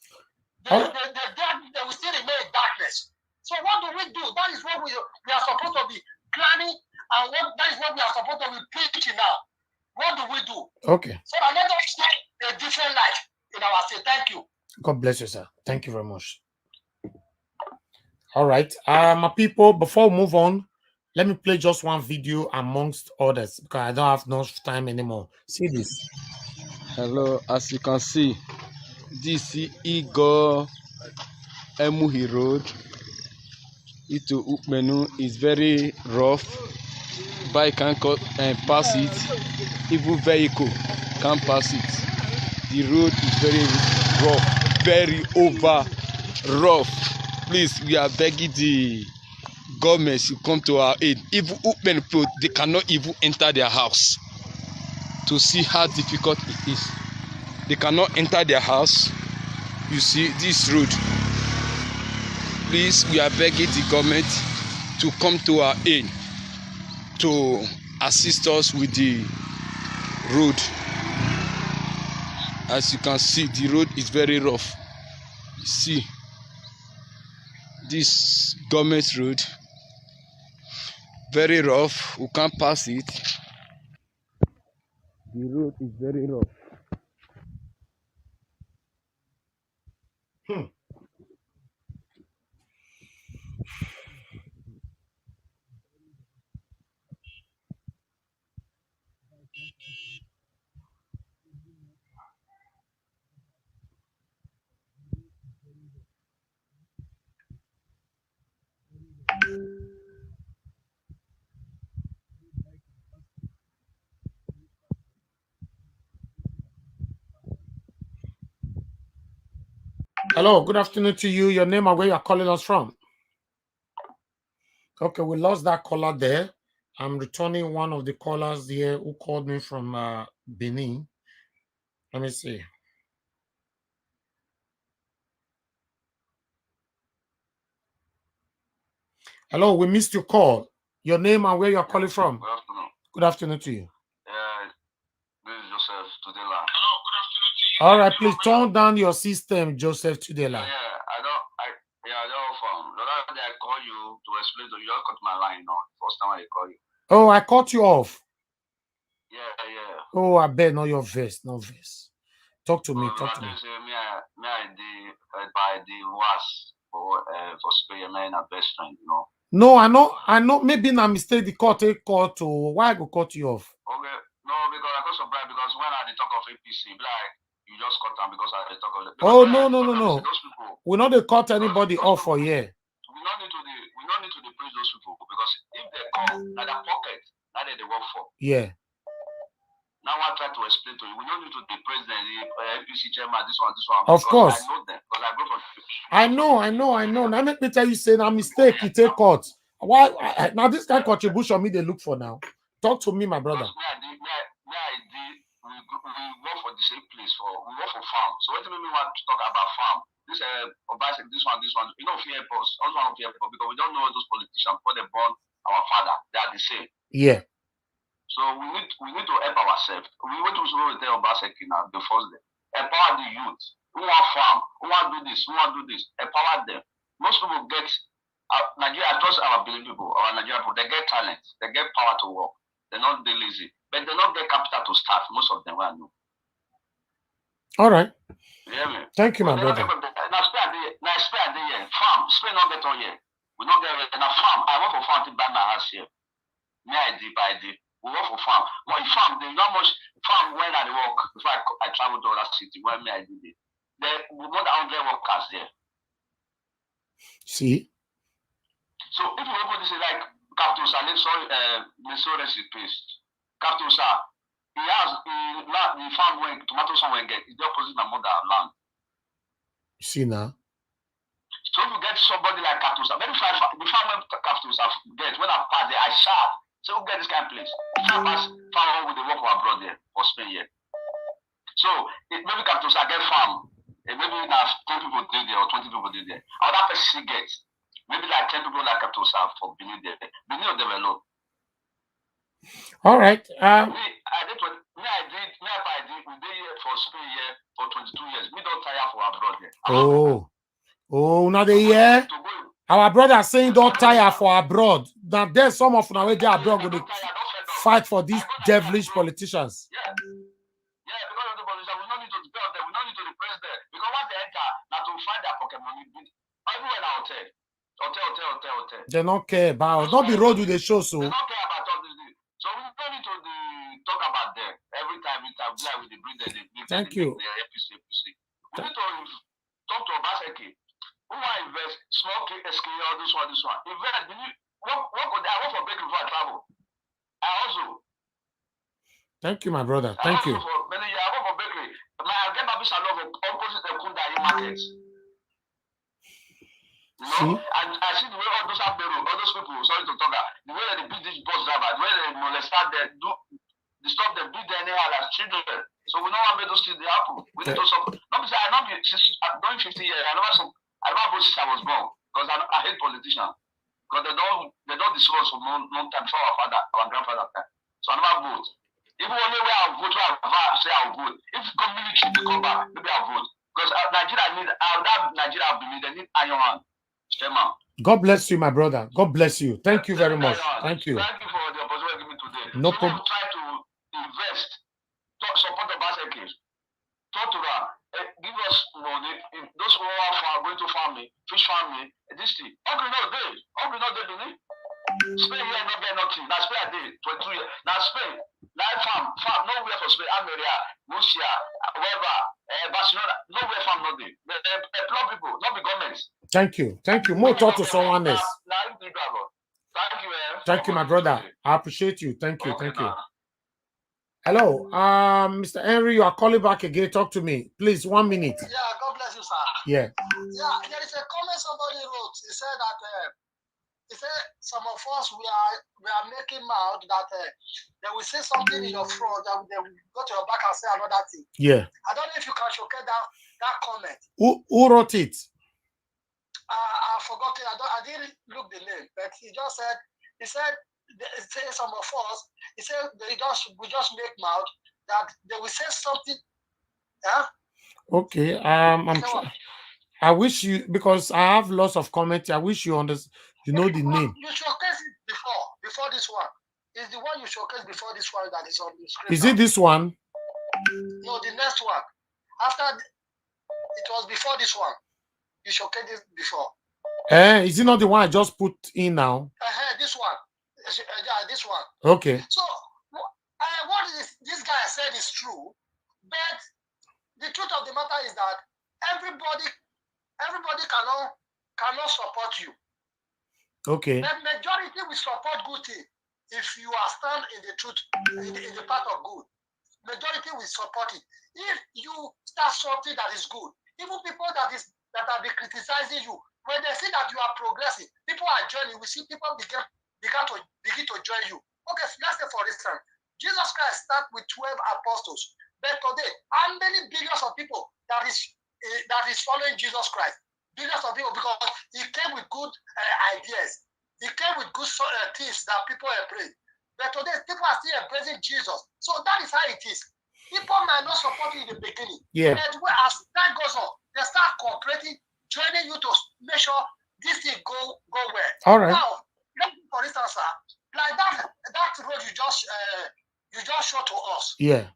They will still remain in darkness. So what do we do? That is what we are supposed to be planning, and that is what we are supposed to be preaching now. What do we do? Okay. So that let us see a different life in our state. Thank you. God bless you, sir. Thank you very much. All right. My people, before we move on, let me play just one video amongst others because I don't have enough time anymore. See this. Hello, as you can see, this Igor Emuhi Road into Ukmenu is very rough. Bike can't pass it, even vehicle can't pass it. The road is very rough, very over rough. Please, we are begging the government to come to our aid. Even Ukmenu people, they cannot even enter their house to see how difficult it is. They cannot enter their house. You see this road. Please, we are begging the government to come to our aid, to assist us with the road. As you can see, the road is very rough. You see this government road, very rough. We can't pass it. The road is very rough. Hello, good afternoon to you. Your name and where you are calling us from? Okay, we lost that caller there. I'm returning one of the callers here who called me from Benin. Let me see. Hello, we missed your call. Your name and where you are calling from? Good afternoon. Good afternoon to you. This is Joseph Tudela. All right, please turn down your system, Joseph Tudela. I don't phone. The other day I call you to explain to you. You cut my line now. First time I call you. Oh, I cut you off. Yeah. Oh, I bet not your verse, no verse. Talk to me, talk to me. By the was. for spray man and best friend, you know. No, I know. Maybe na mistake the court take call to. Why I go cut you off? Okay, no, because I got surprised because when I talk of APC, like you just cut them because I talk of. Oh no. Those people, We not they cut anybody off for here. We don't need to praise those people because if they come at their pocket, now they work for. Yeah. Now I try to explain to you. We don't need to be president, the APC chairman, this one. Of course. I know them because I go for. I know. Now let me tell you, say a mistake. It take court. Why now this kind of contribution me they look for now? Talk to me, my brother. We work for the same place we work for farm. So what do you mean want to talk about farm? This this one. You know, fear us. Also want to fear us because we don't know those politicians before they born our father. They are the same. Yeah. So we need to help ourselves. We want to tell Obaseki now the first day. Empower the youth. Who want farm? Who want to do this? Who want to do this? Empower them. Most people get Nigeria. Trust our people. Our Nigerian people. They get talent. They get power to work. They're not lazy, but they don't get capital to start. Most of them will know. All right. Yeah, man. Thank you, my brother. Now spare the year. Farm. Spare not get on here. We don't get enough farm. I work for farm to buy my house here. Me I did. We work for farm. But farm, there's not much farm when I work. Before I travel to other city, where me I did it. There more than 100 workers there. See? So if you open this like Captain Sir, sorry, paste. Captain Sir, he has the farm where tomato somewhere get is the opposite of mother land. See now. So if you get somebody like Captain Sir, maybe the farm where Captain Sir get when I pass there, I shout. So who get this kind of place? Farm with the work of our brother for Spain here. So maybe Captain Sir get farm. Maybe now 10 people did there or 20 people did there. How that person gets maybe like 10 people like Captain Sir for Benin there. Benin of them alone. All right. I did. We did here for Spain here for 22 years. We don't tire for our brother. Oh, now they hear our brother saying don't tire for abroad. Now there's some of now where they abroad going to fight for these devilish politicians. Yeah, because of the politicians, we don't need to depend on them. We don't need to replace them because once they enter, now to find their pocket money, everywhere now hotel. They don't care about. Don't be road with the show so. They don't care about all this. So we don't need to talk about them every time we like with the breeder. Thank you. APC. We need to talk to Obaseki. Who want to invest? Small SK, all this one. Invest. What could I work for bakery before I travel? I also. Thank you, my brother. Thank you. I work for bakery. I get my business of opposite the Kunda markets. You know, and I see the way all those people, sorry to talk, the way they beat this bus driver, the way they molest them, disturb them, beat them anyhow as children. So we don't want to make those things happen. We need to support. I'm doing 50 years. I never vote since I was born because I hate politicians. Because they don't destroy us for long time before our grandfather time. So I never vote. Even only where I vote, I say I'll vote. If community they come back, maybe I'll vote. Because Nigeria they need iron hand. God bless you, my brother. God bless you. Thank you very much. Thank you. Thank you for the opportunity given today. No problem. Try to invest, support the baskets. Talk to them. Give us money. Those who are going to farming, fish farming, this thing. Hungry not day, Spain here not get nothing. Now Spain a day, 22 years. Now Spain, farm, nowhere for Spain. America, Russia, wherever, Barcelona, nowhere farm no day. Employ people, not the governments. Thank you. More talk to someone else. Thank you, my brother. I appreciate you. Thank you. Hello, Mr. Henry, you are calling back again. Talk to me, please. 1 minute. Yeah, God bless you, sir. Yeah. Yeah, there is a comment somebody wrote. He said that some of us we are making out that they will say something in your front, that they will go to your back and say another thing. Yeah. I don't know if you can showcase that comment. Who wrote it? I forgot it. I didn't look the name, but he said some of us, he said we just make mouth that they will say something. Yeah. Okay. I wish you, because I have lots of comments. I wish you understand. You know the name. You showcased it before this one. It's the one you showcased before this one that is on the screen. Is it this one? No, the next one. After it was before this one. You showcased it before. Is it not the one I just put in now? This one. Yeah, this one. Okay. So what this guy said is true, but the truth of the matter is that everybody cannot support you. Okay. The majority will support good thing if you are stand in the truth, in the path of good. Majority will support it. If you start something that is good, even people that have been criticizing you, when they see that you are progressing, people are joining. We see people begin to join you. Okay, so let's say for instance, Jesus Christ started with 12 apostles, but today, how many billions of people that is following Jesus Christ? Billions of people, because he came with good ideas. He came with good things that people embrace. But today, people are still embracing Jesus. So that is how it is. People might not support you in the beginning. Yeah. But as time goes on, they start cooperating, joining you to make sure this thing go well. All right. Now, for instance, like that road you just showed to us. Yeah.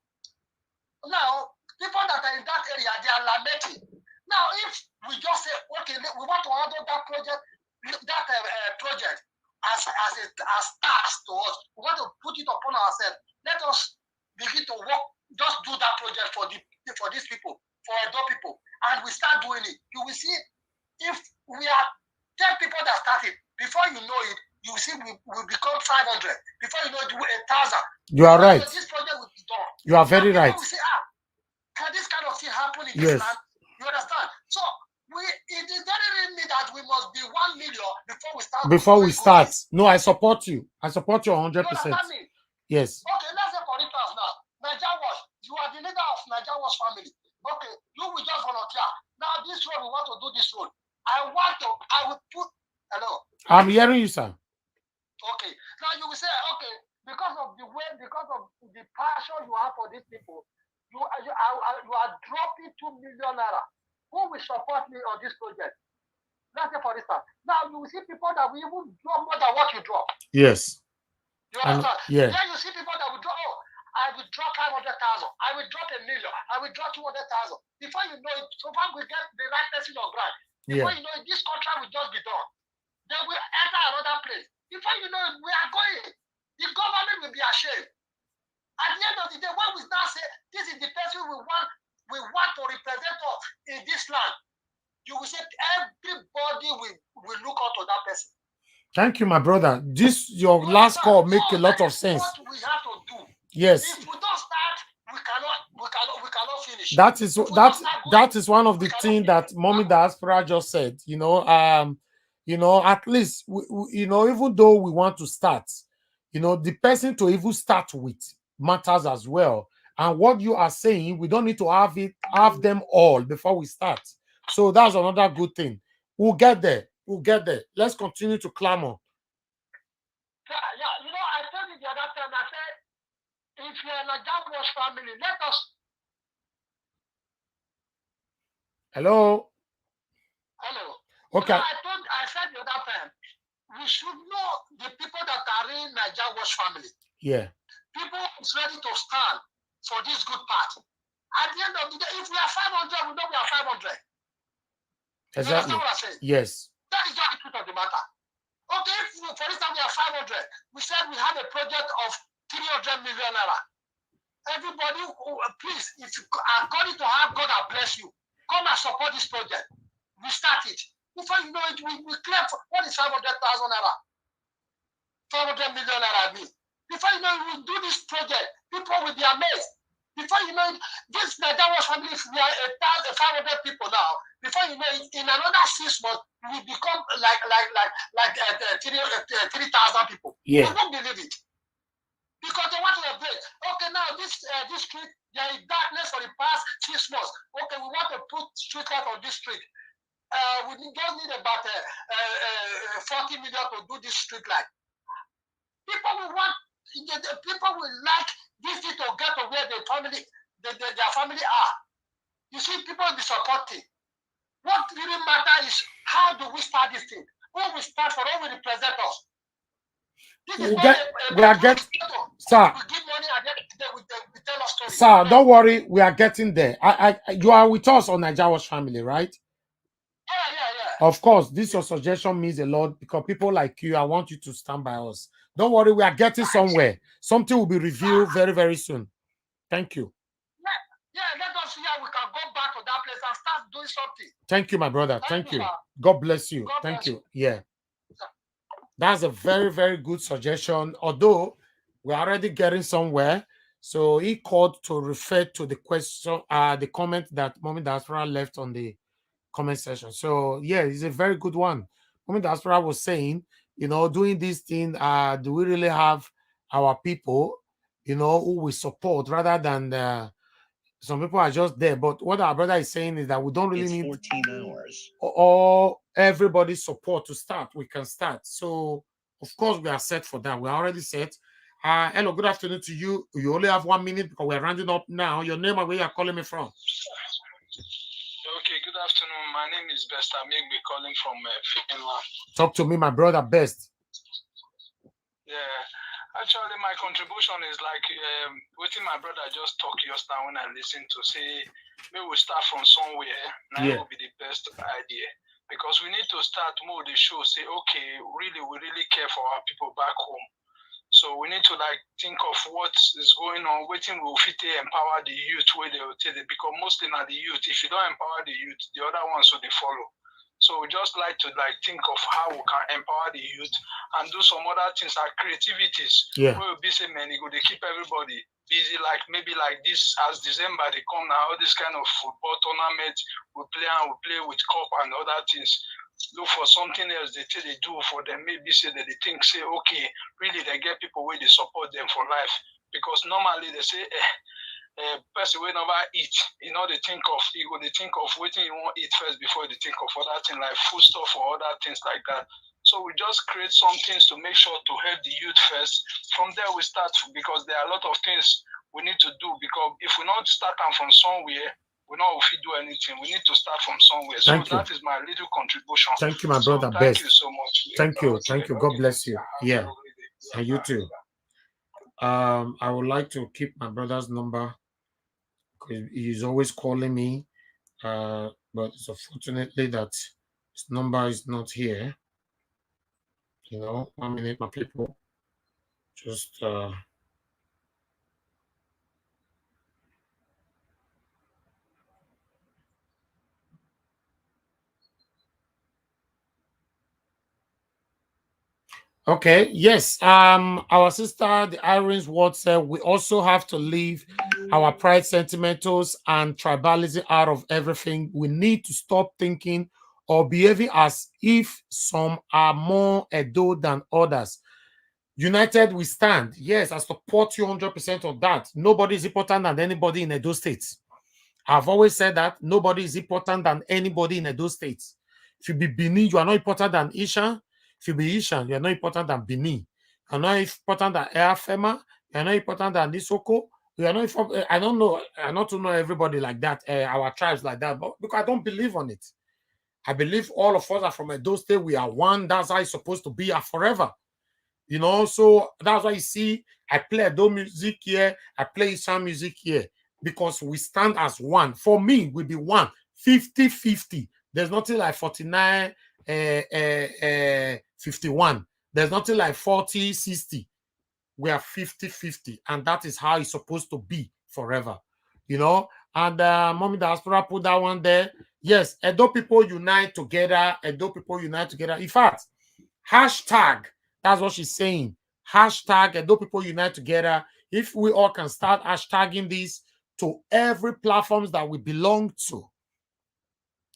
Now, people that are in that area, they are lamenting. Now, if we just say, okay, we want to handle that project as task to us, we want to put it upon ourselves. Let us begin to work, just do that project for these people, for Edo people, and we start doing it. You will see, if we are 10 people that started, before you know it, you will see we become 500. Before you know it, 1,000. You are right. This project will be done. You are very right. We say, can this kind of thing happen in Yes. this land? You understand? So it is very mean that we must be 1 million before we start. No, I support you. I support you 100%. You understand me? Yes. Okay, let's say for instance now, Niger Wash, you are the leader of Niger Wash family. Okay, you will just volunteer. Now this road, we want to do this road. I will put, hello? I'm hearing you, sir. Okay, now you will say, okay, because of the passion you have for these people, you are dropping 2 million naira. Who will support me on this project? Let's say for instance. Now you will see people that will even drop more than what you drop. Yes. You understand? Yeah. Then you see people that will drop, I will drop 500,000. I will drop 1 million. I will drop 200,000. Before you know it, so far we get the right person on ground. Before you know it, this contract will just be done. Then we enter another place. Before you know it, we are going. The government will be ashamed. At the end of the day, when we start saying this is the person we want to represent us in this land, you will say everybody will look out to that person. Thank you, my brother. Your last call make a lot of sense. What we have to do. Yes. If we don't start, we cannot finish. That is one of the things that Mommy Diaspora just said. At least even though we want to start, the person to even start with matters as well. And what you are saying, we don't need to have them all before we start. So that's another good thing. We'll get there. Let's continue to clamor. Yeah, I told you the other time, I said, if you're in a Jaguars family, let us. Hello. Okay. I said the other time, we should know the people that are in the Jaguars family. Yeah. People is ready to stand for this good part. At the end of the day, if we are 500, we know we are 500. Exactly. You understand what I'm saying? Yes. That is just the truth of the matter. Okay, if for instance we are 500, we said we have a project of 300 million naira. Everybody, please, if you are according to how God has blessed you, come and support this project. We start it. Before you know it, we clear for what is 500,000 naira? 500 million naira mean. Before you know it, we do this project, people will be amazed. Before you know it, this Nigeria family, we are 500 people now. Before you know it, in another 6 months, we become like 3,000 people. Yeah. You won't believe it. Because they want to break. Okay, now this street, there is darkness for the past 6 months. Okay, we want to put street light on this street. We just need about 40 million to do this street light. People will like this thing to get to where their family are. You see, people will be supporting. What really matters is how do we start this thing? Who will start for who will represent us? Sir. Sir, don't worry, we are getting there. You are with us on Nigeria Watch Family, right? Yeah. Of course, this your suggestion means a lot because people like you, I want you to stand by us. Don't worry, we are getting somewhere. Something will be revealed very, very soon. Thank you. Yeah, let us see how we can go back to that place and start doing something. Thank you, my brother. Thank you. God bless you. Thank you. Yeah. That's a very, very good suggestion. Although we're already getting somewhere. So he called to refer to the question, the comment that Mommy Diaspora left on the comment section. So yeah, it's a very good one. Mommy Diaspora was saying, doing this thing, do we really have our people, who we support rather than some people are just there. But what our brother is saying is that we don't really need 14 hours. Or everybody's support to start. We can start. So of course we are set for that. We're already set. Hello, good afternoon to you. You only have 1 minute because we're rounding up now. Your name and where you're calling me from? Okay, good afternoon. My name is Best. I'm calling from Finland. Talk to me, my brother Best. Yeah, actually, my contribution is like waiting my brother just talk just now when I listen to say maybe we start from somewhere. Now it will be the best idea because we need to start more the show. Say okay, we really care for our people back home. So we need to think of what is going on, waiting will fit to empower the youth where they will take it because mostly now the youth, if you don't empower the youth, the other ones will they follow. So we just like to think of how we can empower the youth and do some other things like creativities. Yeah. Where we'll be saying man, they keep everybody busy maybe like this as December they come now, all this kind of football tournament we play with cup and other things. Look for something else they do for them. Maybe say that they think say okay, really they get people where they support them for life. Because normally they say person will never eat, they think of waiting you want eat first before they think of other things like food stuff or other things like that. So we just create some things to make sure to help the youth first. From there we start because there are a lot of things we need to do because if we not start them from somewhere, we know if we do anything. We need to start from somewhere. That is my little contribution. Thank you, my brother. Thank you so much. Thank you. Thank you. God bless you. Yeah. And you too. I would like to keep my brother's number because he's always calling me. But it's unfortunately that his number is not here. 1 minute, my people. Just okay, yes. Our sister, the Irons Ward said we also have to leave our pride sentimentals and tribalism out of everything. We need to stop thinking or behaving as if some are more Edo than others. United we stand. Yes, I support you 100% of that. Nobody is important than anybody in Edo States. I've always said that nobody is important than anybody in Edo States. If you be Bini, you are not important than Ishan. If you be Ishan, you are not important than Bini. You are not important than Eafema. You are not important than Nisoko. You are not. I don't know. I not to know everybody like that. Our tribes like that, but because I don't believe on it. I believe all of us are from Edo State. We are one. That's how it's supposed to be forever. So that's why you see I play Edo music here. I play Ishan music here. Because we stand as one. For me, we be one. 50-50. There's nothing like 49, 51. There's nothing like 40-60. We are 50-50. And that is how it's supposed to be forever. And Mommy Diaspora put that one there. Yes, Edo people unite together. Edo people unite together. In fact, hashtag, that's what she's saying. Hashtag Edo people unite together. If we all can start hashtagging this to every platforms that we belong to,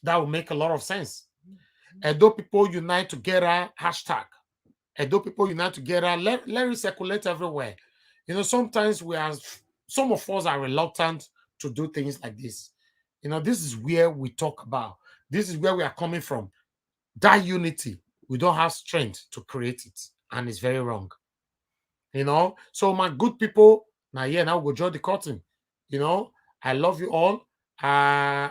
that will make a lot of sense. Edo people unite together, hashtag. Edo people unite together. Let it circulate everywhere. Sometimes some of us are reluctant to do things like this. This is where we talk about. This is where we are coming from. That unity, we don't have strength to create it. And it's very wrong. So my good people, now we'll draw the curtain. I love you all.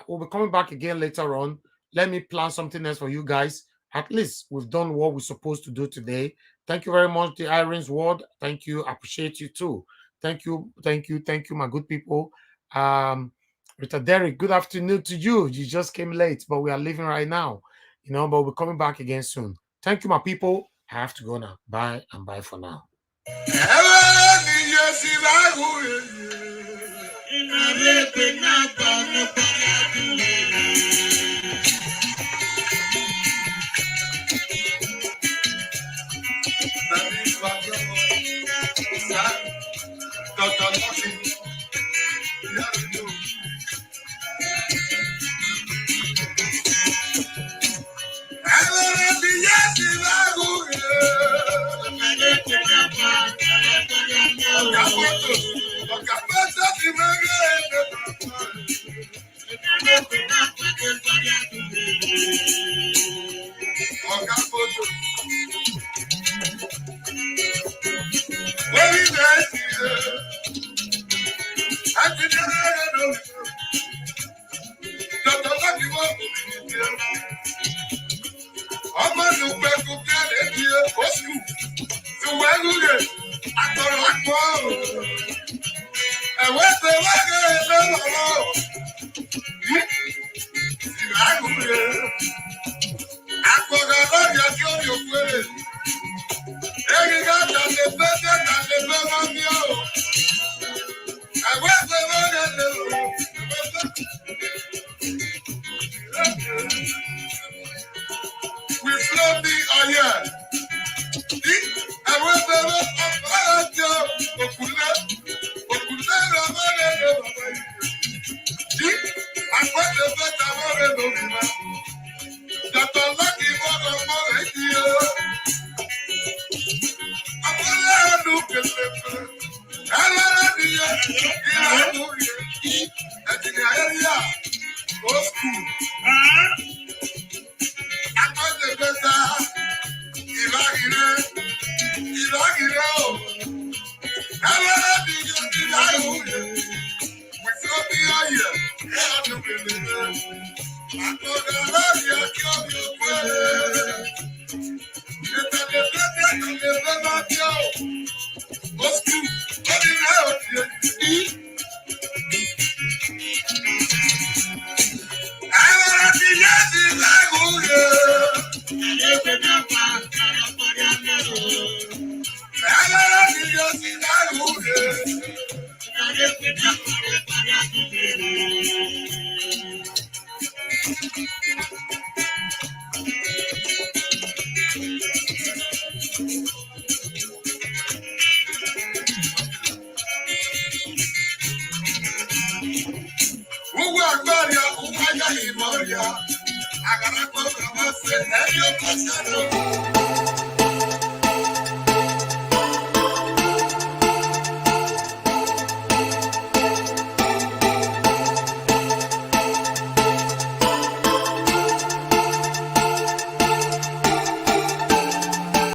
We'll be coming back again later on. Let me plan something else for you guys. At least we've done what we're supposed to do today. Thank you very much, the Irons Ward. Thank you. I appreciate you too. Thank you, my good people. Rita Derek, good afternoon to you. You just came late, but we are leaving right now. you know, but we'll be coming back again soon. Thank you, my people. I have to go now. Bye and bye for now. I